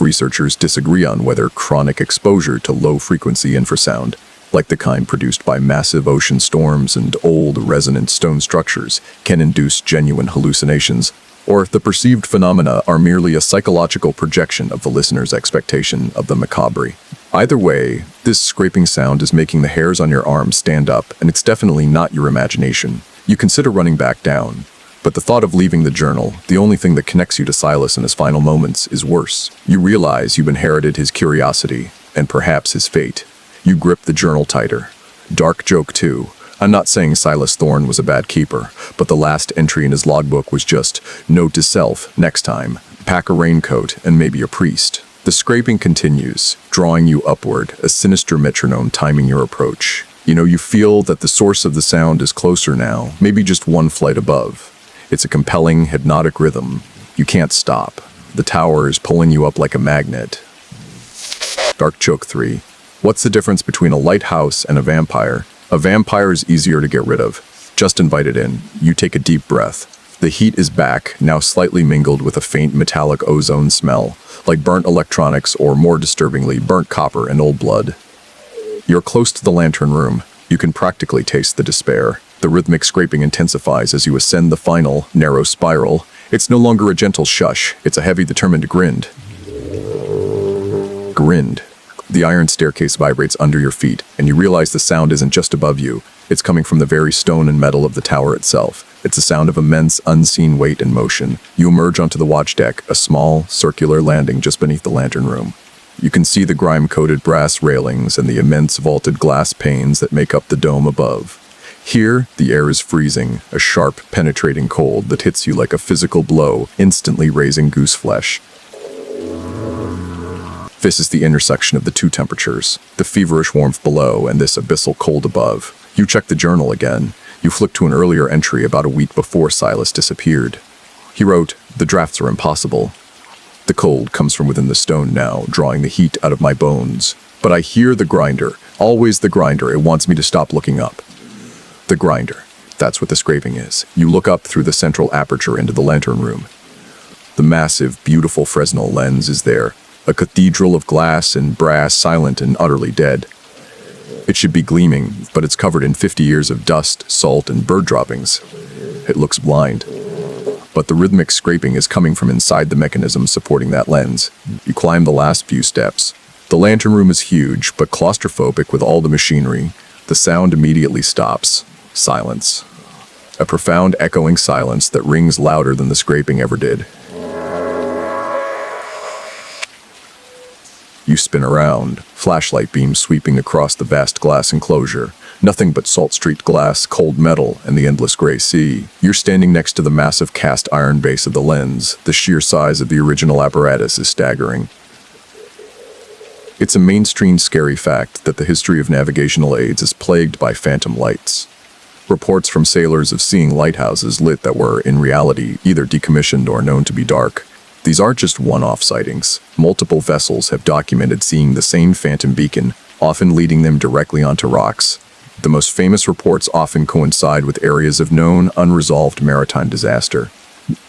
Researchers disagree on whether chronic exposure to low-frequency infrasound, like the kind produced by massive ocean storms and old resonant stone structures, can induce genuine hallucinations, or if the perceived phenomena are merely a psychological projection of the listener's expectation of the macabre. Either way, this scraping sound is making the hairs on your arms stand up, and it's definitely not your imagination. You consider running back down, but the thought of leaving the journal, the only thing that connects you to Silas in his final moments, is worse. You realize you've inherited his curiosity, and perhaps his fate. You grip the journal tighter. Dark joke too. I'm not saying Silas Thorne was a bad keeper, but the last entry in his logbook was just, note to self, next time, pack a raincoat and maybe a priest. The scraping continues, drawing you upward, a sinister metronome timing your approach. You feel that the source of the sound is closer now, maybe just one flight above. It's a compelling, hypnotic rhythm. You can't stop. The tower is pulling you up like a magnet. Dark joke 3. What's the difference between a lighthouse and a vampire? A vampire is easier to get rid of. Just invite it in. You take a deep breath. The heat is back, now slightly mingled with a faint metallic ozone smell, like burnt electronics or, more disturbingly, burnt copper and old blood. You're close to the lantern room. You can practically taste the despair. The rhythmic scraping intensifies as you ascend the final, narrow spiral. It's no longer a gentle shush. It's a heavy, determined grind. The iron staircase vibrates under your feet, and you realize the sound isn't just above you. It's coming from the very stone and metal of the tower itself. It's a sound of immense, unseen weight and motion. You emerge onto the watch deck, a small, circular landing just beneath the lantern room. You can see the grime-coated brass railings and the immense vaulted glass panes that make up the dome above. Here, the air is freezing, a sharp, penetrating cold that hits you like a physical blow, instantly raising goose flesh. This is the intersection of the two temperatures, the feverish warmth below and this abyssal cold above. You check the journal again. You flick to an earlier entry about a week before Silas disappeared. He wrote, "The drafts are impossible. The cold comes from within the stone now, drawing the heat out of my bones. But I hear the grinder, always the grinder. It wants me to stop looking up." The grinder. That's what the scraping is. You look up through the central aperture into the lantern room. The massive, beautiful Fresnel lens is there, a cathedral of glass and brass, silent and utterly dead. It should be gleaming, but it's covered in 50 years of dust, salt, and bird droppings. It looks blind. But the rhythmic scraping is coming from inside the mechanism supporting that lens. You climb the last few steps. The lantern room is huge, but claustrophobic with all the machinery. The sound immediately stops. Silence. A profound, echoing silence that rings louder than the scraping ever did. You spin around, flashlight beams sweeping across the vast glass enclosure. Nothing but salt-streaked glass, cold metal, and the endless gray sea. You're standing next to the massive cast iron base of the lens. The sheer size of the original apparatus is staggering. It's a mainstream scary fact that the history of navigational aids is plagued by phantom lights. Reports from sailors of seeing lighthouses lit that were, in reality, either decommissioned or known to be dark. These aren't just one-off sightings. Multiple vessels have documented seeing the same phantom beacon, often leading them directly onto rocks. The most famous reports often coincide with areas of known, unresolved maritime disaster.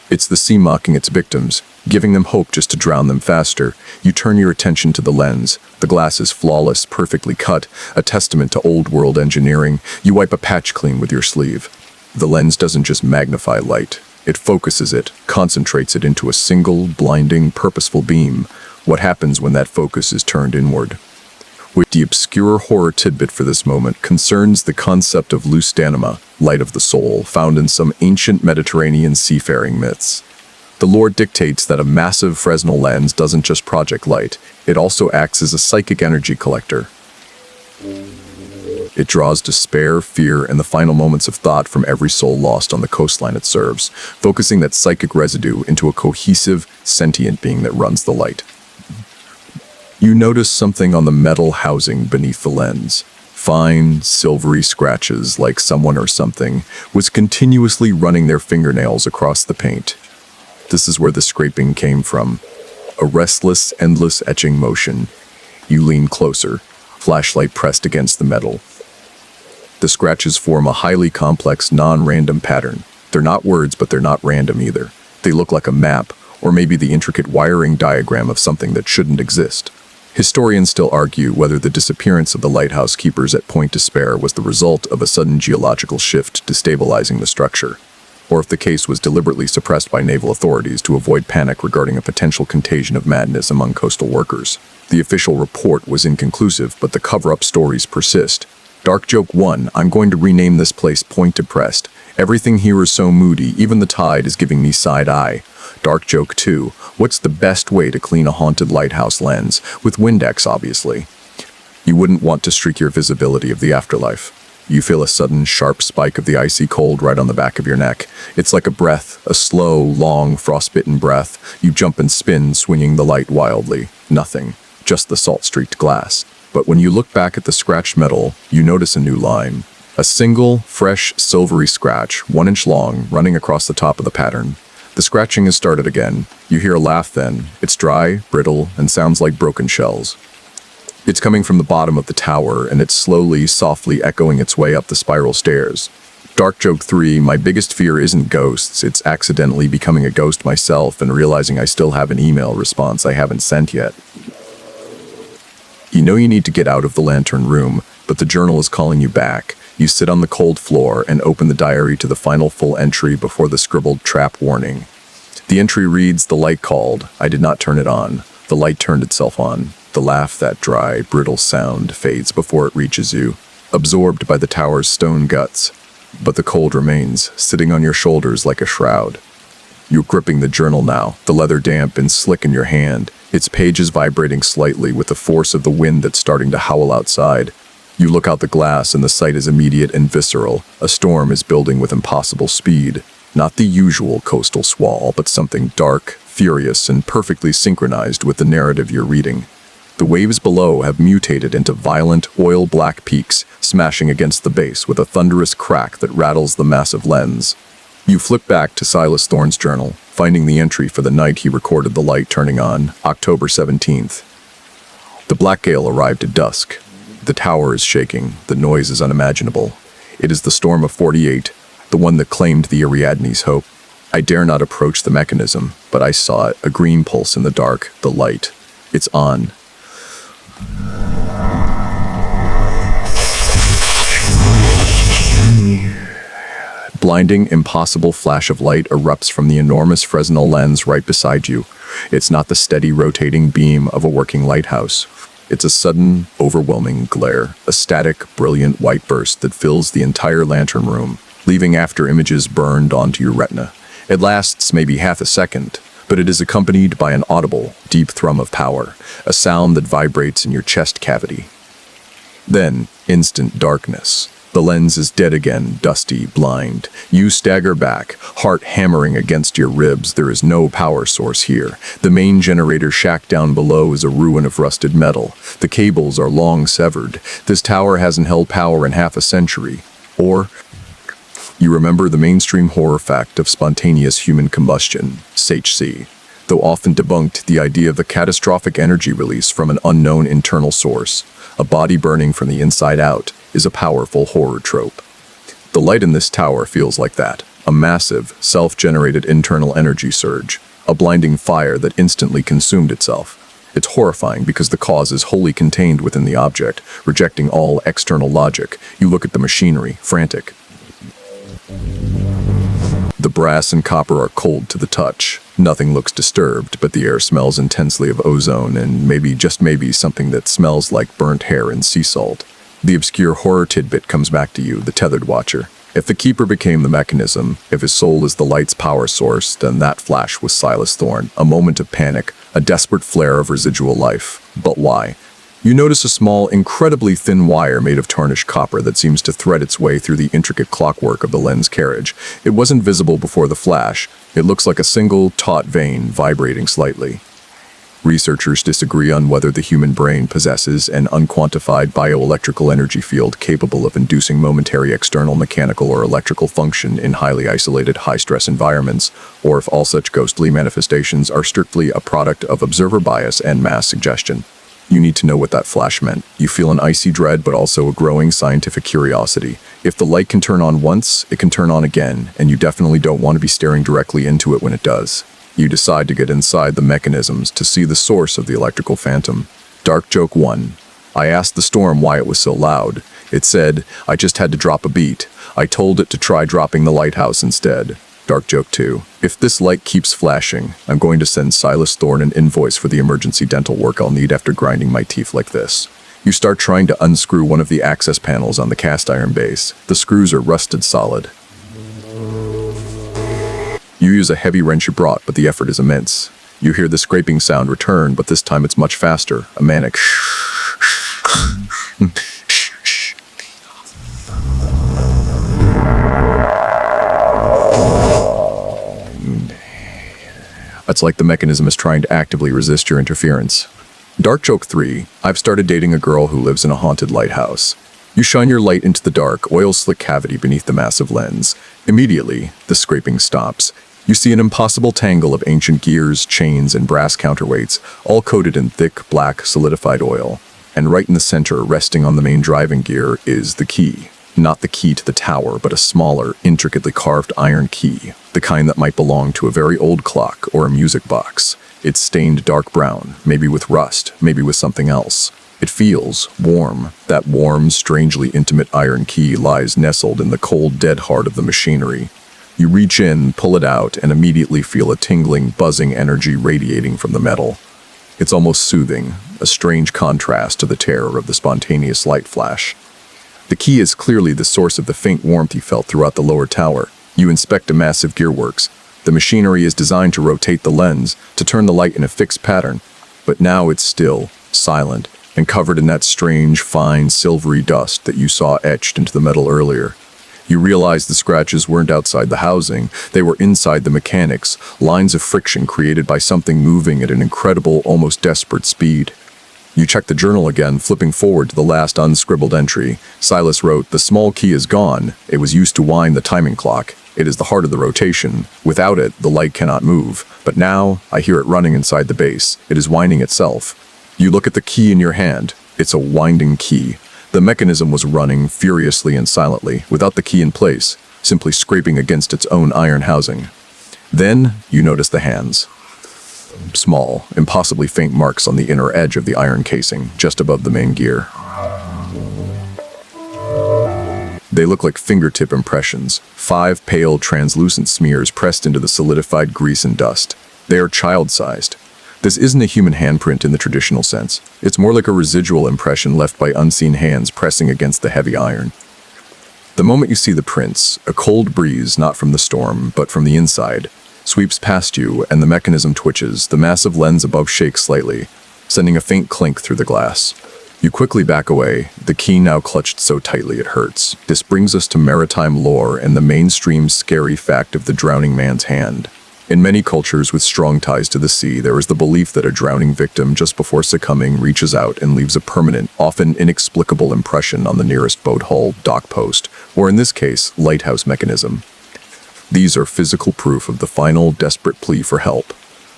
It's the sea mocking its victims, giving them hope just to drown them faster. You turn your attention to the lens. The glass is flawless, perfectly cut, a testament to old-world engineering. You wipe a patch clean with your sleeve. The lens doesn't just magnify light. It focuses it, concentrates it into a single, blinding, purposeful beam. What happens when that focus is turned inward? With the obscure horror tidbit for this moment concerns the concept of lux anima, light of the soul, found in some ancient Mediterranean seafaring myths. The lore dictates that a massive Fresnel lens doesn't just project light, it also acts as a psychic energy collector. It draws despair, fear, and the final moments of thought from every soul lost on the coastline it serves, focusing that psychic residue into a cohesive, sentient being that runs the light. You notice something on the metal housing beneath the lens. Fine, silvery scratches like someone or something was continuously running their fingernails across the paint. This is where the scraping came from. A restless, endless etching motion. You lean closer, flashlight pressed against the metal. The scratches form a highly complex, non-random pattern. They're not words, but they're not random either. They look like a map, or maybe the intricate wiring diagram of something that shouldn't exist. Historians still argue whether the disappearance of the lighthouse keepers at Point Despair was the result of a sudden geological shift destabilizing the structure, or if the case was deliberately suppressed by naval authorities to avoid panic regarding a potential contagion of madness among coastal workers. The official report was inconclusive, but the cover-up stories persist. Dark Joke 1, I'm going to rename this place Point Depressed. Everything here is so moody, even the tide is giving me side eye. Dark Joke 2, what's the best way to clean a haunted lighthouse lens? With Windex, obviously. You wouldn't want to streak your visibility of the afterlife. You feel a sudden, sharp spike of the icy cold right on the back of your neck. It's like a breath, a slow, long, frostbitten breath. You jump and spin, swinging the light wildly. Nothing, just the salt-streaked glass. But when you look back at the scratched metal, you notice a new line. A single, fresh, silvery scratch, 1 inch long, running across the top of the pattern. The scratching has started again. You hear a laugh then. It's dry, brittle, and sounds like broken shells. It's coming from the bottom of the tower, and it's slowly, softly echoing its way up the spiral stairs. Dark Joke 3, my biggest fear isn't ghosts, it's accidentally becoming a ghost myself and realizing I still have an email response I haven't sent yet. You know you need to get out of the lantern room, but the journal is calling you back. You sit on the cold floor and open the diary to the final full entry before the scribbled trap warning. The entry reads, the light called. I did not turn it on. The light turned itself on. The laugh, that dry, brittle sound, fades before it reaches you, absorbed by the tower's stone guts. But the cold remains, sitting on your shoulders like a shroud. You're gripping the journal now, the leather damp and slick in your hand, its pages vibrating slightly with the force of the wind that's starting to howl outside. You look out the glass and the sight is immediate and visceral. A storm is building with impossible speed. Not the usual coastal squall, but something dark, furious, and perfectly synchronized with the narrative you're reading. The waves below have mutated into violent, oil-black peaks, smashing against the base with a thunderous crack that rattles the massive lens. You flip back to Silas Thorne's journal, finding the entry for the night he recorded the light turning on, October 17th. The black gale arrived at dusk. The tower is shaking, the noise is unimaginable. It is the storm of 48, the one that claimed the Ariadne's hope. I dare not approach the mechanism, but I saw it, a green pulse in the dark, the light. It's on. Blinding, impossible flash of light erupts from the enormous Fresnel lens right beside you. It's not the steady rotating beam of a working lighthouse. It's a sudden, overwhelming glare, a static, brilliant white burst that fills the entire lantern room, leaving after images burned onto your retina. It lasts maybe half a second, but it is accompanied by an audible, deep thrum of power, a sound that vibrates in your chest cavity. Then, instant darkness. The lens is dead again, dusty, blind. You stagger back, heart hammering against your ribs. There is no power source here. The main generator shack down below is a ruin of rusted metal. The cables are long severed. This tower hasn't held power in half a century. Or, you remember the mainstream horror fact of spontaneous human combustion, SHC. Though often debunked, the idea of the catastrophic energy release from an unknown internal source, a body burning from the inside out, is a powerful horror trope. The light in this tower feels like that, a massive, self-generated internal energy surge, a blinding fire that instantly consumed itself. It's horrifying because the cause is wholly contained within the object, rejecting all external logic. You look at the machinery, frantic. The brass and copper are cold to the touch. Nothing looks disturbed, but the air smells intensely of ozone and maybe, just maybe, something that smells like burnt hair and sea salt. The obscure horror tidbit comes back to you, the tethered watcher. If the keeper became the mechanism, if his soul is the light's power source, then that flash was Silas Thorne, a moment of panic, a desperate flare of residual life. But why? You notice a small, incredibly thin wire made of tarnished copper that seems to thread its way through the intricate clockwork of the lens carriage. It wasn't visible before the flash. It looks like a single, taut vein vibrating slightly. Researchers disagree on whether the human brain possesses an unquantified bioelectrical energy field capable of inducing momentary external mechanical or electrical function in highly isolated, high-stress environments, or if all such ghostly manifestations are strictly a product of observer bias and mass suggestion. You need to know what that flash meant. You feel an icy dread, but also a growing scientific curiosity. If the light can turn on once, it can turn on again, and you definitely don't want to be staring directly into it when it does. You decide to get inside the mechanisms to see the source of the electrical phantom. Dark joke 1. I asked the storm why it was so loud. It said, I just had to drop a beat. I told it to try dropping the lighthouse instead. Dark joke 2. If this light keeps flashing, I'm going to send Silas Thorne an invoice for the emergency dental work I'll need after grinding my teeth like this. You start trying to unscrew one of the access panels on the cast iron base. The screws are rusted solid. You use a heavy wrench you brought, but the effort is immense. You hear the scraping sound return, but this time it's much faster. A manic It's like the mechanism is trying to actively resist your interference. Dark joke 3. I've started dating a girl who lives in a haunted lighthouse. You shine your light into the dark, oil-slick cavity beneath the massive lens. Immediately, the scraping stops. You see an impossible tangle of ancient gears, chains, and brass counterweights, all coated in thick, black, solidified oil. And right in the center, resting on the main driving gear, is the key. Not the key to the tower, but a smaller, intricately carved iron key, the kind that might belong to a very old clock or a music box. It's stained dark brown, maybe with rust, maybe with something else. It feels warm. That warm, strangely intimate iron key lies nestled in the cold, dead heart of the machinery. You reach in, pull it out, and immediately feel a tingling, buzzing energy radiating from the metal. It's almost soothing, a strange contrast to the terror of the spontaneous light flash. The key is clearly the source of the faint warmth you felt throughout the lower tower. You inspect a massive gearworks. The machinery is designed to rotate the lens, to turn the light in a fixed pattern. But now it's still, silent, and covered in that strange, fine, silvery dust that you saw etched into the metal earlier. You realize the scratches weren't outside the housing, they were inside the mechanics, lines of friction created by something moving at an incredible, almost desperate speed. You check the journal again, flipping forward to the last unscribbled entry. Silas wrote, "The small key is gone. It was used to wind the timing clock. It is the heart of the rotation. Without it, the light cannot move. But now, I hear it running inside the base. It is winding itself." You look at the key in your hand. It's a winding key. The mechanism was running furiously and silently, without the key in place, simply scraping against its own iron housing. Then, you notice the hands. Small, impossibly faint marks on the inner edge of the iron casing, just above the main gear. They look like fingertip impressions, 5 pale, translucent smears pressed into the solidified grease and dust. They are child-sized. This isn't a human handprint in the traditional sense. It's more like a residual impression left by unseen hands pressing against the heavy iron. The moment you see the prints, a cold breeze, not from the storm, but from the inside, sweeps past you, and the mechanism twitches. The massive lens above shakes slightly, sending a faint clink through the glass. You quickly back away, the key now clutched so tightly it hurts. This brings us to maritime lore and the mainstream scary fact of the drowning man's hand. In many cultures with strong ties to the sea, there is the belief that a drowning victim just before succumbing reaches out and leaves a permanent, often inexplicable impression on the nearest boat hull, dock post, or in this case, lighthouse mechanism. These are physical proof of the final, desperate plea for help.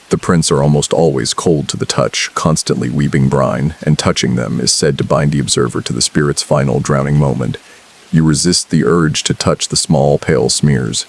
The prints are almost always cold to the touch, constantly weeping brine, and touching them is said to bind the observer to the spirit's final drowning moment. You resist the urge to touch the small, pale smears.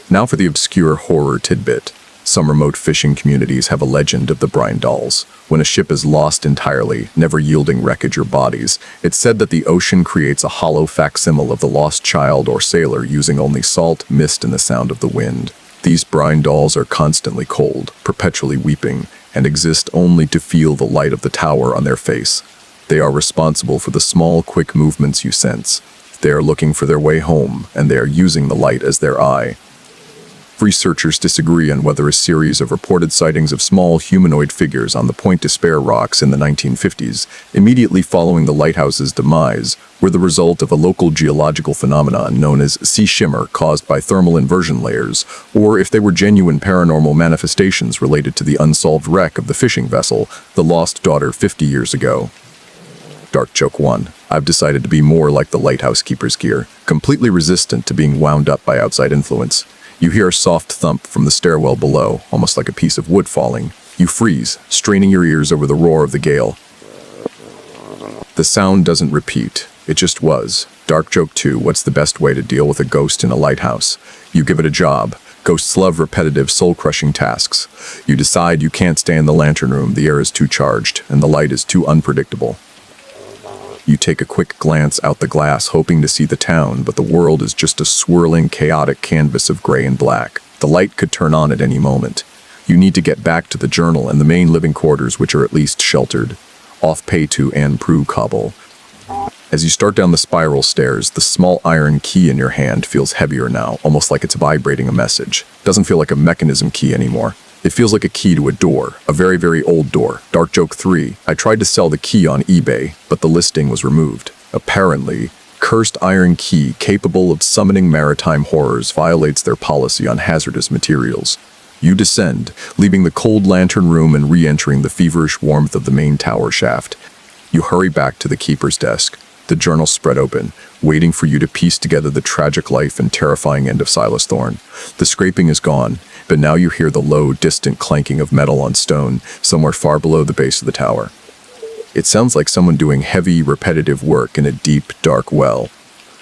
Now for the obscure horror tidbit. Some remote fishing communities have a legend of the brine dolls. When a ship is lost entirely, never yielding wreckage or bodies, it's said that the ocean creates a hollow facsimile of the lost child or sailor using only salt, mist, and the sound of the wind. These brine dolls are constantly cold, perpetually weeping, and exist only to feel the light of the tower on their face. They are responsible for the small, quick movements you sense. They are looking for their way home, and they are using the light as their eye. Researchers disagree on whether a series of reported sightings of small humanoid figures on the Point Despair rocks in the 1950s, immediately following the lighthouse's demise, were the result of a local geological phenomenon known as sea shimmer caused by thermal inversion layers, or if they were genuine paranormal manifestations related to the unsolved wreck of the fishing vessel, the Lost Daughter 50 years ago. Dark joke 1. I've decided to be more like the lighthouse keeper's gear, completely resistant to being wound up by outside influence. You hear a soft thump from the stairwell below, almost like a piece of wood falling. You freeze, straining your ears over the roar of the gale. The sound doesn't repeat. It just was. Dark joke 2. What's the best way to deal with a ghost in a lighthouse? You give it a job. Ghosts love repetitive, soul-crushing tasks. You decide you can't stay in the lantern room, the air is too charged, and the light is too unpredictable. You take a quick glance out the glass, hoping to see the town, but the world is just a swirling, chaotic canvas of gray and black. The light could turn on at any moment. You need to get back to the journal and the main living quarters, which are at least sheltered. Off pay to Anne Prue Cobble. As you start down the spiral stairs, the small iron key in your hand feels heavier now, almost like it's vibrating a message. Doesn't feel like a mechanism key anymore. It feels like a key to a door, a very, very old door. Dark joke 3. I tried to sell the key on eBay, but the listing was removed. Apparently, cursed iron key capable of summoning maritime horrors violates their policy on hazardous materials. You descend, leaving the cold lantern room and re-entering the feverish warmth of the main tower shaft. You hurry back to the keeper's desk, the journal spread open, waiting for you to piece together the tragic life and terrifying end of Silas Thorne. The scraping is gone, but now you hear the low, distant clanking of metal on stone somewhere far below the base of the tower. It sounds like someone doing heavy, repetitive work in a deep, dark well.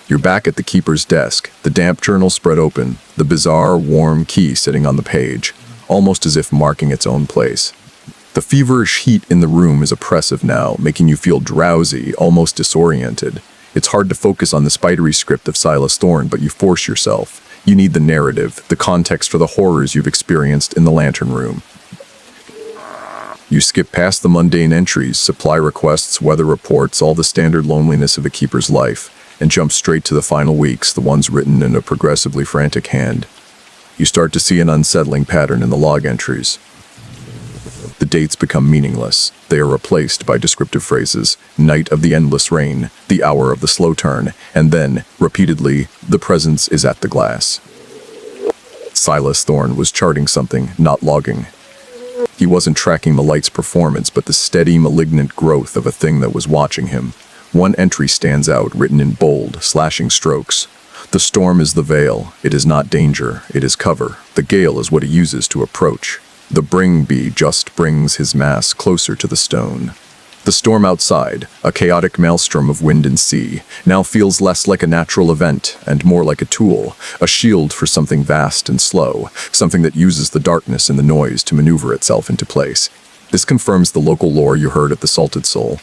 You're back at the keeper's desk, the damp journal spread open, the bizarre, warm key sitting on the page, almost as if marking its own place. The feverish heat in the room is oppressive now, making you feel drowsy, almost disoriented. It's hard to focus on the spidery script of Silas Thorne, but you force yourself. You need the narrative, the context for the horrors you've experienced in the lantern room. You skip past the mundane entries, supply requests, weather reports, all the standard loneliness of a keeper's life, and jump straight to the final weeks, the ones written in a progressively frantic hand. You start to see an unsettling pattern in the log entries. The dates become meaningless. They are replaced by descriptive phrases, night of the endless rain, the hour of the slow turn, and then, repeatedly, the presence is at the glass. Silas Thorne was charting something, not logging. He wasn't tracking the light's performance, but the steady, malignant growth of a thing that was watching him. One entry stands out, written in bold, slashing strokes. The storm is the veil. It is not danger. It is cover. The gale is what he uses to approach. The bring bee just brings his mass closer to the stone. The storm outside, a chaotic maelstrom of wind and sea, now feels less like a natural event and more like a tool, a shield for something vast and slow, something that uses the darkness and the noise to maneuver itself into place. This confirms the local lore you heard at the Salted Soul.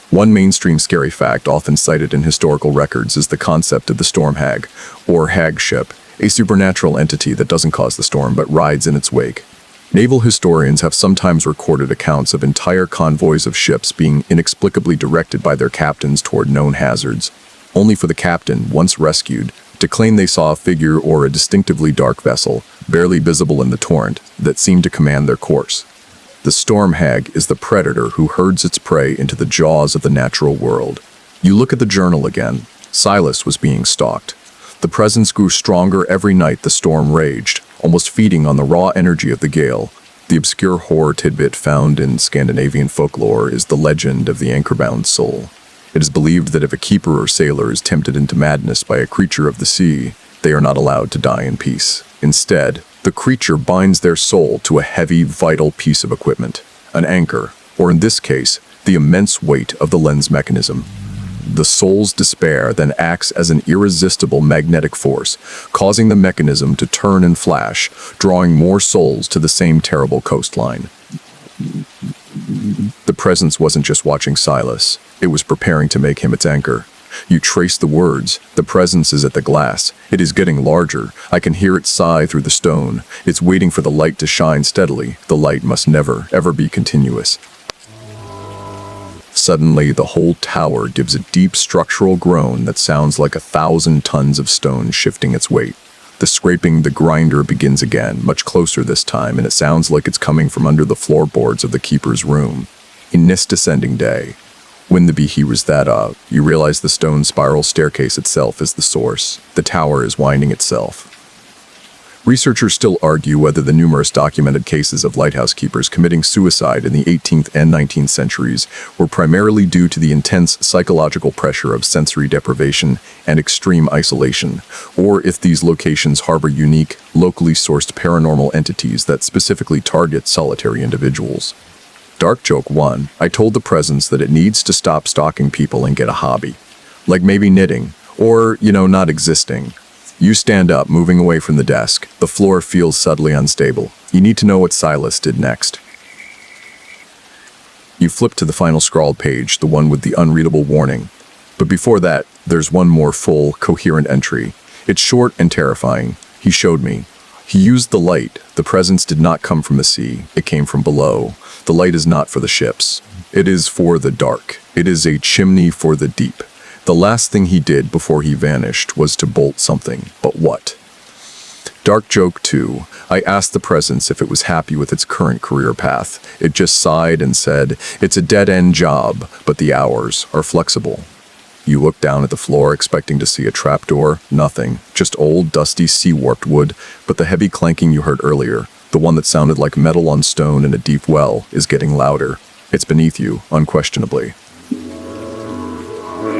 One mainstream scary fact often cited in historical records is the concept of the storm hag, or hag ship, a supernatural entity that doesn't cause the storm but rides in its wake. Naval historians have sometimes recorded accounts of entire convoys of ships being inexplicably directed by their captains toward known hazards, only for the captain, once rescued, to claim they saw a figure or a distinctively dark vessel, barely visible in the torrent, that seemed to command their course. The storm hag is the predator who herds its prey into the jaws of the natural world. You look at the journal again. Silas was being stalked. The presence grew stronger every night the storm raged, almost feeding on the raw energy of the gale. The obscure horror tidbit found in Scandinavian folklore is the legend of the anchor-bound soul. It is believed that if a keeper or sailor is tempted into madness by a creature of the sea, they are not allowed to die in peace. Instead, the creature binds their soul to a heavy, vital piece of equipment, an anchor, or in this case, the immense weight of the lens mechanism. The soul's despair then acts as an irresistible magnetic force, causing the mechanism to turn and flash, drawing more souls to the same terrible coastline. The presence wasn't just watching Silas, it was preparing to make him its anchor. You trace the words, the presence is at the glass, it is getting larger, I can hear it sigh through the stone, it's waiting for the light to shine steadily, the light must never, ever be continuous. Suddenly, the whole tower gives a deep structural groan that sounds like 1,000 tons of stone shifting its weight. The scraping, the grinder begins again, much closer this time, and it sounds like it's coming from under the floorboards of the keeper's room. In this descending day, when the bee hears that up, you realize the stone spiral staircase itself is the source. The tower is winding itself. Researchers still argue whether the numerous documented cases of lighthouse keepers committing suicide in the 18th and 19th centuries were primarily due to the intense psychological pressure of sensory deprivation and extreme isolation, or if these locations harbor unique, locally sourced paranormal entities that specifically target solitary individuals. Dark joke 1, I told the presence that it needs to stop stalking people and get a hobby. Like maybe knitting, or, not existing. You stand up, moving away from the desk. The floor feels subtly unstable. You need to know what Silas did next. You flip to the final scrawled page, the one with the unreadable warning. But before that, there's one more full, coherent entry. It's short and terrifying. He showed me. He used the light. The presence did not come from the sea. It came from below. The light is not for the ships. It is for the dark. It is a chimney for the deep. The last thing he did before he vanished was to bolt something. But what? Dark joke 2. I asked the presence if it was happy with its current career path. It just sighed and said, "It's a dead-end job, but the hours are flexible." You look down at the floor, expecting to see a trapdoor. Nothing. Just old, dusty, sea-warped wood. But the heavy clanking you heard earlier, the one that sounded like metal on stone in a deep well, is getting louder. It's beneath you, unquestionably.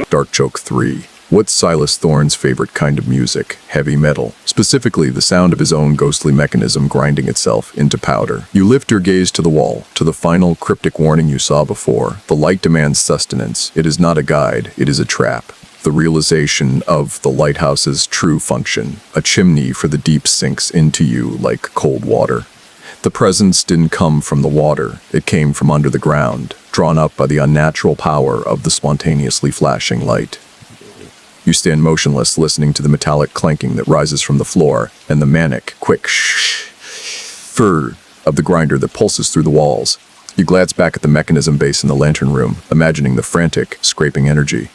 Dark joke 3. What's Silas Thorne's favorite kind of music? Heavy metal. Specifically, the sound of his own ghostly mechanism grinding itself into powder. You lift your gaze to the wall, to the final cryptic warning you saw before. The light demands sustenance. It is not a guide, it is a trap. The realization of the lighthouse's true function. A chimney for the deep sinks into you like cold water. The presence didn't come from the water. It came from under the ground, drawn up by the unnatural power of the spontaneously flashing light. You stand motionless, listening to the metallic clanking that rises from the floor, and the manic, quick fur of the grinder that pulses through the walls. You glance back at the mechanism base in the lantern room, imagining the frantic, scraping energy.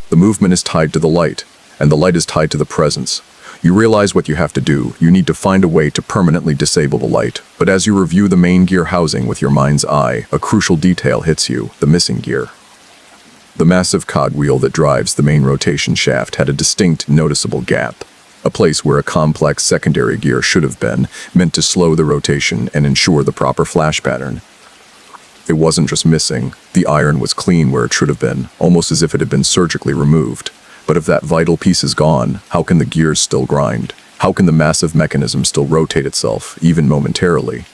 The movement is tied to the light, and the light is tied to the presence. You realize what you have to do. You need to find a way to permanently disable the light. But as you review the main gear housing with your mind's eye, a crucial detail hits you: the missing gear. The massive cogwheel that drives the main rotation shaft had a distinct, noticeable gap. A place where a complex secondary gear should have been, meant to slow the rotation and ensure the proper flash pattern. It wasn't just missing. The iron was clean where it should have been, almost as if it had been surgically removed. But if that vital piece is gone, how can the gears still grind? How can the massive mechanism still rotate itself, even momentarily?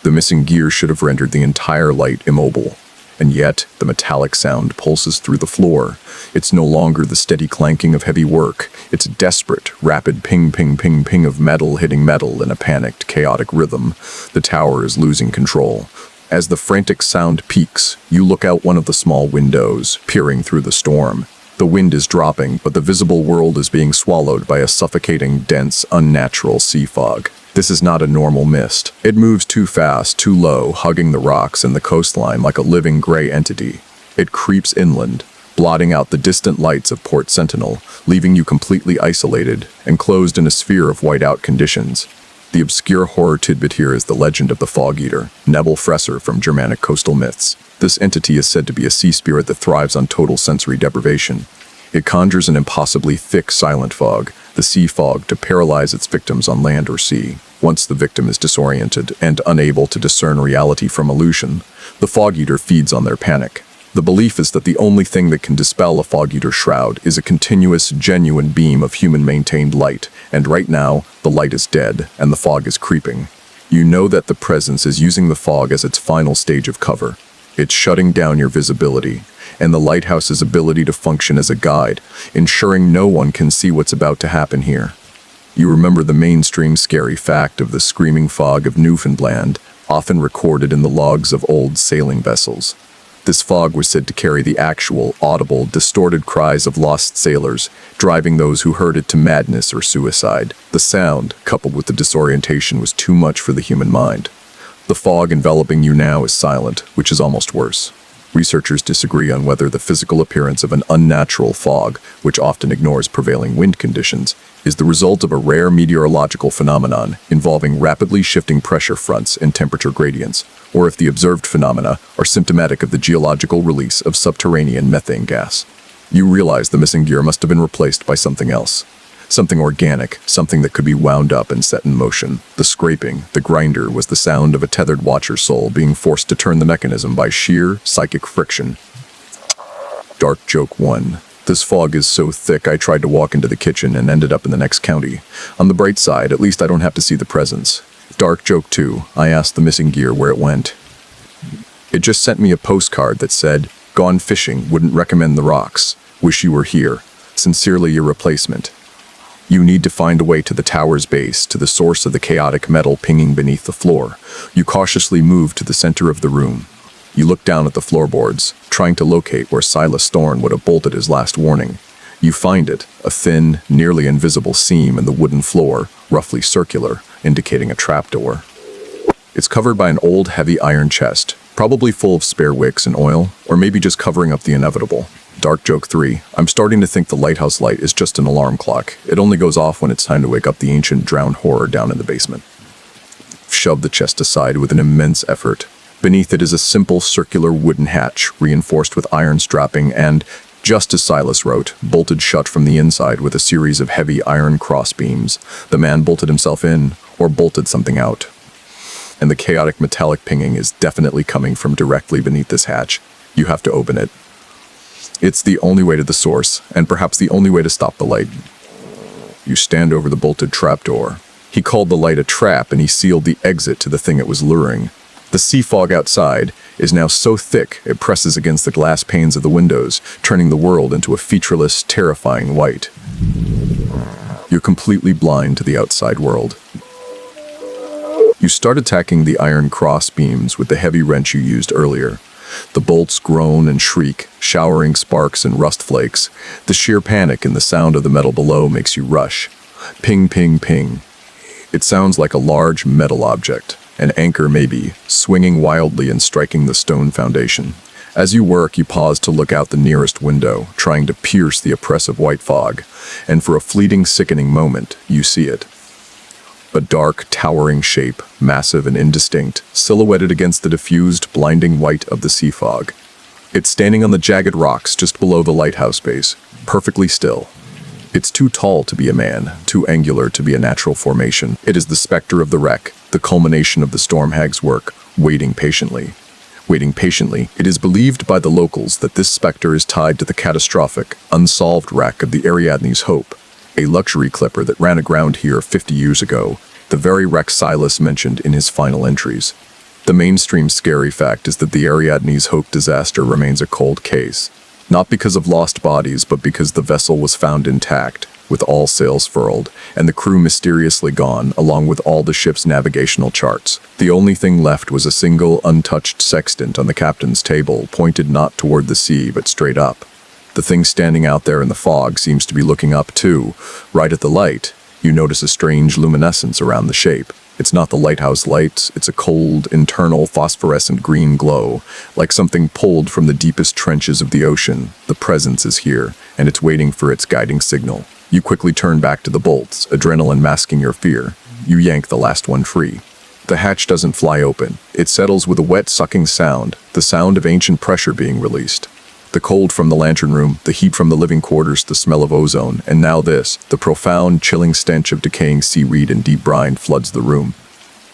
The missing gear should have rendered the entire light immobile. And yet, the metallic sound pulses through the floor. It's no longer the steady clanking of heavy work. It's a desperate, rapid ping, ping, ping, ping of metal hitting metal in a panicked, chaotic rhythm. The tower is losing control. As the frantic sound peaks, you look out one of the small windows, peering through the storm. The wind is dropping, but the visible world is being swallowed by a suffocating, dense, unnatural sea fog. This is not a normal mist. It moves too fast, too low, hugging the rocks and the coastline like a living gray entity. It creeps inland, blotting out the distant lights of Port Sentinel, leaving you completely isolated, enclosed in a sphere of whiteout conditions. The obscure horror tidbit here is the legend of the Fog Eater, Nebel Fresser from Germanic coastal myths. This entity is said to be a sea spirit that thrives on total sensory deprivation. It conjures an impossibly thick, silent fog, the sea fog, to paralyze its victims on land or sea. Once the victim is disoriented and unable to discern reality from illusion, the Fog Eater feeds on their panic. The belief is that the only thing that can dispel a Fog Eater shroud is a continuous, genuine beam of human-maintained light, and right now, the light is dead, and the fog is creeping. You know that the presence is using the fog as its final stage of cover. It's shutting down your visibility, and the lighthouse's ability to function as a guide, ensuring no one can see what's about to happen here. You remember the mainstream scary fact of the screaming fog of Newfoundland, often recorded in the logs of old sailing vessels. This fog was said to carry the actual, audible, distorted cries of lost sailors, driving those who heard it to madness or suicide. The sound, coupled with the disorientation, was too much for the human mind. The fog enveloping you now is silent, which is almost worse. Researchers disagree on whether the physical appearance of an unnatural fog, which often ignores prevailing wind conditions, is the result of a rare meteorological phenomenon involving rapidly shifting pressure fronts and temperature gradients, or if the observed phenomena are symptomatic of the geological release of subterranean methane gas. You realize the missing gear must have been replaced by something else. Something organic, something that could be wound up and set in motion. The scraping, the grinder, was the sound of a tethered watcher's soul being forced to turn the mechanism by sheer psychic friction. Dark joke 1. This fog is so thick I tried to walk into the kitchen and ended up in the next county. On the bright side, at least I don't have to see the presence. Dark joke 2. I asked the missing gear where it went. It just sent me a postcard that said, "Gone fishing, wouldn't recommend the rocks. Wish you were here." Sincerely, your replacement. You need to find a way to the tower's base, to the source of the chaotic metal pinging beneath the floor. You cautiously move to the center of the room. You look down at the floorboards, trying to locate where Silas Thorne would have bolted his last warning. You find it, a thin, nearly invisible seam in the wooden floor, roughly circular, indicating a trapdoor. It's covered by an old, heavy iron chest, probably full of spare wicks and oil, or maybe just covering up the inevitable. Dark joke 3. I'm starting to think the lighthouse light is just an alarm clock. It only goes off when it's time to wake up the ancient drowned horror down in the basement. Shove the chest aside with an immense effort. Beneath it is a simple circular wooden hatch, reinforced with iron strapping and, just as Silas wrote, bolted shut from the inside with a series of heavy iron crossbeams. The man bolted himself in, or bolted something out. And the chaotic metallic pinging is definitely coming from directly beneath this hatch. You have to open it. It's the only way to the source, and perhaps the only way to stop the light. You stand over the bolted trapdoor. He called the light a trap, and he sealed the exit to the thing it was luring. The sea fog outside is now so thick it presses against the glass panes of the windows, turning the world into a featureless, terrifying white. You're completely blind to the outside world. You start attacking the iron cross beams with the heavy wrench you used earlier. The bolts groan and shriek, showering sparks and rust flakes. The sheer panic in the sound of the metal below makes you rush. Ping, ping, ping. It sounds like a large metal object, an anchor maybe, swinging wildly and striking the stone foundation. As you work, you pause to look out the nearest window, trying to pierce the oppressive white fog, and for a fleeting, sickening moment, you see it. A dark, towering shape, massive and indistinct, silhouetted against the diffused, blinding white of the sea fog. It's standing on the jagged rocks just below the lighthouse base, perfectly still. It's too tall to be a man, too angular to be a natural formation. It is the specter of the wreck, the culmination of the storm hag's work, waiting patiently. Waiting patiently, it is believed by the locals that this specter is tied to the catastrophic, unsolved wreck of the Ariadne's Hope, a luxury clipper that ran aground here 50 years ago, the very wreck Silas mentioned in his final entries. The mainstream scary fact is that the Ariadne's Hope disaster remains a cold case, not because of lost bodies, but because the vessel was found intact, with all sails furled, and the crew mysteriously gone, along with all the ship's navigational charts. The only thing left was a single, untouched sextant on the captain's table, pointed not toward the sea, but straight up. The thing standing out there in the fog seems to be looking up too. Right at the light, you notice a strange luminescence around the shape. It's not the lighthouse lights, it's a cold, internal, phosphorescent green glow, like something pulled from the deepest trenches of the ocean. The presence is here, and it's waiting for its guiding signal. You quickly turn back to the bolts, adrenaline masking your fear. You yank the last one free. The hatch doesn't fly open. It settles with a wet, sucking sound, the sound of ancient pressure being released. The cold from the lantern room, the heat from the living quarters, the smell of ozone, and now this, the profound, chilling stench of decaying seaweed and deep brine floods the room.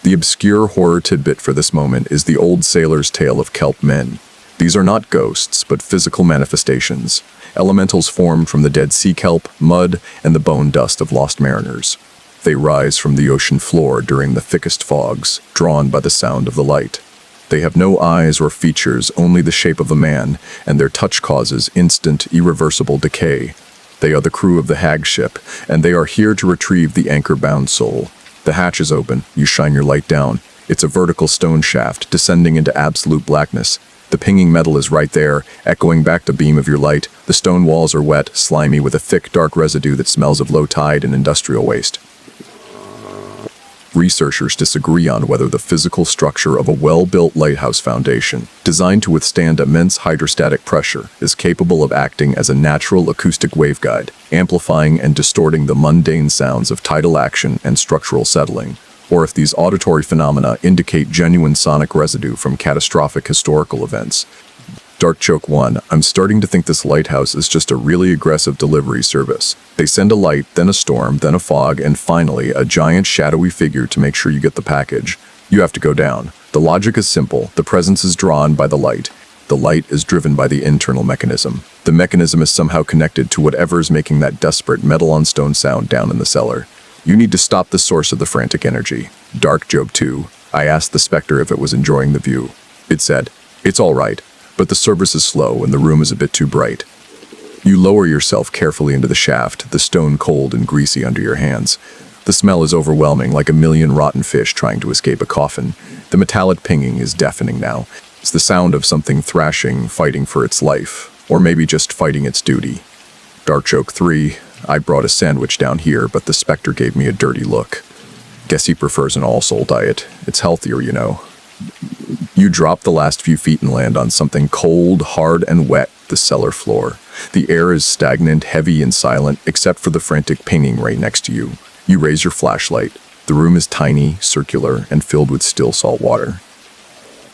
The obscure horror tidbit for this moment is the old sailor's tale of kelp men. These are not ghosts, but physical manifestations, elementals formed from the dead sea kelp, mud, and the bone dust of lost mariners. They rise from the ocean floor during the thickest fogs, drawn by the sound of the light. They have no eyes or features, only the shape of a man, and their touch causes instant, irreversible decay. They are the crew of the hag ship, and they are here to retrieve the anchor-bound soul. The hatch is open. You shine your light down. It's a vertical stone shaft, descending into absolute blackness. The pinging metal is right there, echoing back the beam of your light. The stone walls are wet, slimy, with a thick, dark residue that smells of low tide and industrial waste. Researchers disagree on whether the physical structure of a well-built lighthouse foundation, designed to withstand immense hydrostatic pressure, is capable of acting as a natural acoustic waveguide, amplifying and distorting the mundane sounds of tidal action and structural settling, or if these auditory phenomena indicate genuine sonic residue from catastrophic historical events. Dark joke 1. I'm starting to think this lighthouse is just a really aggressive delivery service. They send a light, then a storm, then a fog, and finally a giant shadowy figure to make sure you get the package. You have to go down. The logic is simple. The presence is drawn by the light. The light is driven by the internal mechanism. The mechanism is somehow connected to whatever is making that desperate metal-on-stone sound down in the cellar. You need to stop the source of the frantic energy. Dark joke 2. I asked the specter if it was enjoying the view. It said, "It's all right, but the service is slow and the room is a bit too bright." You lower yourself carefully into the shaft, the stone cold and greasy under your hands. The smell is overwhelming, like a million rotten fish trying to escape a coffin. The metallic pinging is deafening now. It's the sound of something thrashing, fighting for its life, or maybe just fighting its duty. Dark joke 3. I brought a sandwich down here, but the specter gave me a dirty look. Guess he prefers an all-soul diet. It's healthier, you know. You drop the last few feet and land on something cold, hard, and wet, the cellar floor. The air is stagnant, heavy, and silent, except for the frantic pinging right next to you. You raise your flashlight. The room is tiny, circular, and filled with still salt water.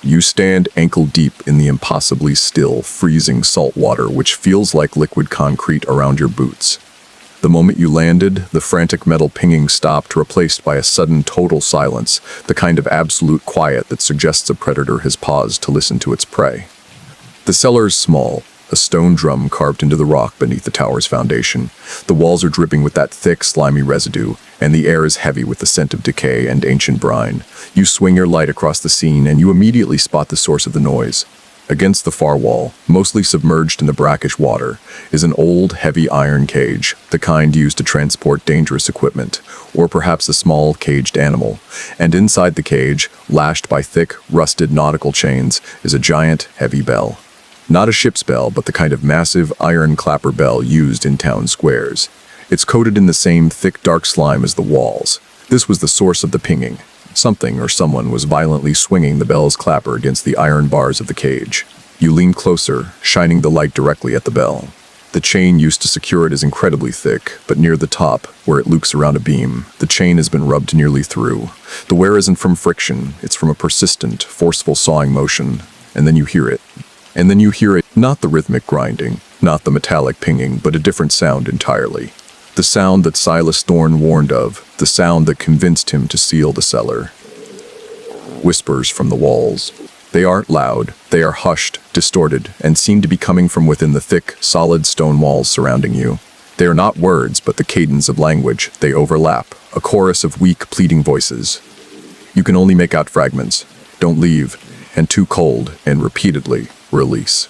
You stand ankle-deep in the impossibly still, freezing salt water, which feels like liquid concrete around your boots. The moment you landed, the frantic metal pinging stopped, replaced by a sudden total silence, the kind of absolute quiet that suggests a predator has paused to listen to its prey. The cellar is small, a stone drum carved into the rock beneath the tower's foundation. The walls are dripping with that thick, slimy residue, and the air is heavy with the scent of decay and ancient brine. You swing your light across the scene, and you immediately spot the source of the noise. Against the far wall, mostly submerged in the brackish water, is an old, heavy iron cage, the kind used to transport dangerous equipment, or perhaps a small, caged animal. And inside the cage, lashed by thick, rusted nautical chains, is a giant, heavy bell. Not a ship's bell, but the kind of massive iron clapper bell used in town squares. It's coated in the same thick, dark slime as the walls. This was the source of the pinging. Something or someone was violently swinging the bell's clapper against the iron bars of the cage. You lean closer, shining the light directly at the bell. The chain used to secure it is incredibly thick, but near the top, where it loops around a beam, the chain has been rubbed nearly through. The wear isn't from friction, it's from a persistent, forceful sawing motion. And then you hear it. Not the rhythmic grinding, not the metallic pinging, but a different sound entirely. The sound that Silas Thorne warned of, the sound that convinced him to seal the cellar. Whispers from the walls. They aren't loud, they are hushed, distorted, and seem to be coming from within the thick, solid stone walls surrounding you. They are not words, but the cadence of language. They overlap, a chorus of weak, pleading voices. You can only make out fragments. Don't leave, and too cold, and repeatedly, release.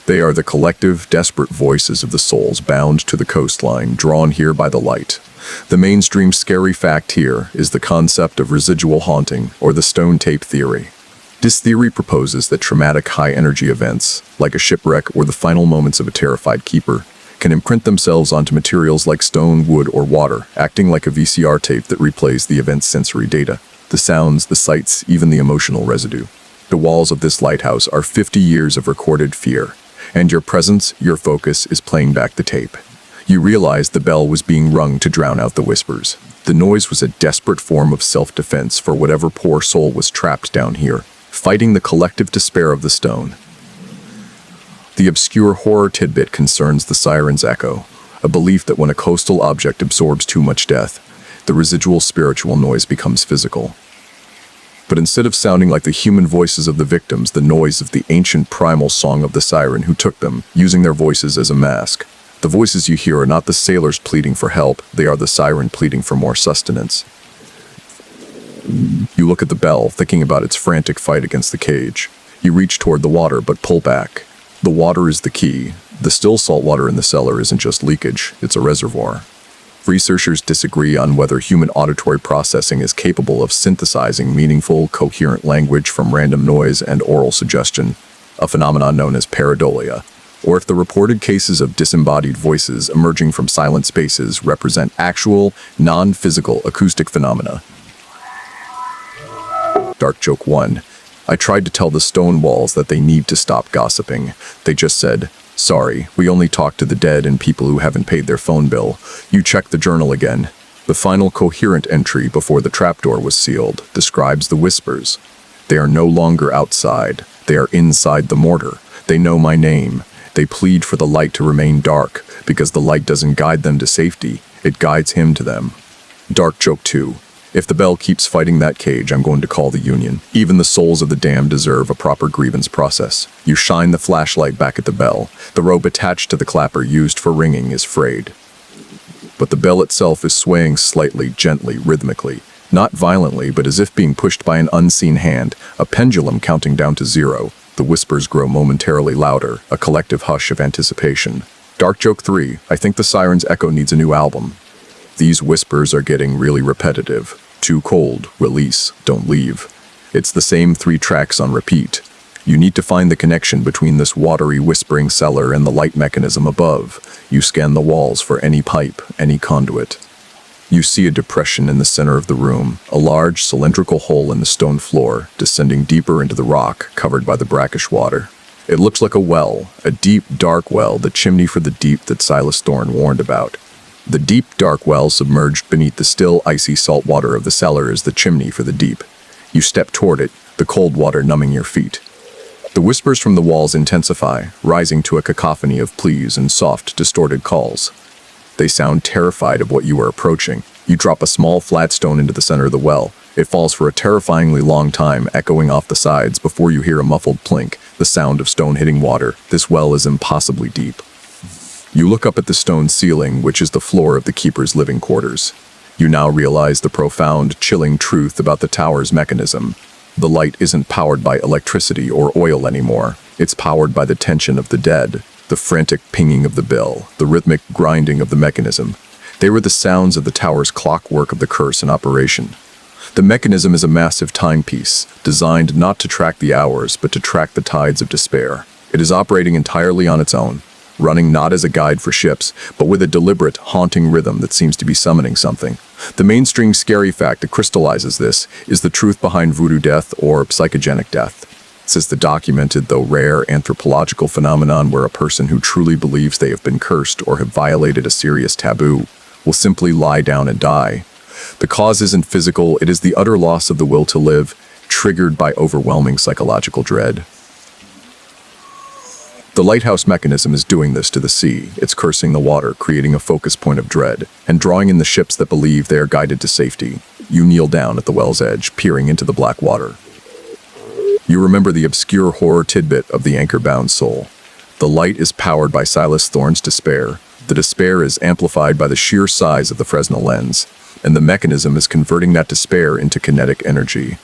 They are the collective, desperate voices of the souls bound to the coastline, drawn here by the light. The mainstream scary fact here is the concept of residual haunting, or the stone tape theory. This theory proposes that traumatic high-energy events, like a shipwreck or the final moments of a terrified keeper, can imprint themselves onto materials like stone, wood, or water, acting like a VCR tape that replays the event's sensory data, the sounds, the sights, even the emotional residue. The walls of this lighthouse are 50 years of recorded fear, and your presence, your focus, is playing back the tape. You realize the bell was being rung to drown out the whispers. The noise was a desperate form of self-defense for whatever poor soul was trapped down here, fighting the collective despair of the stone. The obscure horror tidbit concerns the siren's echo, a belief that when a coastal object absorbs too much death, the residual spiritual noise becomes physical. But instead of sounding like the human voices of the victims, the noise of the ancient primal song of the siren who took them, using their voices as a mask. The voices you hear are not the sailors pleading for help, they are the siren pleading for more sustenance. You look at the bell, thinking about its frantic fight against the cage. You reach toward the water, but pull back. The water is the key. The still salt water in the cellar isn't just leakage, it's a reservoir. Researchers disagree on whether human auditory processing is capable of synthesizing meaningful, coherent language from random noise and oral suggestion, a phenomenon known as pareidolia, or if the reported cases of disembodied voices emerging from silent spaces represent actual, non-physical acoustic phenomena. Dark joke 1. I tried to tell the stone walls that they need to stop gossiping. They just said, "Sorry, we only talk to the dead and people who haven't paid their phone bill." You check the journal again. The final coherent entry before the trapdoor was sealed describes the whispers. They are no longer outside. They are inside the mortar. They know my name. They plead for the light to remain dark, because the light doesn't guide them to safety. It guides him to them. Dark joke 2. If the bell keeps fighting that cage, I'm going to call the union. Even the souls of the damned deserve a proper grievance process. You shine the flashlight back at the bell. The rope attached to the clapper used for ringing is frayed. But the bell itself is swaying slightly, gently, rhythmically. Not violently, but as if being pushed by an unseen hand, a pendulum counting down to 0. The whispers grow momentarily louder, a collective hush of anticipation. Dark joke 3, I think the siren's echo needs a new album. These whispers are getting really repetitive. Too cold, release, don't leave. It's the same 3 tracks on repeat. You need to find the connection between this watery whispering cellar and the light mechanism above. You scan the walls for any pipe, any conduit. You see a depression in the center of the room, a large cylindrical hole in the stone floor, descending deeper into the rock, covered by the brackish water. It looks like a well, a deep, dark well, the chimney for the deep that Silas Thorne warned about. The deep, dark well submerged beneath the still, icy salt water of the cellar is the chimney for the deep. You step toward it, the cold water numbing your feet. The whispers from the walls intensify, rising to a cacophony of pleas and soft, distorted calls. They sound terrified of what you are approaching. You drop a small flat stone into the center of the well. It falls for a terrifyingly long time, echoing off the sides before you hear a muffled plink, the sound of stone hitting water. This well is impossibly deep. You look up at the stone ceiling, which is the floor of the keeper's living quarters. You now realize the profound, chilling truth about the tower's mechanism. The light isn't powered by electricity or oil anymore. It's powered by the tension of the dead, the frantic pinging of the bell, the rhythmic grinding of the mechanism. They were the sounds of the tower's clockwork of the curse in operation. The mechanism is a massive timepiece, designed not to track the hours, but to track the tides of despair. It is operating entirely on its own, running not as a guide for ships, but with a deliberate, haunting rhythm that seems to be summoning something. The mainstream scary fact that crystallizes this is the truth behind voodoo death or psychogenic death. This is the documented, though rare, anthropological phenomenon where a person who truly believes they have been cursed or have violated a serious taboo will simply lie down and die. The cause isn't physical, it is the utter loss of the will to live, triggered by overwhelming psychological dread. The lighthouse mechanism is doing this to the sea. It's cursing the water, creating a focus point of dread, and drawing in the ships that believe they are guided to safety. You kneel down at the well's edge, peering into the black water. You remember the obscure horror tidbit of the anchor-bound soul. The light is powered by Silas Thorne's despair. The despair is amplified by the sheer size of the Fresnel lens, and the mechanism is converting that despair into kinetic energy.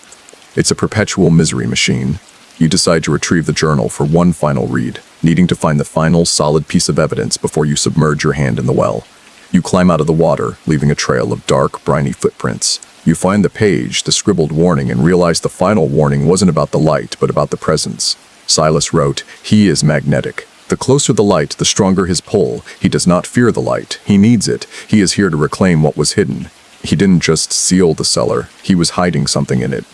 It's a perpetual misery machine. You decide to retrieve the journal for one final read, needing to find the final solid piece of evidence before you submerge your hand in the well. You climb out of the water, leaving a trail of dark, briny footprints. You find the page, the scribbled warning, and realize the final warning wasn't about the light, but about the presence. Silas wrote, "He is magnetic. The closer the light, the stronger his pull. He does not fear the light. He needs it. He is here to reclaim what was hidden." He didn't just seal the cellar. He was hiding something in it.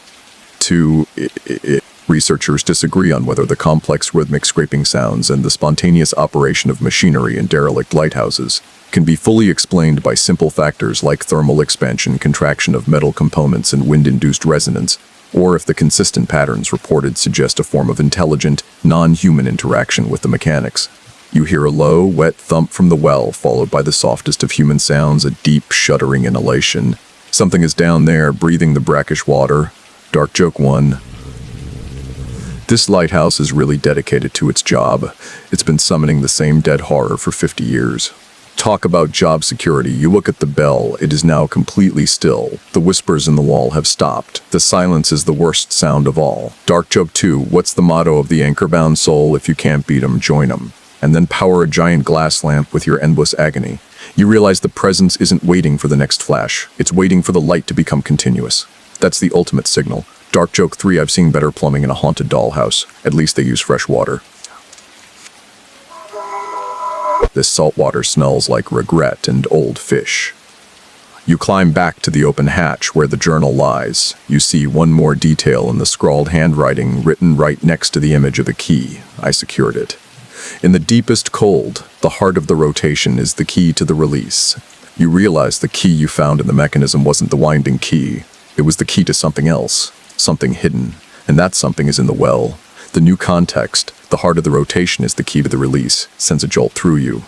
Researchers disagree on whether the complex rhythmic scraping sounds and the spontaneous operation of machinery in derelict lighthouses can be fully explained by simple factors like thermal expansion, contraction of metal components, and wind-induced resonance, or if the consistent patterns reported suggest a form of intelligent, non-human interaction with the mechanics. You hear a low, wet thump from the well, followed by the softest of human sounds, a deep, shuddering inhalation. Something is down there, breathing the brackish water. Dark joke 1. This lighthouse is really dedicated to its job. It's been summoning the same dead horror for 50 years. Talk about job security. You look at the bell. It is now completely still. The whispers in the wall have stopped. The silence is the worst sound of all. Dark joke 2. What's the motto of the anchor-bound soul? If you can't beat 'em, join 'em. And then power a giant glass lamp with your endless agony. You realize the presence isn't waiting for the next flash. It's waiting for the light to become continuous. That's the ultimate signal. Dark joke 3. I've seen better plumbing in a haunted dollhouse. At least they use fresh water. This salt water smells like regret and old fish. You climb back to the open hatch where the journal lies. You see one more detail in the scrawled handwriting written right next to the image of a key. I secured it. In the deepest cold, the heart of the rotation is the key to the release. You realize the key you found in the mechanism wasn't the winding key. It was the key to something else, something hidden, and that something is in the well. The new context, the heart of the rotation is the key to the release, sends a jolt through you.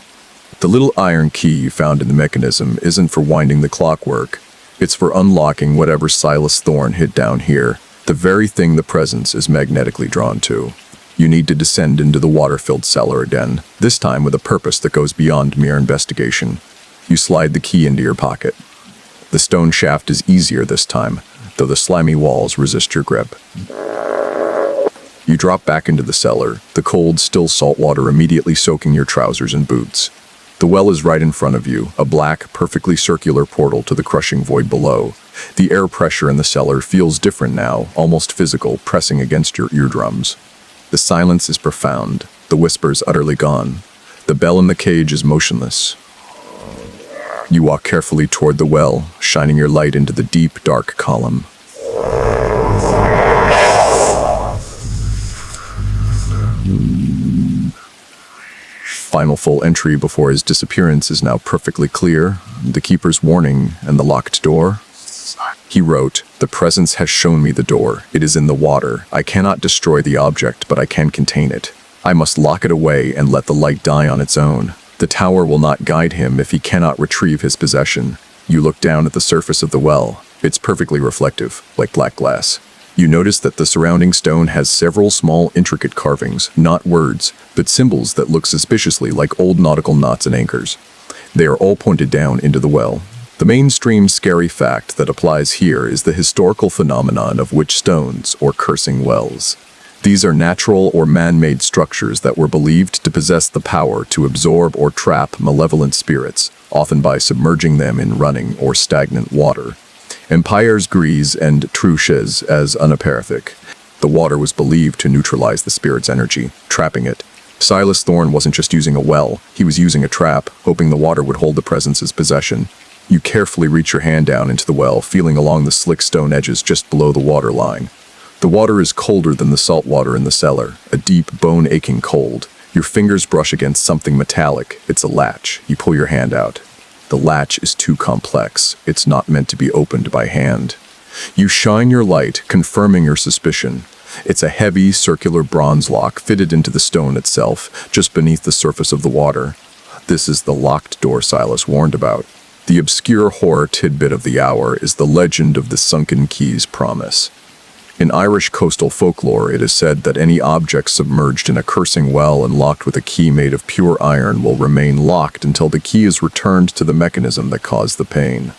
The little iron key you found in the mechanism isn't for winding the clockwork. It's for unlocking whatever Silas Thorne hid down here, the very thing the presence is magnetically drawn to. You need to descend into the water-filled cellar again, this time with a purpose that goes beyond mere investigation. You slide the key into your pocket. The stone shaft is easier this time, though the slimy walls resist your grip. You drop back into the cellar, the cold, still salt water immediately soaking your trousers and boots. The well is right in front of you, a black, perfectly circular portal to the crushing void below. The air pressure in the cellar feels different now, almost physical, pressing against your eardrums. The silence is profound, the whispers utterly gone. The bell in the cage is motionless. You walk carefully toward the well, shining your light into the deep, dark column. Final full entry before his disappearance is now perfectly clear. The keeper's warning and the locked door. He wrote, "The presence has shown me the door. It is in the water. I cannot destroy the object, but I can contain it. I must lock it away and let the light die on its own. The tower will not guide him if he cannot retrieve his possession." You look down at the surface of the well. It's perfectly reflective, like black glass. You notice that the surrounding stone has several small, intricate carvings, not words, but symbols that look suspiciously like old nautical knots and anchors. They are all pointed down into the well. The mainstream scary fact that applies here is the historical phenomenon of witch stones or cursing wells. These are natural or man-made structures that were believed to possess the power to absorb or trap malevolent spirits, often by submerging them in running or stagnant water. Empires Greece and Truches as unaperific. The water was believed to neutralize the spirit's energy, trapping it. Silas Thorne wasn't just using a well, he was using a trap, hoping the water would hold the presence's possession. You carefully reach your hand down into the well, feeling along the slick stone edges just below the water line. The water is colder than the salt water in the cellar, a deep, bone-aching cold. Your fingers brush against something metallic. It's a latch. You pull your hand out. The latch is too complex. It's not meant to be opened by hand. You shine your light, confirming your suspicion. It's a heavy, circular bronze lock fitted into the stone itself, just beneath the surface of the water. This is the locked door Silas warned about. The obscure horror tidbit of the hour is the legend of the sunken key's promise. In Irish coastal folklore, it is said that any object submerged in a cursing well and locked with a key made of pure iron will remain locked until the key is returned to the mechanism that caused the pain.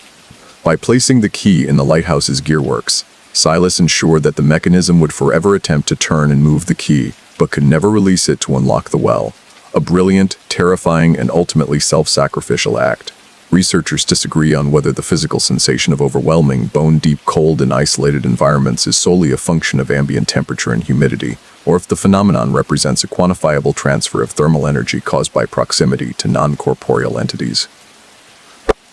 By placing the key in the lighthouse's gearworks, Silas ensured that the mechanism would forever attempt to turn and move the key, but could never release it to unlock the well. A brilliant, terrifying, and ultimately self-sacrificial act. Researchers disagree on whether the physical sensation of overwhelming, bone-deep cold in isolated environments is solely a function of ambient temperature and humidity, or if the phenomenon represents a quantifiable transfer of thermal energy caused by proximity to non-corporeal entities.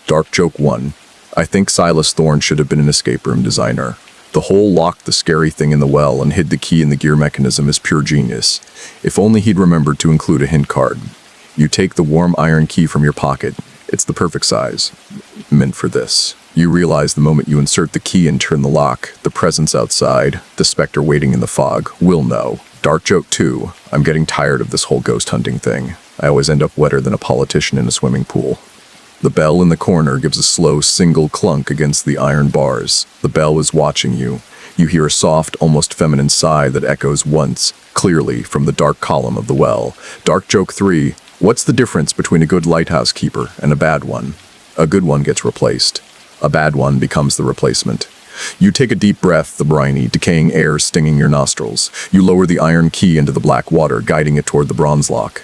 Dark joke 1. I think Silas Thorne should have been an escape room designer. The hole locked the scary thing in the well and hid the key in the gear mechanism is pure genius. If only he'd remembered to include a hint card. You take the warm iron key from your pocket. It's the perfect size, meant for this. You realize the moment you insert the key and turn the lock, the presence outside, the specter waiting in the fog, will know. Dark joke 2. I'm getting tired of this whole ghost hunting thing. I always end up wetter than a politician in a swimming pool. The bell in the corner gives a slow single clunk against the iron bars. The bell is watching you. You hear a soft, almost feminine sigh that echoes once, clearly, from the dark column of the well. Dark joke 3. What's the difference between a good lighthouse keeper and a bad one? A good one gets replaced. A bad one becomes the replacement. You take a deep breath, the briny, decaying air stinging your nostrils. You lower the iron key into the black water, guiding it toward the bronze lock.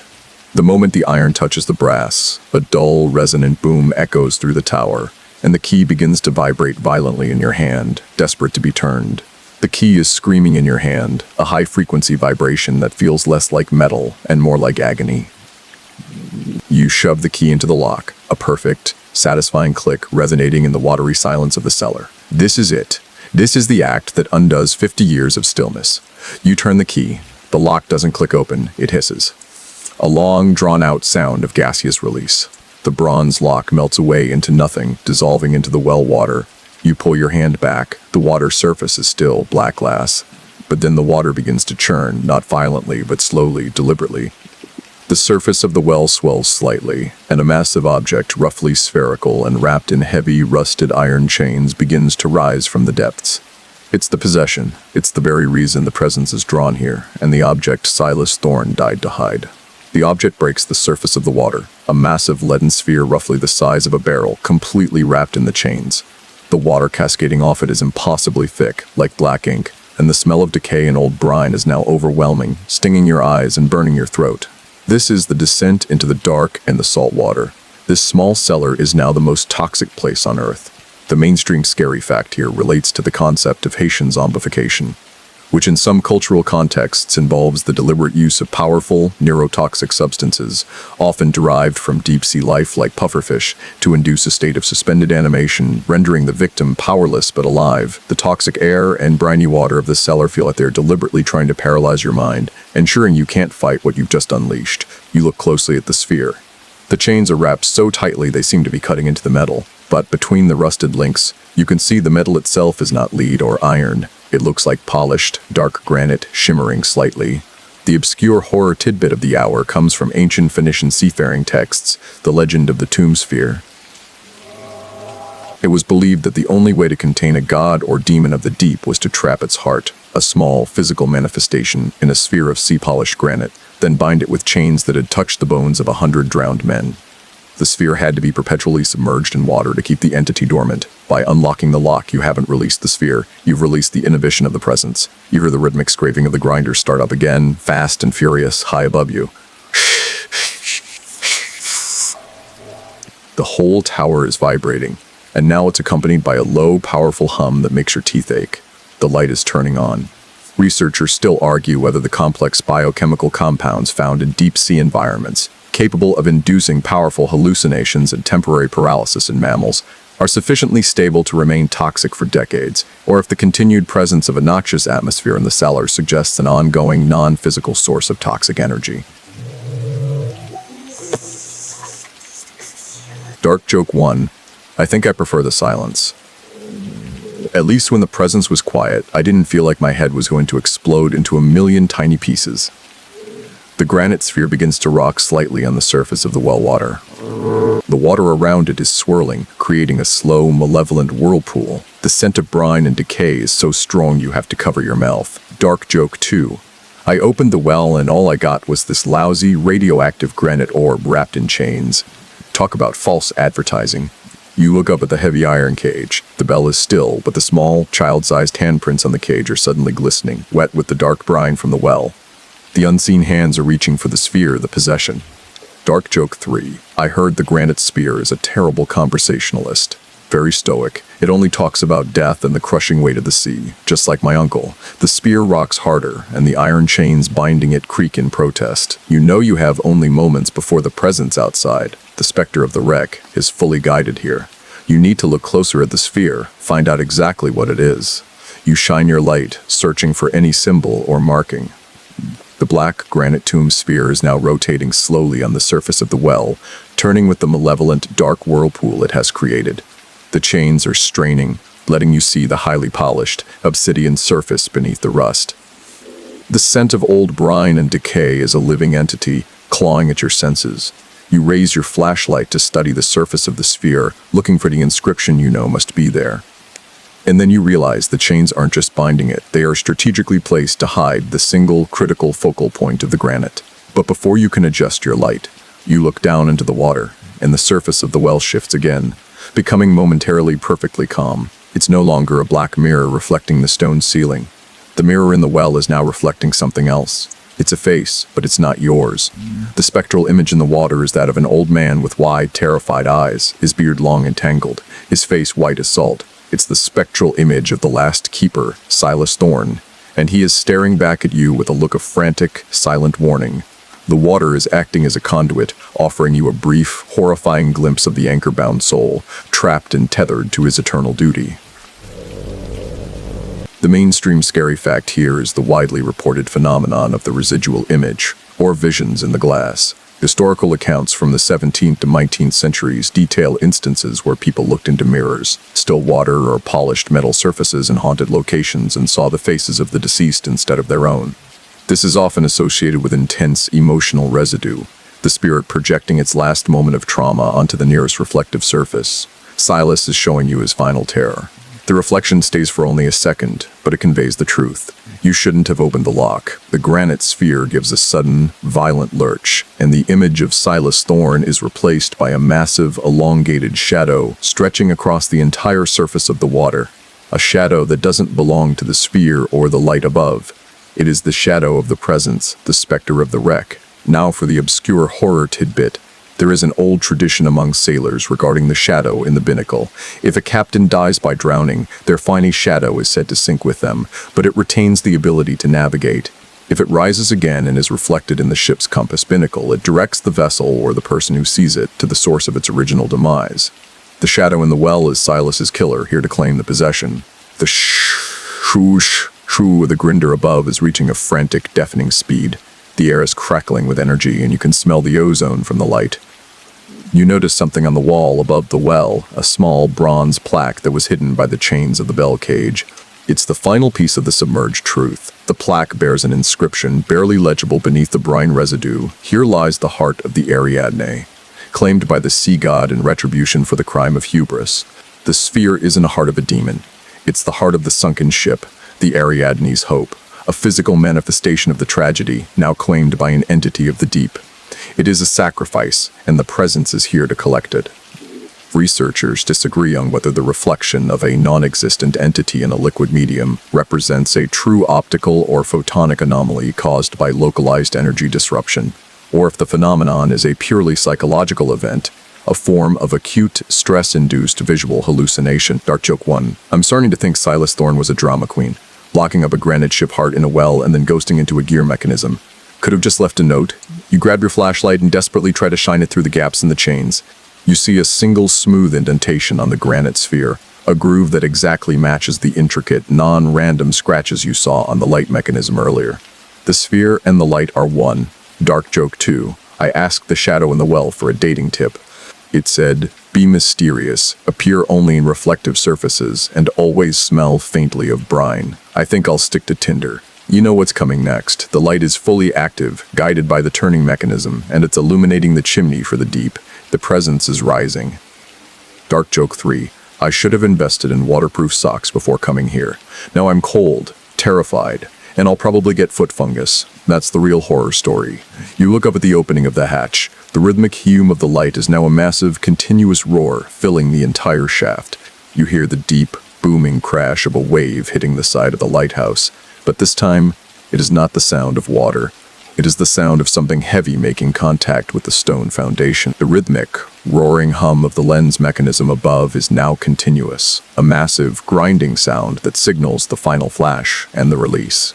The moment the iron touches the brass, a dull, resonant boom echoes through the tower, and the key begins to vibrate violently in your hand, desperate to be turned. The key is screaming in your hand, a high-frequency vibration that feels less like metal and more like agony. You shove the key into the lock, a perfect, satisfying click resonating in the watery silence of the cellar. This is it. This is the act that undoes 50 years of stillness. You turn the key. The lock doesn't click open, it hisses. A long, drawn-out sound of gaseous release. The bronze lock melts away into nothing, dissolving into the well water. You pull your hand back. The water surface is still black glass. But then the water begins to churn, not violently, but slowly, deliberately. The surface of the well swells slightly, and a massive object, roughly spherical and wrapped in heavy, rusted iron chains, begins to rise from the depths. It's the possession. It's the very reason the presence is drawn here, and the object Silas Thorne died to hide. The object breaks the surface of the water, a massive leaden sphere roughly the size of a barrel, completely wrapped in the chains. The water cascading off it is impossibly thick, like black ink, and the smell of decay and old brine is now overwhelming, stinging your eyes and burning your throat. This is the descent into the dark and the salt water. This small cellar is now the most toxic place on Earth. The mainstream scary fact here relates to the concept of Haitian zombification, which in some cultural contexts involves the deliberate use of powerful, neurotoxic substances, often derived from deep-sea life like pufferfish, to induce a state of suspended animation, rendering the victim powerless but alive. The toxic air and briny water of the cellar feel like they're deliberately trying to paralyze your mind, ensuring you can't fight what you've just unleashed. You look closely at the sphere. The chains are wrapped so tightly they seem to be cutting into the metal, but between the rusted links, you can see the metal itself is not lead or iron. It looks like polished, dark granite, shimmering slightly. The obscure horror tidbit of the hour comes from ancient Phoenician seafaring texts, the legend of the tomb sphere. It was believed that the only way to contain a god or demon of the deep was to trap its heart, a small, physical manifestation, in a sphere of sea-polished granite, then bind it with chains that had touched the bones of 100 drowned men. The sphere had to be perpetually submerged in water to keep the entity dormant. By unlocking the lock, you haven't released the sphere, you've released the inhibition of the presence. You hear the rhythmic scraping of the grinder start up again, fast and furious, high above you. The whole tower is vibrating, and now it's accompanied by a low, powerful hum that makes your teeth ache. The light is turning on. Researchers still argue whether the complex biochemical compounds found in deep-sea environments, capable of inducing powerful hallucinations and temporary paralysis in mammals, are sufficiently stable to remain toxic for decades, or if the continued presence of a noxious atmosphere in the cellar suggests an ongoing, non-physical source of toxic energy. Dark joke 1. I think I prefer the silence. At least when the presence was quiet, I didn't feel like my head was going to explode into a million tiny pieces. The granite sphere begins to rock slightly on the surface of the well water. The water around it is swirling, creating a slow, malevolent whirlpool. The scent of brine and decay is so strong you have to cover your mouth. Dark joke 2. I opened the well and all I got was this lousy, radioactive granite orb wrapped in chains. Talk about false advertising. You look up at the heavy iron cage. The bell is still, but the small, child-sized handprints on the cage are suddenly glistening, wet with the dark brine from the well. The unseen hands are reaching for the sphere, the possession. Dark joke 3. I heard the granite sphere is a terrible conversationalist. Very stoic. It only talks about death and the crushing weight of the sea. Just like my uncle. The spear rocks harder, and the iron chains binding it creak in protest. You know you have only moments before the presence outside, the specter of the wreck, is fully guided here. You need to look closer at the sphere, find out exactly what it is. You shine your light, searching for any symbol or marking. The black granite tomb sphere is now rotating slowly on the surface of the well, turning with the malevolent, dark whirlpool it has created. The chains are straining, letting you see the highly polished, obsidian surface beneath the rust. The scent of old brine and decay is a living entity, clawing at your senses. You raise your flashlight to study the surface of the sphere, looking for the inscription you know must be there. And then you realize the chains aren't just binding it, they are strategically placed to hide the single critical focal point of the granite. But before you can adjust your light, you look down into the water, and the surface of the well shifts again, becoming momentarily perfectly calm. It's no longer a black mirror reflecting the stone ceiling. The mirror in the well is now reflecting something else. It's a face, but it's not yours. The spectral image in the water is that of an old man with wide, terrified eyes, his beard long and tangled, his face white as salt. It's the spectral image of the last keeper, Silas Thorne, and he is staring back at you with a look of frantic, silent warning. The water is acting as a conduit, offering you a brief, horrifying glimpse of the anchor-bound soul, trapped and tethered to his eternal duty. The mainstream scary fact here is the widely reported phenomenon of the residual image, or visions in the glass. Historical accounts from the 17th to 19th centuries detail instances where people looked into mirrors, still water or polished metal surfaces in haunted locations and saw the faces of the deceased instead of their own. This is often associated with intense emotional residue, the spirit projecting its last moment of trauma onto the nearest reflective surface. Silas is showing you his final terror. The reflection stays for only a second, but it conveys the truth. You shouldn't have opened the lock. The granite sphere gives a sudden, violent lurch, and the image of Silas Thorne is replaced by a massive, elongated shadow stretching across the entire surface of the water. a shadow that doesn't belong to the sphere or the light above. It is the shadow of the presence, the specter of the wreck. Now for the obscure horror tidbit. There is an old tradition among sailors regarding the shadow in the binnacle. If a captain dies by drowning, their finny shadow is said to sink with them, but it retains the ability to navigate. If it rises again and is reflected in the ship's compass binnacle, it directs the vessel or the person who sees it to the source of its original demise. The shadow in the well is Silas's killer, here to claim the possession. The shoosh of the grinder above is reaching a frantic, deafening speed. The air is crackling with energy, and you can smell the ozone from the light. You notice something on the wall above the well, a small bronze plaque that was hidden by the chains of the bell cage. It's the final piece of the submerged truth. The plaque bears an inscription, barely legible beneath the brine residue. Here lies the heart of the Ariadne, claimed by the sea god in retribution for the crime of hubris. The sphere isn't a heart of a demon. It's the heart of the sunken ship, the Ariadne's hope, a physical manifestation of the tragedy, now claimed by an entity of the deep. It is a sacrifice, and the presence is here to collect it. Researchers disagree on whether the reflection of a non-existent entity in a liquid medium represents a true optical or photonic anomaly caused by localized energy disruption, or if the phenomenon is a purely psychological event, a form of acute, stress-induced visual hallucination. Dark joke 1. I'm starting to think Silas Thorne was a drama queen, blocking up a granite ship heart in a well and then ghosting into a gear mechanism. Could have just left a note. You grab your flashlight and desperately try to shine it through the gaps in the chains. You see a single smooth indentation on the granite sphere, a groove that exactly matches the intricate, non-random scratches you saw on the light mechanism earlier. The sphere and the light are one. Dark joke 2. I asked the shadow in the well for a dating tip. It said, be mysterious, appear only in reflective surfaces, and always smell faintly of brine. I think I'll stick to Tinder. You know what's coming next. The light is fully active, guided by the turning mechanism, and it's illuminating the chimney for the deep. The presence is rising. Dark joke 3. I should have invested in waterproof socks before coming here. Now I'm cold, terrified, and I'll probably get foot fungus. That's the real horror story. You look up at the opening of the hatch. The rhythmic hum of the light is now a massive, continuous roar, filling the entire shaft. You hear the deep, booming crash of a wave hitting the side of the lighthouse. But this time, it is not the sound of water. It is the sound of something heavy making contact with the stone foundation. The rhythmic, roaring hum of the lens mechanism above is now continuous, a massive, grinding sound that signals the final flash and the release.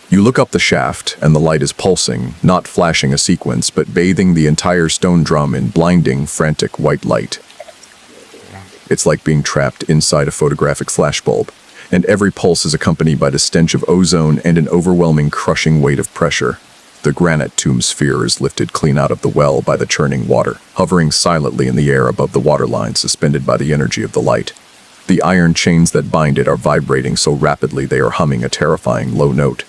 You look up the shaft, and the light is pulsing, not flashing a sequence, but bathing the entire stone drum in blinding, frantic white light. It's like being trapped inside a photographic flashbulb, and every pulse is accompanied by the stench of ozone and an overwhelming, crushing weight of pressure. The granite tomb sphere is lifted clean out of the well by the churning water, hovering silently in the air above the waterline, suspended by the energy of the light. The iron chains that bind it are vibrating so rapidly they are humming a terrifying low note.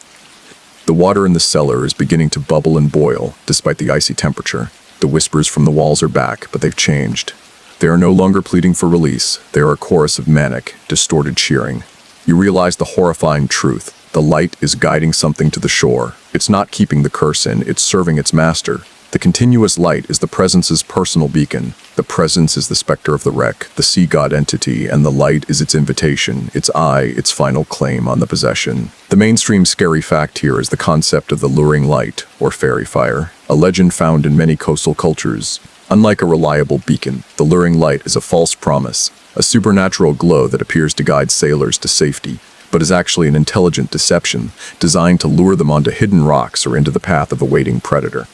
The water in the cellar is beginning to bubble and boil, despite the icy temperature. The whispers from the walls are back, but they've changed. They are no longer pleading for release. They are a chorus of manic, distorted cheering. You realize the horrifying truth. The light is guiding something to the shore. It's not keeping the curse in, it's serving its master. The continuous light is the presence's personal beacon. The presence is the specter of the wreck, the sea god entity, and the light is its invitation, its eye, its final claim on the possession. The mainstream scary fact here is the concept of the luring light, or fairy fire, a legend found in many coastal cultures. Unlike a reliable beacon, the luring light is a false promise, a supernatural glow that appears to guide sailors to safety, but is actually an intelligent deception designed to lure them onto hidden rocks or into the path of a waiting predator.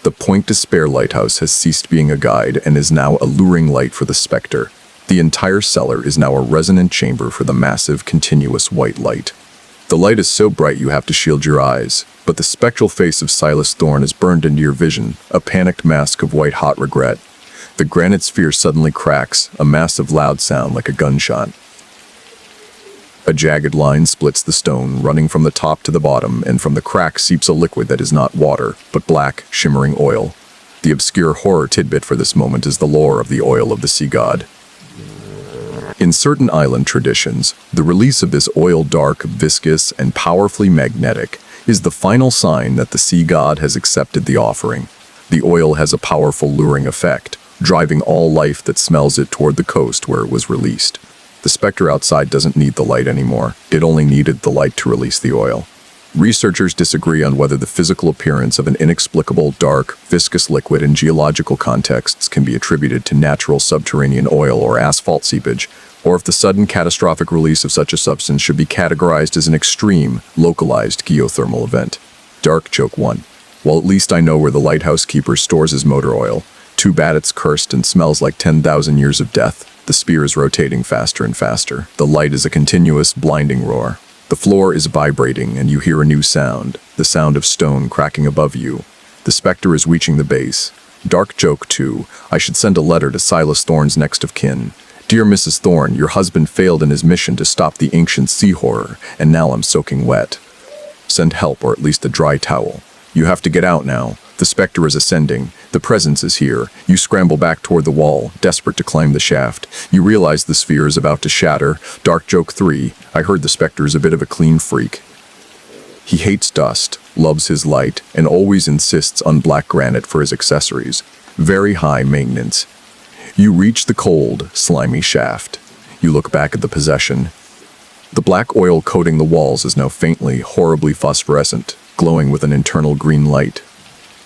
The Point Despair lighthouse has ceased being a guide and is now a luring light for the specter. The entire cellar is now a resonant chamber for the massive, continuous white light. The light is so bright you have to shield your eyes, but the spectral face of Silas Thorne is burned into your vision, a panicked mask of white-hot regret. The granite sphere suddenly cracks, a massive loud sound like a gunshot. A jagged line splits the stone, running from the top to the bottom, and from the crack seeps a liquid that is not water, but black, shimmering oil. The obscure horror tidbit for this moment is the lore of the oil of the sea god. In certain island traditions, the release of this oil, dark, viscous, and powerfully magnetic, is the final sign that the sea god has accepted the offering. The oil has a powerful luring effect, driving all life that smells it toward the coast where it was released. The specter outside doesn't need the light anymore. It only needed the light to release the oil. Researchers disagree on whether the physical appearance of an inexplicable, dark, viscous liquid in geological contexts can be attributed to natural subterranean oil or asphalt seepage, or if the sudden catastrophic release of such a substance should be categorized as an extreme, localized geothermal event. Dark joke 1. Well, at least I know where the lighthouse keeper stores his motor oil. Too bad it's cursed and smells like 10,000 years of death. The spear is rotating faster and faster. The light is a continuous, blinding roar. The floor is vibrating, and you hear a new sound, the sound of stone cracking above you. The specter is reaching the base. Dark joke 2. I should send a letter to Silas Thorne's next of kin. Dear Mrs. Thorne, your husband failed in his mission to stop the ancient sea horror, and now I'm soaking wet. Send help, or at least a dry towel. You have to get out now. The specter is ascending. The presence is here. You scramble back toward the wall, desperate to climb the shaft. You realize the sphere is about to shatter. Dark joke 3. I heard the specter is a bit of a clean freak. He hates dust, loves his light, and always insists on black granite for his accessories. Very high maintenance. You reach the cold, slimy shaft. You look back at the possession. The black oil coating the walls is now faintly, horribly phosphorescent, glowing with an internal green light.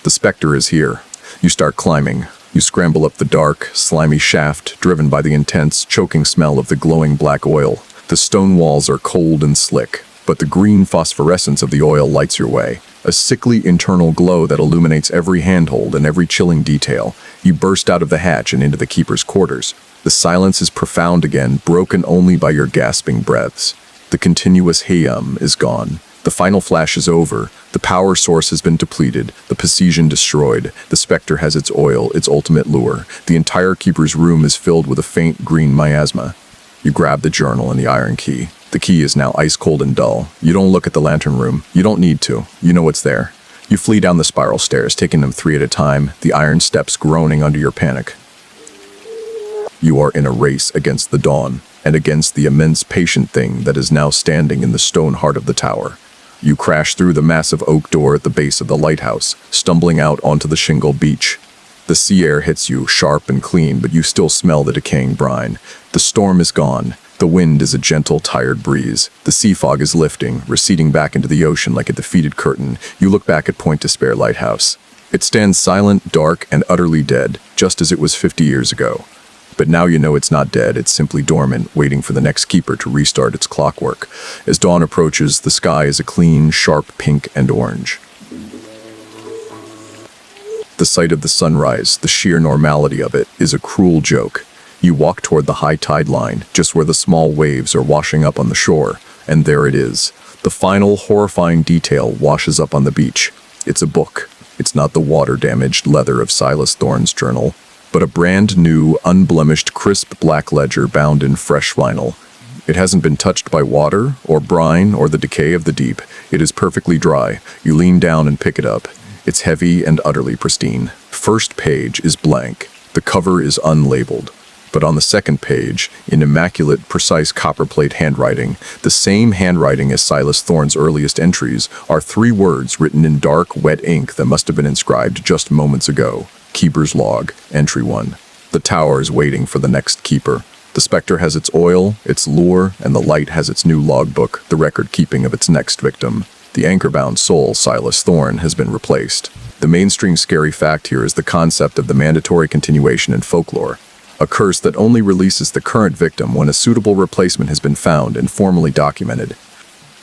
The specter is here. You start climbing. You scramble up the dark, slimy shaft, driven by the intense, choking smell of the glowing black oil. The stone walls are cold and slick, but the green phosphorescence of the oil lights your way. A sickly internal glow that illuminates every handhold and every chilling detail. You burst out of the hatch and into the keeper's quarters. The silence is profound again, broken only by your gasping breaths. The continuous hum is gone. The final flash is over. The power source has been depleted, the precision destroyed. The specter has its oil, its ultimate lure. The entire keeper's room is filled with a faint green miasma. You grab the journal and the iron key. The key is now ice cold and dull. You don't look at the lantern room. You don't need to. You know it's there. You flee down the spiral stairs, taking them 3 at a time, the iron steps groaning under your panic. You are in a race against the dawn, and against the immense patient thing that is now standing in the stone heart of the tower. You crash through the massive oak door at the base of the lighthouse, stumbling out onto the shingle beach. The sea air hits you, sharp and clean, but you still smell the decaying brine. The storm is gone. The wind is a gentle, tired breeze. The sea fog is lifting, receding back into the ocean like a defeated curtain. You look back at Point Despair Lighthouse. It stands silent, dark, and utterly dead, just as it was 50 years ago. But now you know it's not dead, it's simply dormant, waiting for the next keeper to restart its clockwork. As dawn approaches, the sky is a clean, sharp pink and orange. The sight of the sunrise, the sheer normality of it, is a cruel joke. You walk toward the high tide line, just where the small waves are washing up on the shore, and there it is. The final, horrifying detail washes up on the beach. It's a book. It's not the water-damaged leather of Silas Thorne's journal, but a brand new, unblemished, crisp black ledger bound in fresh vinyl. It hasn't been touched by water, or brine, or the decay of the deep. It is perfectly dry. You lean down and pick it up. It's heavy and utterly pristine. First page is blank. The cover is unlabeled. But on the second page, in immaculate, precise copperplate handwriting, the same handwriting as Silas Thorne's earliest entries, are 3 words written in dark, wet ink that must have been inscribed just moments ago. Keeper's log, entry 1. The tower is waiting for the next keeper. The specter has its oil, its lure, and the light has its new logbook, the record-keeping of its next victim. The anchor-bound soul, Silas Thorne, has been replaced. The mainstream scary fact here is the concept of the mandatory continuation in folklore. A curse that only releases the current victim when a suitable replacement has been found and formally documented.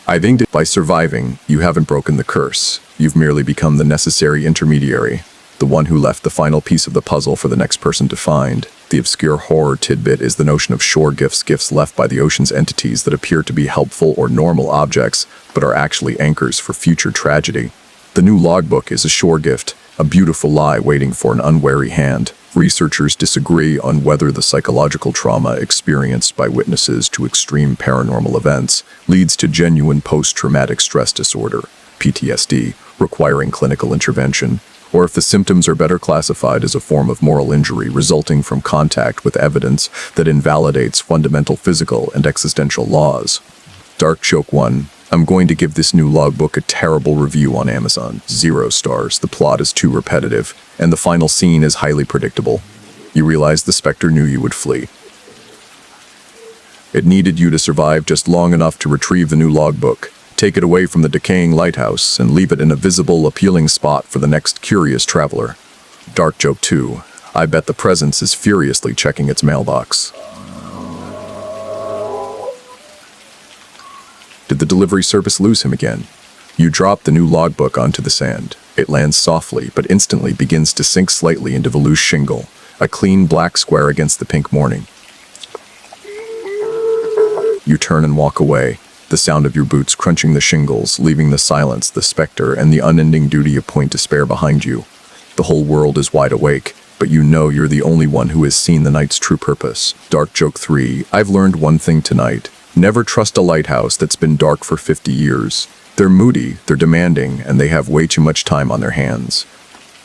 I think that by surviving, you haven't broken the curse. You've merely become the necessary intermediary, the one who left the final piece of the puzzle for the next person to find. The obscure horror tidbit is the notion of shore gifts left by the ocean's entities that appear to be helpful or normal objects, but are actually anchors for future tragedy. The new logbook is a shore gift, a beautiful lie waiting for an unwary hand. Researchers disagree on whether the psychological trauma experienced by witnesses to extreme paranormal events leads to genuine post-traumatic stress disorder, PTSD, requiring clinical intervention, or if the symptoms are better classified as a form of moral injury resulting from contact with evidence that invalidates fundamental physical and existential laws. Dark joke 1. I'm going to give this new logbook a terrible review on Amazon. 0 stars. The plot is too repetitive, and the final scene is highly predictable. You realize the specter knew you would flee. It needed you to survive just long enough to retrieve the new logbook, take it away from the decaying lighthouse, and leave it in a visible, appealing spot for the next curious traveler. Dark joke 2. I bet the presence is furiously checking its mailbox. Did the delivery service lose him again? You drop the new logbook onto the sand. It lands softly, but instantly begins to sink slightly into the loose shingle, a clean black square against the pink morning. You turn and walk away, the sound of your boots crunching the shingles, leaving the silence, the specter, and the unending duty of point despair behind you. The whole world is wide awake, but you know you're the only one who has seen the night's true purpose. Dark joke 3. I've learned one thing tonight. Never trust a lighthouse that's been dark for 50 years. They're moody, they're demanding, and they have way too much time on their hands.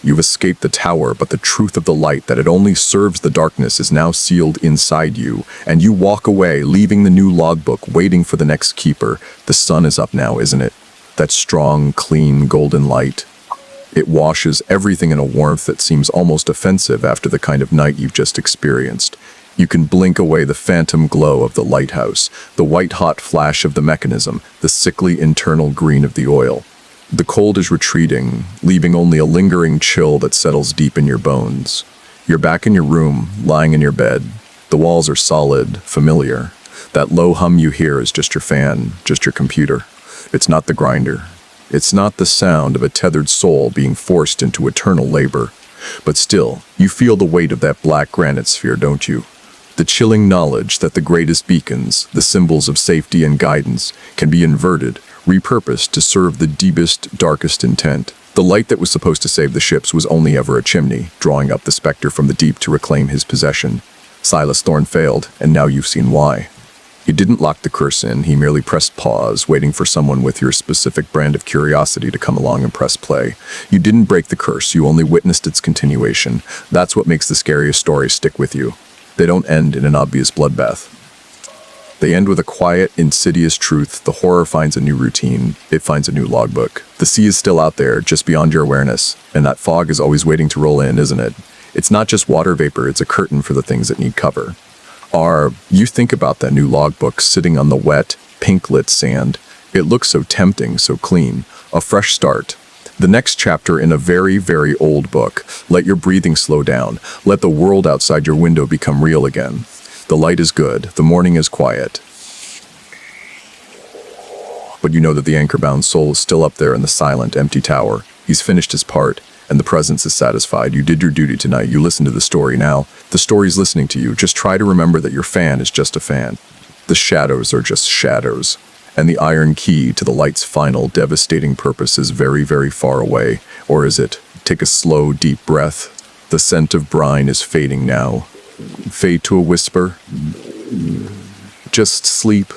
You've escaped the tower, but the truth of the light that it only serves the darkness is now sealed inside you, and you walk away, leaving the new logbook waiting for the next keeper. The sun is up now, isn't it? That strong, clean, golden light. It washes everything in a warmth that seems almost offensive after the kind of night you've just experienced. You can blink away the phantom glow of the lighthouse, the white-hot flash of the mechanism, the sickly internal green of the oil. The cold is retreating, leaving only a lingering chill that settles deep in your bones. You're back in your room, lying in your bed. The walls are solid, familiar. That low hum you hear is just your fan, just your computer. It's not the grinder. It's not the sound of a tethered soul being forced into eternal labor. But still, you feel the weight of that black granite sphere, don't you? The chilling knowledge that the greatest beacons, the symbols of safety and guidance, can be inverted, repurposed to serve the deepest, darkest intent. The light that was supposed to save the ships was only ever a chimney, drawing up the specter from the deep to reclaim his possession. Silas Thorne failed, and now you've seen why. He didn't lock the curse in, he merely pressed pause, waiting for someone with your specific brand of curiosity to come along and press play. You didn't break the curse, you only witnessed its continuation. That's what makes the scariest stories stick with you. They don't end in an obvious bloodbath. They end with a quiet, insidious truth. The horror finds a new routine. It finds a new logbook. The sea is still out there, just beyond your awareness, and that fog is always waiting to roll in, isn't it? It's not just water vapor, it's a curtain for the things that need cover. You think about that new logbook sitting on the wet, pink-lit sand. It looks so tempting, so clean. A fresh start. The next chapter in a very, very old book. Let your breathing slow down. Let the world outside your window become real again. The light is good. The morning is quiet. But you know that the anchor-bound soul is still up there in the silent, empty tower. He's finished his part, and the presence is satisfied. You did your duty tonight. You listened to the story. Now, the story's listening to you. Just try to remember that your fan is just a fan. The shadows are just shadows. And the iron key to the light's final, devastating purpose is very, very far away. Or is it? Take a slow, deep breath. The scent of brine is fading now. Fade to a whisper. Just sleep.